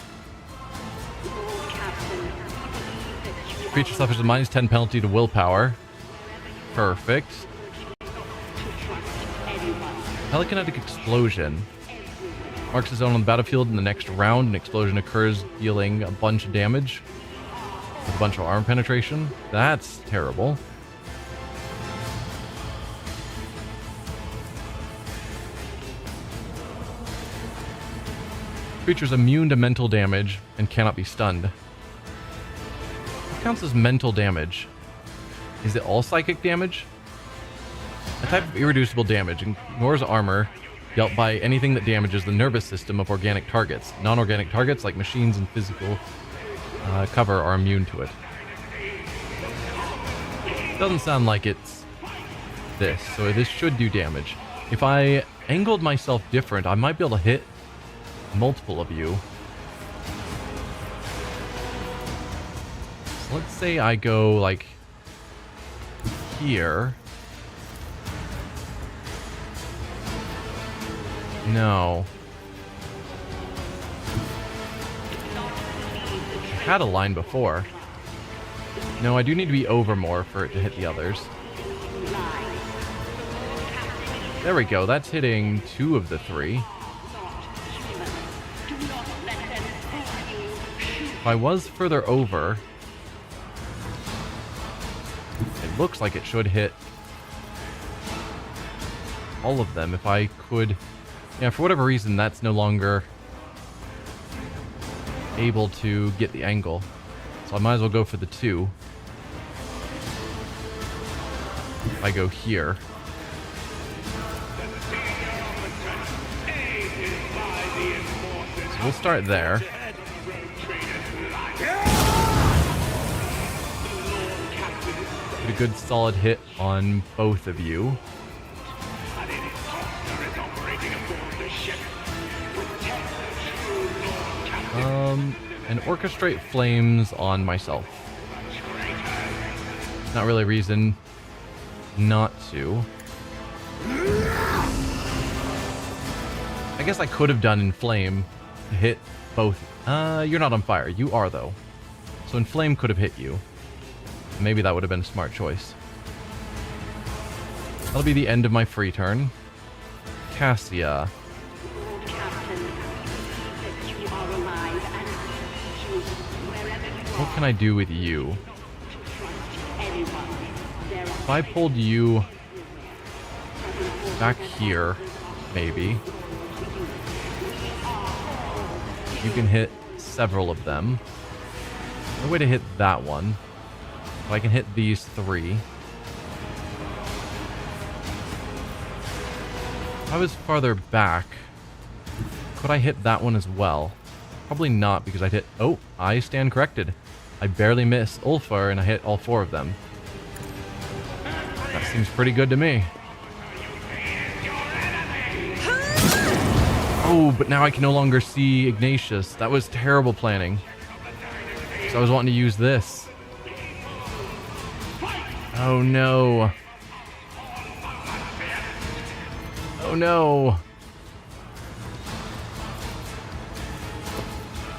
Creature suffers a -10 penalty to willpower. Perfect. Telekinetic explosion. Marks his own on the battlefield in the next round. An explosion occurs, dealing a bunch of damage. With a bunch of armor penetration. That's terrible. Creature's immune to mental damage and cannot be stunned. What counts as mental damage? Is it all psychic damage? A type of irreducible damage ignores armor dealt by anything that damages the nervous system of organic targets. Non-organic targets like machines and physical cover are immune to it. Doesn't sound like it's this, so this should do damage. If I angled myself different, I might be able to hit multiple of you. So let's say I go like here. No. I had a line before. No, I do need to be over more for it to hit the others. There we go. That's hitting 2 of the 3. If I was further over, it looks like it should hit all of them. If I could... Yeah, for whatever reason, that's no longer able to get the angle. So I might as well go for the 2. if I go here. So we'll start there. Get a good solid hit on both of you. And orchestrate flames on myself. Not really a reason not to. I guess I could have done Inflame to hit both. You're not on fire. You are, though. So Inflame could have hit you. Maybe that would have been a smart choice. That'll be the end of my free turn. Cassia. What can I do with you? If I pulled you back here, maybe. You can hit several of them. No way to hit that one. But I can hit these three. If I was farther back, could I hit that one as well? Probably not, because I'd hit... Oh, I stand corrected. I barely missed Ulfar, and I hit all four of them. That seems pretty good to me. Oh, but now I can no longer see Ignatius. That was terrible planning. So I was wanting to use this. Oh no. Oh no.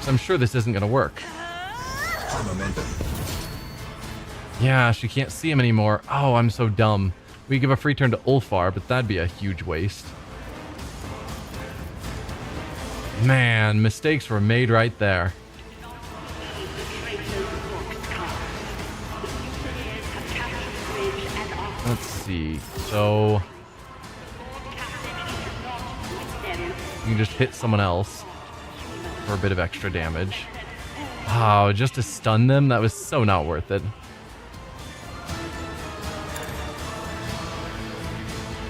So I'm sure this isn't going to work. Yeah, she can't see him anymore. Oh, I'm so dumb. We give a free turn to Ulfar, but that'd be a huge waste. Man, mistakes were made right there. Let's see. So you can just hit someone else for a bit of extra damage. Oh, just to stun them? That was so not worth it.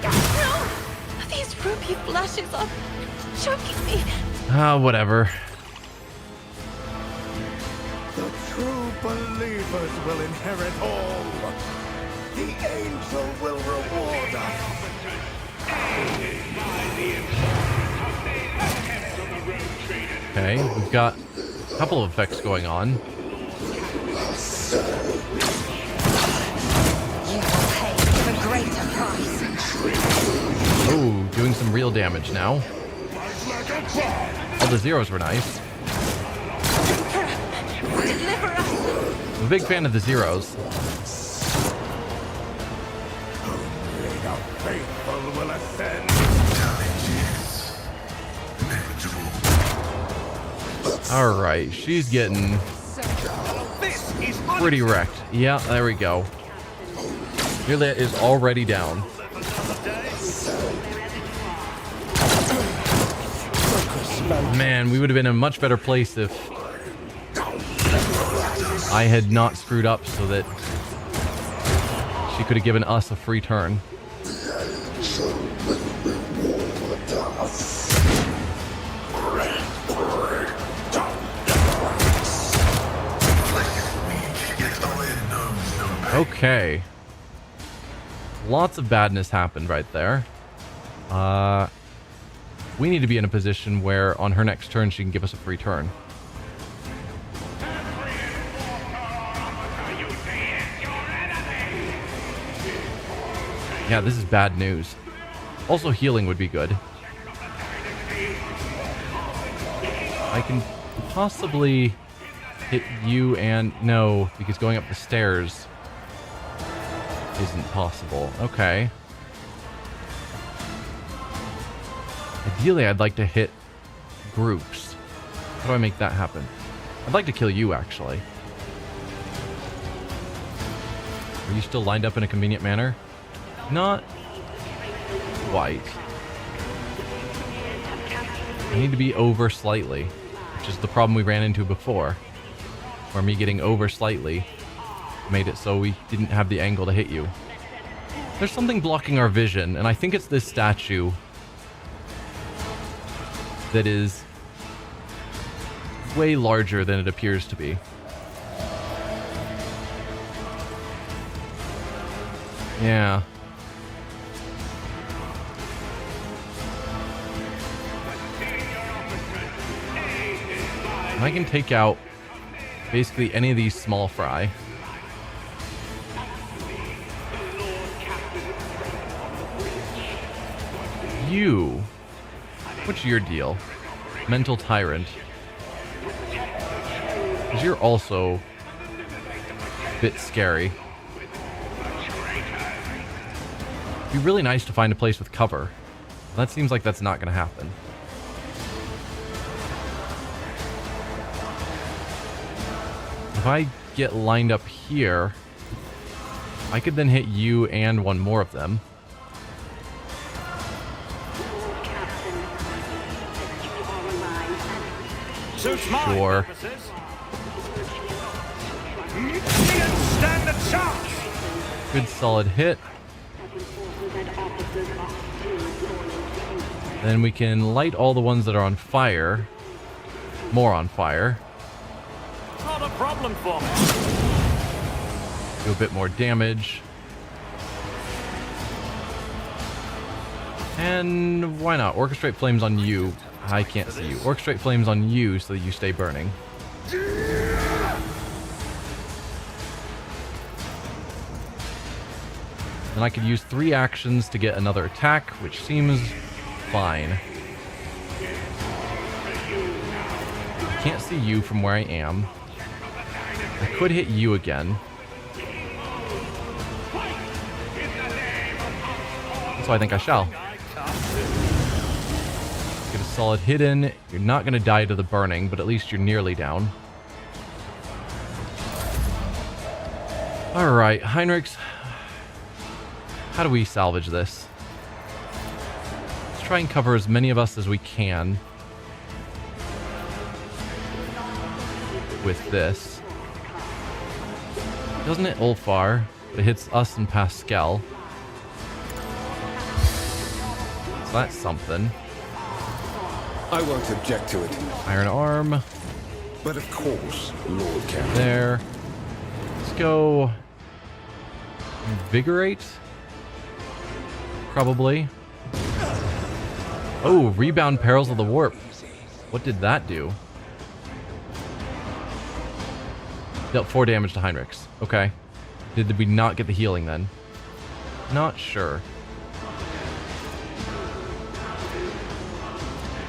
No! These ruby flashes are choking me. Whatever. The true believers will inherit all. The angel will reward us. Okay, we've got a couple of effects going on. You will pay the greater price. Oh, doing some real damage now. All the zeros were nice. Deliver us. I'm a big fan of the zeros. Only the faithful will ascend. Alright, she's getting pretty wrecked. Yeah, there we go. Juliet is already down. Man, we would have been in a much better place if I had not screwed up so that she could have given us a free turn. Okay. Lots of badness happened right there. We need to be in a position where on her next turn she can give us a free turn. Yeah, this is bad news. Also, healing would be good. I can possibly hit you and... No, because going up the stairs isn't possible. Okay. Ideally, I'd like to hit groups. How do I make that happen? I'd like to kill you, actually. Are you still lined up in a convenient manner? Not quite. I need to be over slightly, which is the problem we ran into before, where me getting over slightly made it so we didn't have the angle to hit you. There's something blocking our vision, and I think it's this statue that is way larger than it appears to be. Yeah. And I can take out basically any of these small fry. You. What's your deal? Mental tyrant. Because you're also a bit scary. It'd be really nice to find a place with cover. That seems like that's not going to happen. If I get lined up here, I could then hit you and one more of them. Sure. Stand a chance. Good solid hit. Then we can light all the ones that are on fire. More on fire. Not a problem for me. Do a bit more damage. And why not? Orchestrate flames on you. I can't see you. Orchestrate flames on you so that you stay burning. Then I could use 3 actions to get another attack, which seems fine. Can't see you from where I am. I could hit you again. So I think I shall. Get a solid hit in. You're not going to die to the burning, but at least you're nearly down. Alright, Heinrichs. How do we salvage this? Let's try and cover as many of us as we can with this. Doesn't hit Ulfar, but it hits us and Pascal. So that's something. I won't object to it. Iron Arm. But of course, Lord Captain. There. Let's go Invigorate. Probably. Oh, Rebound Perils of the Warp. What did that do? Dealt 4 damage to Heinrichs. Okay. Did we not get the healing then? Not sure.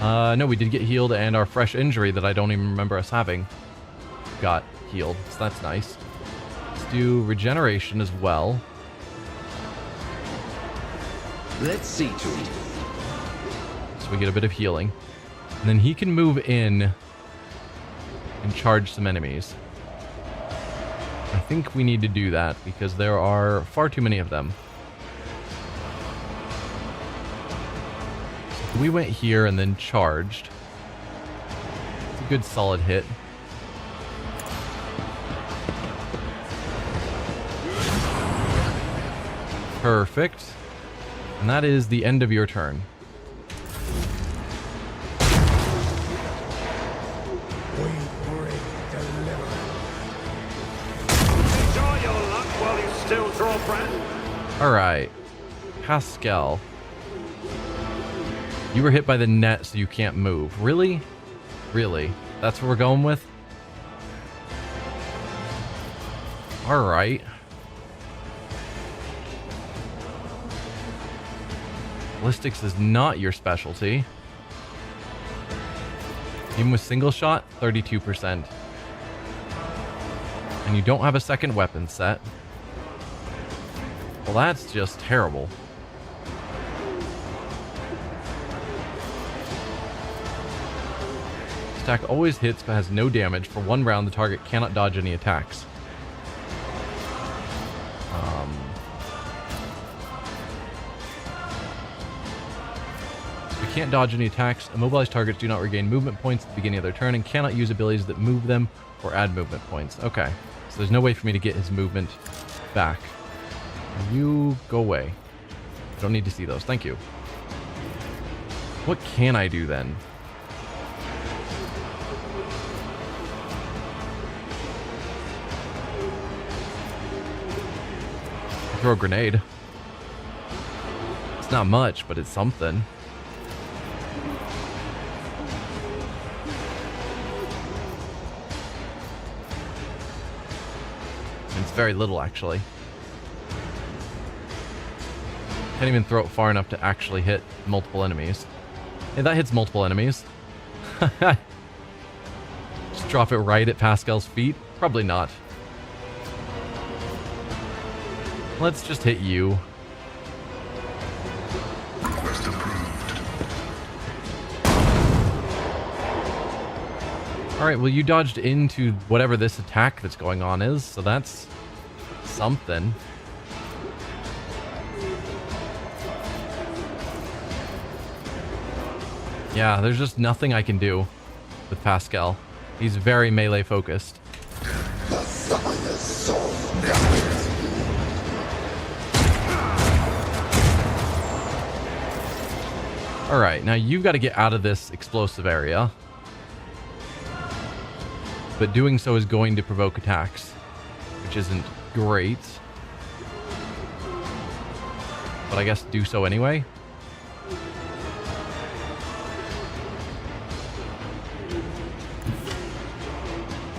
No, we did get healed, and our fresh injury that I don't even remember us having got healed, so that's nice. Let's do regeneration as well. Let's see to it. So we get a bit of healing. And then he can move in and charge some enemies. I think we need to do that because there are far too many of them. We went here and then charged. It's a good solid hit. Perfect. And that is the end of your turn. Enjoy your luck while you still draw breath. Alright. Pascal. You were hit by the net, so you can't move. Really? Really? That's what we're going with? Alright. Ballistics is not your specialty. Even with single shot, 32%. And you don't have a second weapon set. Well, that's just terrible. This attack always hits but has no damage. For 1 round, the target cannot dodge any attacks. Can't dodge any attacks. Immobilized targets do not regain movement points at the beginning of their turn and cannot use abilities that move them or add movement points. Okay, so there's no way for me to get his movement back. You go away. I don't need to see those. Thank you. What can I do then? Throw a grenade. It's not much, but it's something. It's very little, actually. Can't even throw it far enough to actually hit multiple enemies. Hey, that hits multiple enemies. Just drop it right at Pascal's feet? Probably not. Let's just hit you. Alright, well you dodged into whatever this attack that's going on is, so that's something. Yeah, there's just nothing I can do with Pascal. He's very melee focused. Alright, now you've got to get out of this explosive area. But doing so is going to provoke attacks, which isn't great. But I guess do so anyway.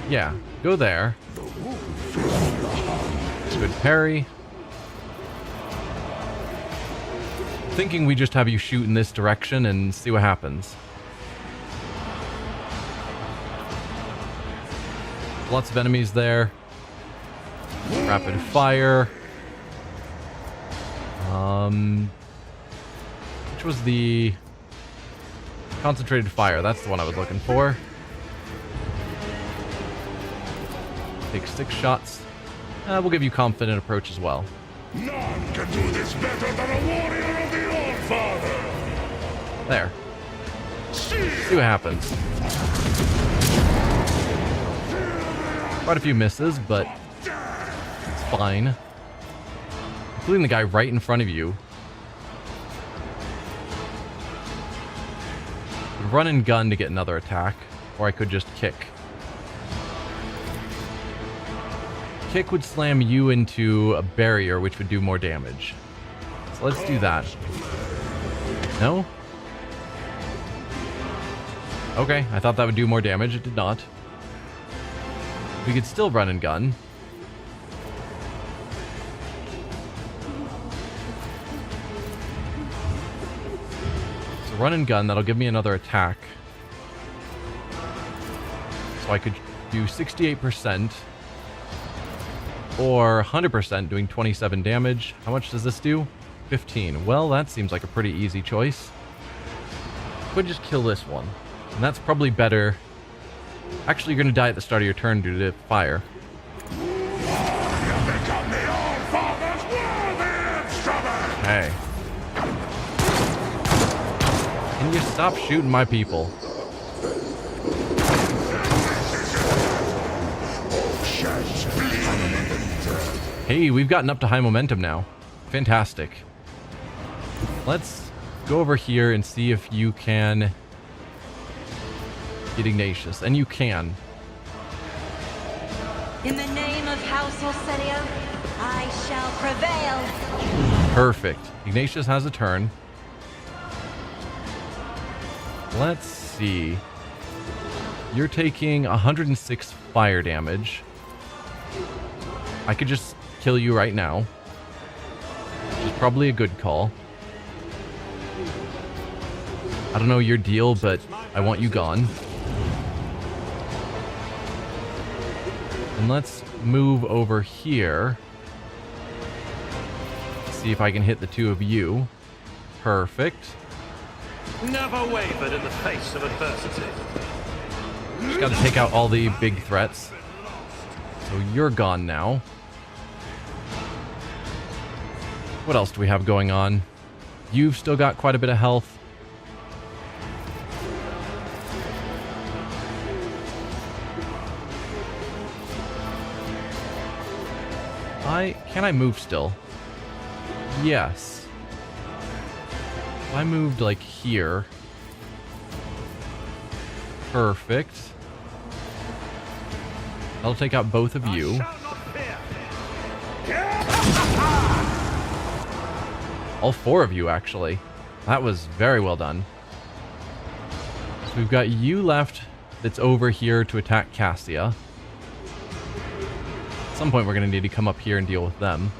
Yeah, go there. Good parry. Thinking we just have you shoot in this direction and see what happens. Lots of enemies there. Rapid fire. Which was the concentrated fire? That's the one I was looking for. Take 6 shots. We'll give you confident approach as well. None can do this better than a warrior of the All-Father! There. See what happens. Quite a few misses, but it's fine. Including the guy right in front of you. Run and gun to get another attack, or I could just kick. Kick would slam you into a barrier, which would do more damage. So let's do that. No? Okay, I thought that would do more damage. It did not. We could still run and gun. So run and gun, that'll give me another attack. So I could do 68%. Or 100% doing 27 damage. How much does this do? 15. Well, that seems like a pretty easy choice. Could just kill this one. And that's probably better. Actually, you're going to die at the start of your turn due to fire. Hey. Can you stop shooting my people? Hey, we've gotten up to high momentum now. Fantastic. Let's go over here and see if you can get Ignatius. And you can. In the name of House Orsenio, I shall prevail. Perfect. Ignatius has a turn. Let's see. You're taking 106 fire damage. I could just kill you right now, which is probably a good call. I don't know your deal, but I want you gone. And let's move over here. See if I can hit the two of you. Perfect. Never wavered in the face of adversity. Just got to take out all the big threats. So you're gone now. What else do we have going on? You've still got quite a bit of health. Can I move still? Yes. If I moved like here. Perfect. That'll take out both of you. All four of you, actually. That was very well done. So we've got you left that's over here to attack Cassia. At some point we're going to need to come up here and deal with them.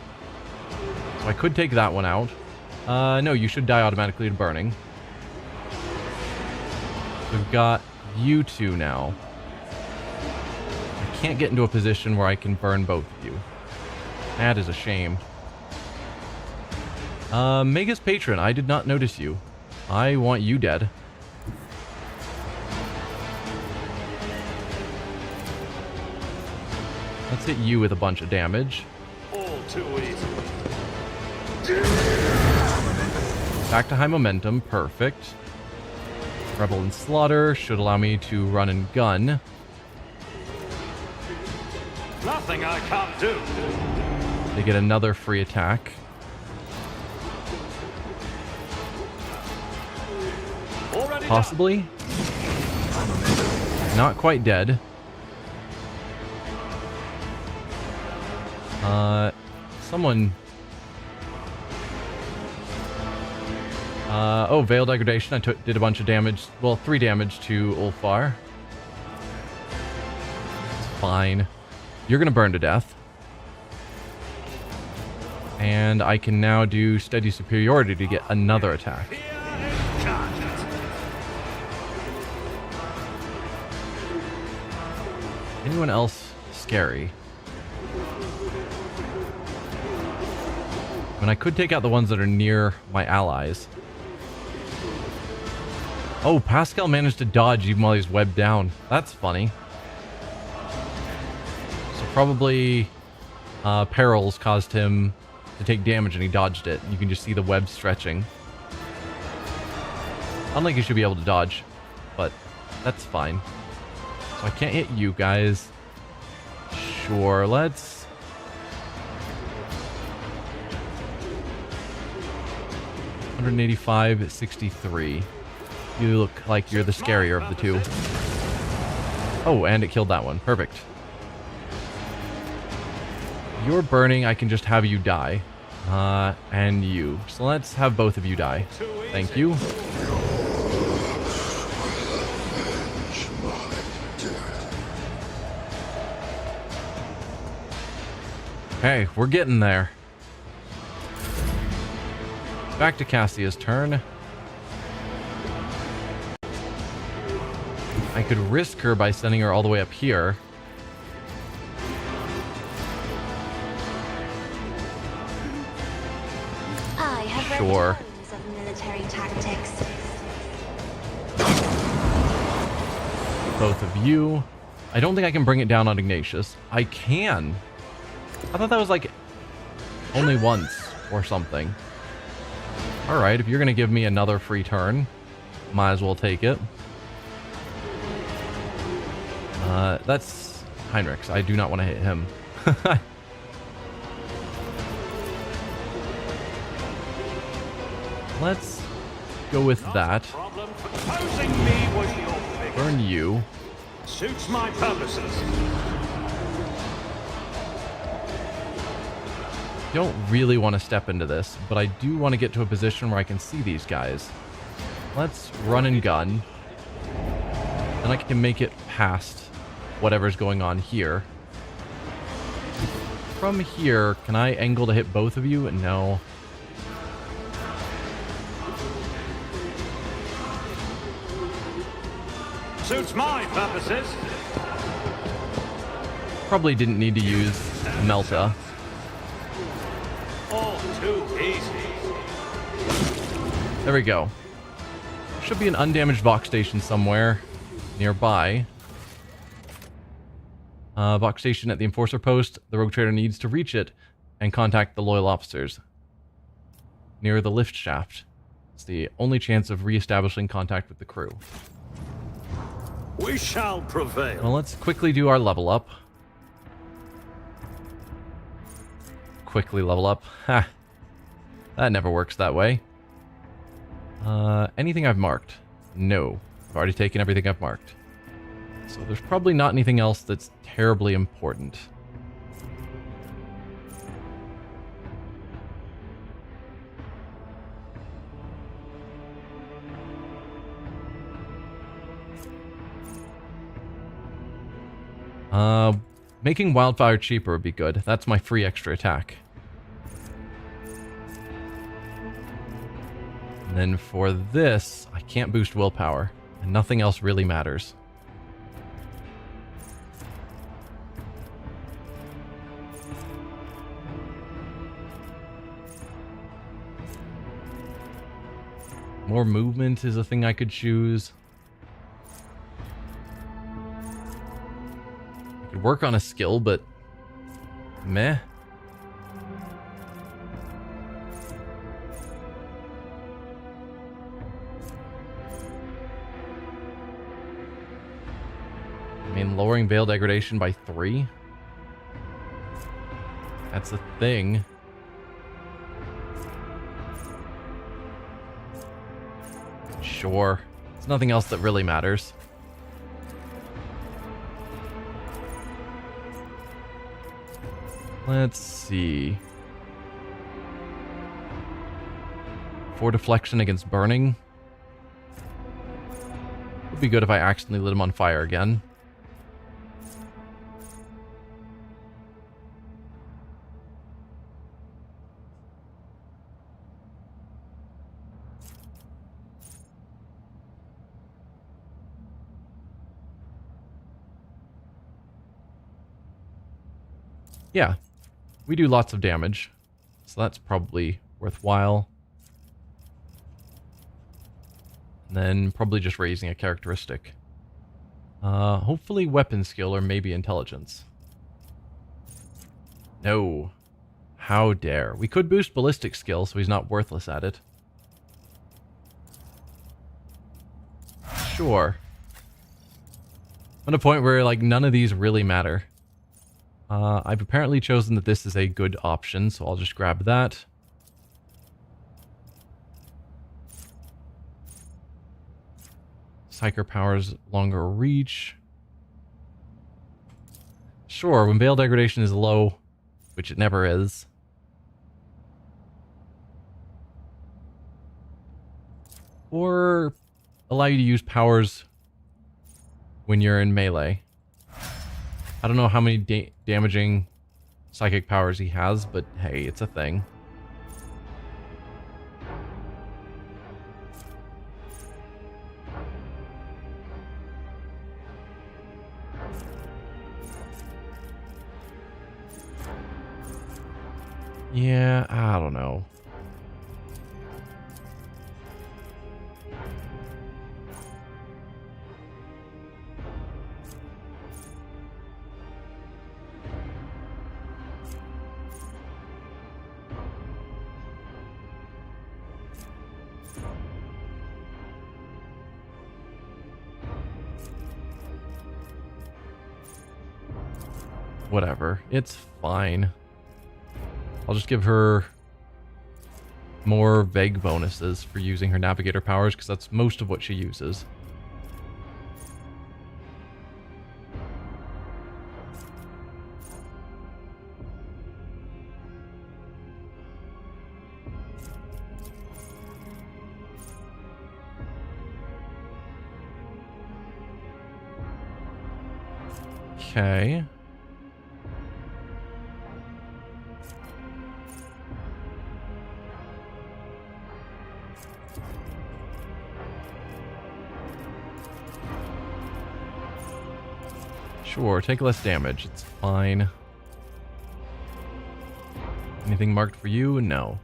So I could take that one out. No, you should die automatically to burning. We've got you two now. I can't get into a position where I can burn both of you. That is a shame. Mega's patron, I did not notice you. I want you dead. Let's hit you with a bunch of damage. All too easy. Back to high momentum, perfect. Rebel and Slaughter should allow me to run and gun. Nothing I can't do. They get another free attack. Already Possibly. Not quite dead. Someone... oh, Veil Degradation. I did a bunch of damage. Well, 3 damage to Ulfar. It's fine. You're gonna burn to death. And I can now do Steady Superiority to get another attack. Anyone else scary? I mean, I could take out the ones that are near my allies. Oh, Pascal managed to dodge even while he's webbed down. That's funny. So probably perils caused him to take damage and he dodged it. You can just see the web stretching. I don't think he should be able to dodge, but that's fine. So I can't hit you guys. Sure, let's... $185, 63. You look like you're the scarier of the two. Oh, and it killed that one. Perfect. You're burning, I can just have you die. And you. So let's have both of you die. Thank you. Okay, we're getting there. Back to Cassia's turn. I could risk her by sending her all the way up here. I have Sure. read tons of military tactics. Both of you. I don't think I can bring it down on Ignatius. I can. I thought that was like only once or something. Alright, if you're going to give me another free turn, might as well take it. That's Heinrichs. I do not want to hit him. Let's go with that. Burn you. Suits my purposes. Don't really want to step into this, but I do want to get to a position where I can see these guys. Let's run and gun. And I can make it past whatever's going on here. From here, can I angle to hit both of you? No. Suits my purposes. Probably didn't need to use Melta. All too easy. There we go. Should be an undamaged Vox station somewhere nearby. Vox station at the Enforcer post. The Rogue Trader needs to reach it and contact the loyal officers. Near the lift shaft. It's the only chance of re-establishing contact with the crew. We shall prevail. Well, let's quickly do our level up. Quickly level up. Ha! That never works that way. Anything I've marked? No. I've already taken everything I've marked. So there's probably not anything else that's terribly important. Making wildfire cheaper would be good. That's my free extra attack. And then for this, I can't boost willpower, and nothing else really matters. More movement is a thing I could choose. I could work on a skill, but meh. I mean, lowering veil degradation by 3? That's a thing. Sure. There's nothing else that really matters. Let's see. 4 deflection against burning. Would be good if I accidentally lit him on fire again. Yeah, we do lots of damage, so that's probably worthwhile. And then probably just raising a characteristic. Hopefully weapon skill or maybe intelligence. No. How dare. We could boost ballistic skill so he's not worthless at it. Sure. I'm at a point where like none of these really matter. I've apparently chosen that this is a good option, so I'll just grab that. Psyker powers longer reach. Sure, when veil degradation is low, which it never is. Or allow you to use powers when you're in melee. I don't know how many damaging psychic powers he has, but hey, it's a thing. Yeah, I don't know. Whatever, it's fine. I'll just give her more vague bonuses for using her navigator powers, because that's most of what she uses. Okay. Sure, take less damage. It's fine. Anything marked for you? No.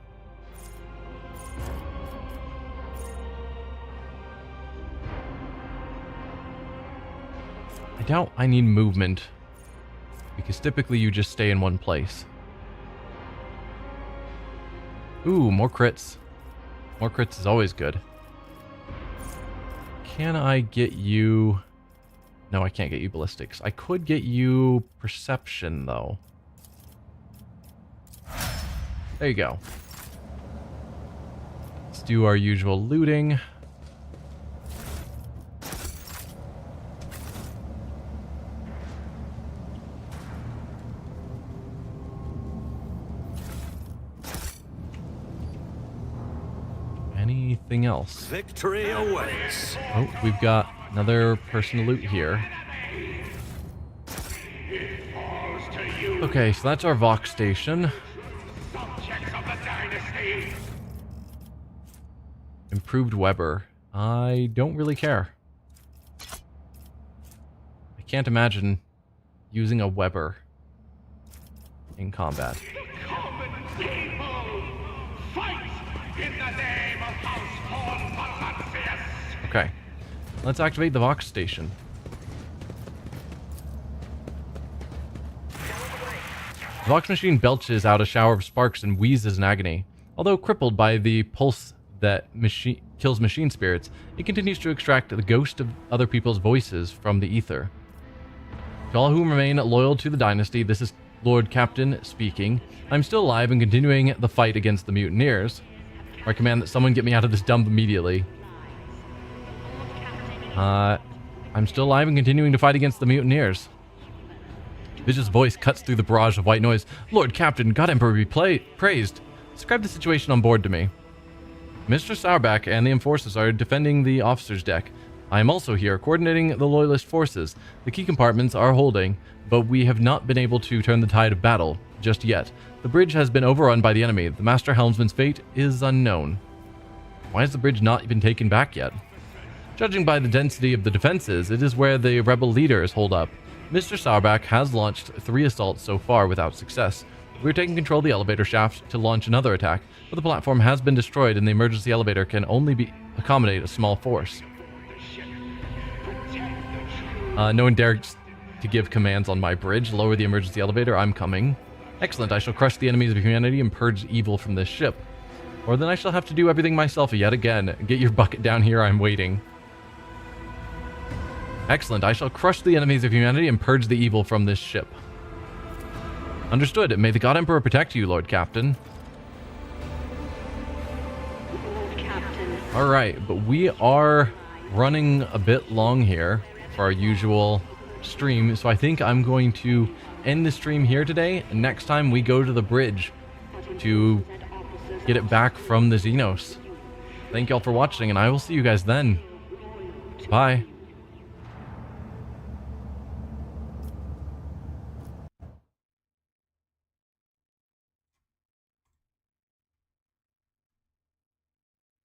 I doubt I need movement, because typically you just stay in one place. Ooh, more crits. More crits is always good. Can I get you... No, I can't get you ballistics. I could get you perception, though. There you go. do our usual looting. Anything else? Victory awaits. Oh, we've got another person to loot here. Okay, so that's our Vox station. Improved Weber. I don't really care. I can't imagine using a Weber in combat. Okay, let's activate the Vox station. The Vox machine belches out a shower of sparks and wheezes in agony. Although crippled by the pulse that kills machine spirits, it continues to extract the ghost of other people's voices from the ether. To all who remain loyal to the dynasty, this is Lord Captain speaking. I'm still alive and continuing the fight against the mutineers. I command that someone get me out of this dump immediately. I'm still alive and continuing to fight against the mutineers. Vicious voice cuts through the barrage of white noise. Lord Captain, God Emperor be praised. Describe the situation on board to me. Mr. Sauerback and the enforcers are defending the officer's deck. I am also here, coordinating the loyalist forces. The key compartments are holding, but we have not been able to turn the tide of battle just yet. The bridge has been overrun by the enemy. The Master Helmsman's fate is unknown. Why has the bridge not been taken back yet? Judging by the density of the defenses, it is where the rebel leaders hold up. Mr. Sauerback has launched 3 assaults so far without success. We're taking control of the elevator shaft to launch another attack, but the platform has been destroyed and the emergency elevator can only accommodate a small force. No one dares to give commands on my bridge. Lower the emergency elevator. I'm coming. Excellent. I shall crush the enemies of humanity and purge evil from this ship. Or then I shall have to do everything myself yet again. Get your bucket down here. I'm waiting. Excellent. I shall crush the enemies of humanity and purge the evil from this ship. Understood. May the God Emperor protect you, Lord Captain. Alright, but we are running a bit long here for our usual stream, so I think I'm going to end the stream here today, and next time we go to the bridge to get it back from the Xenos. Thank you all for watching, and I will see you guys then. Bye.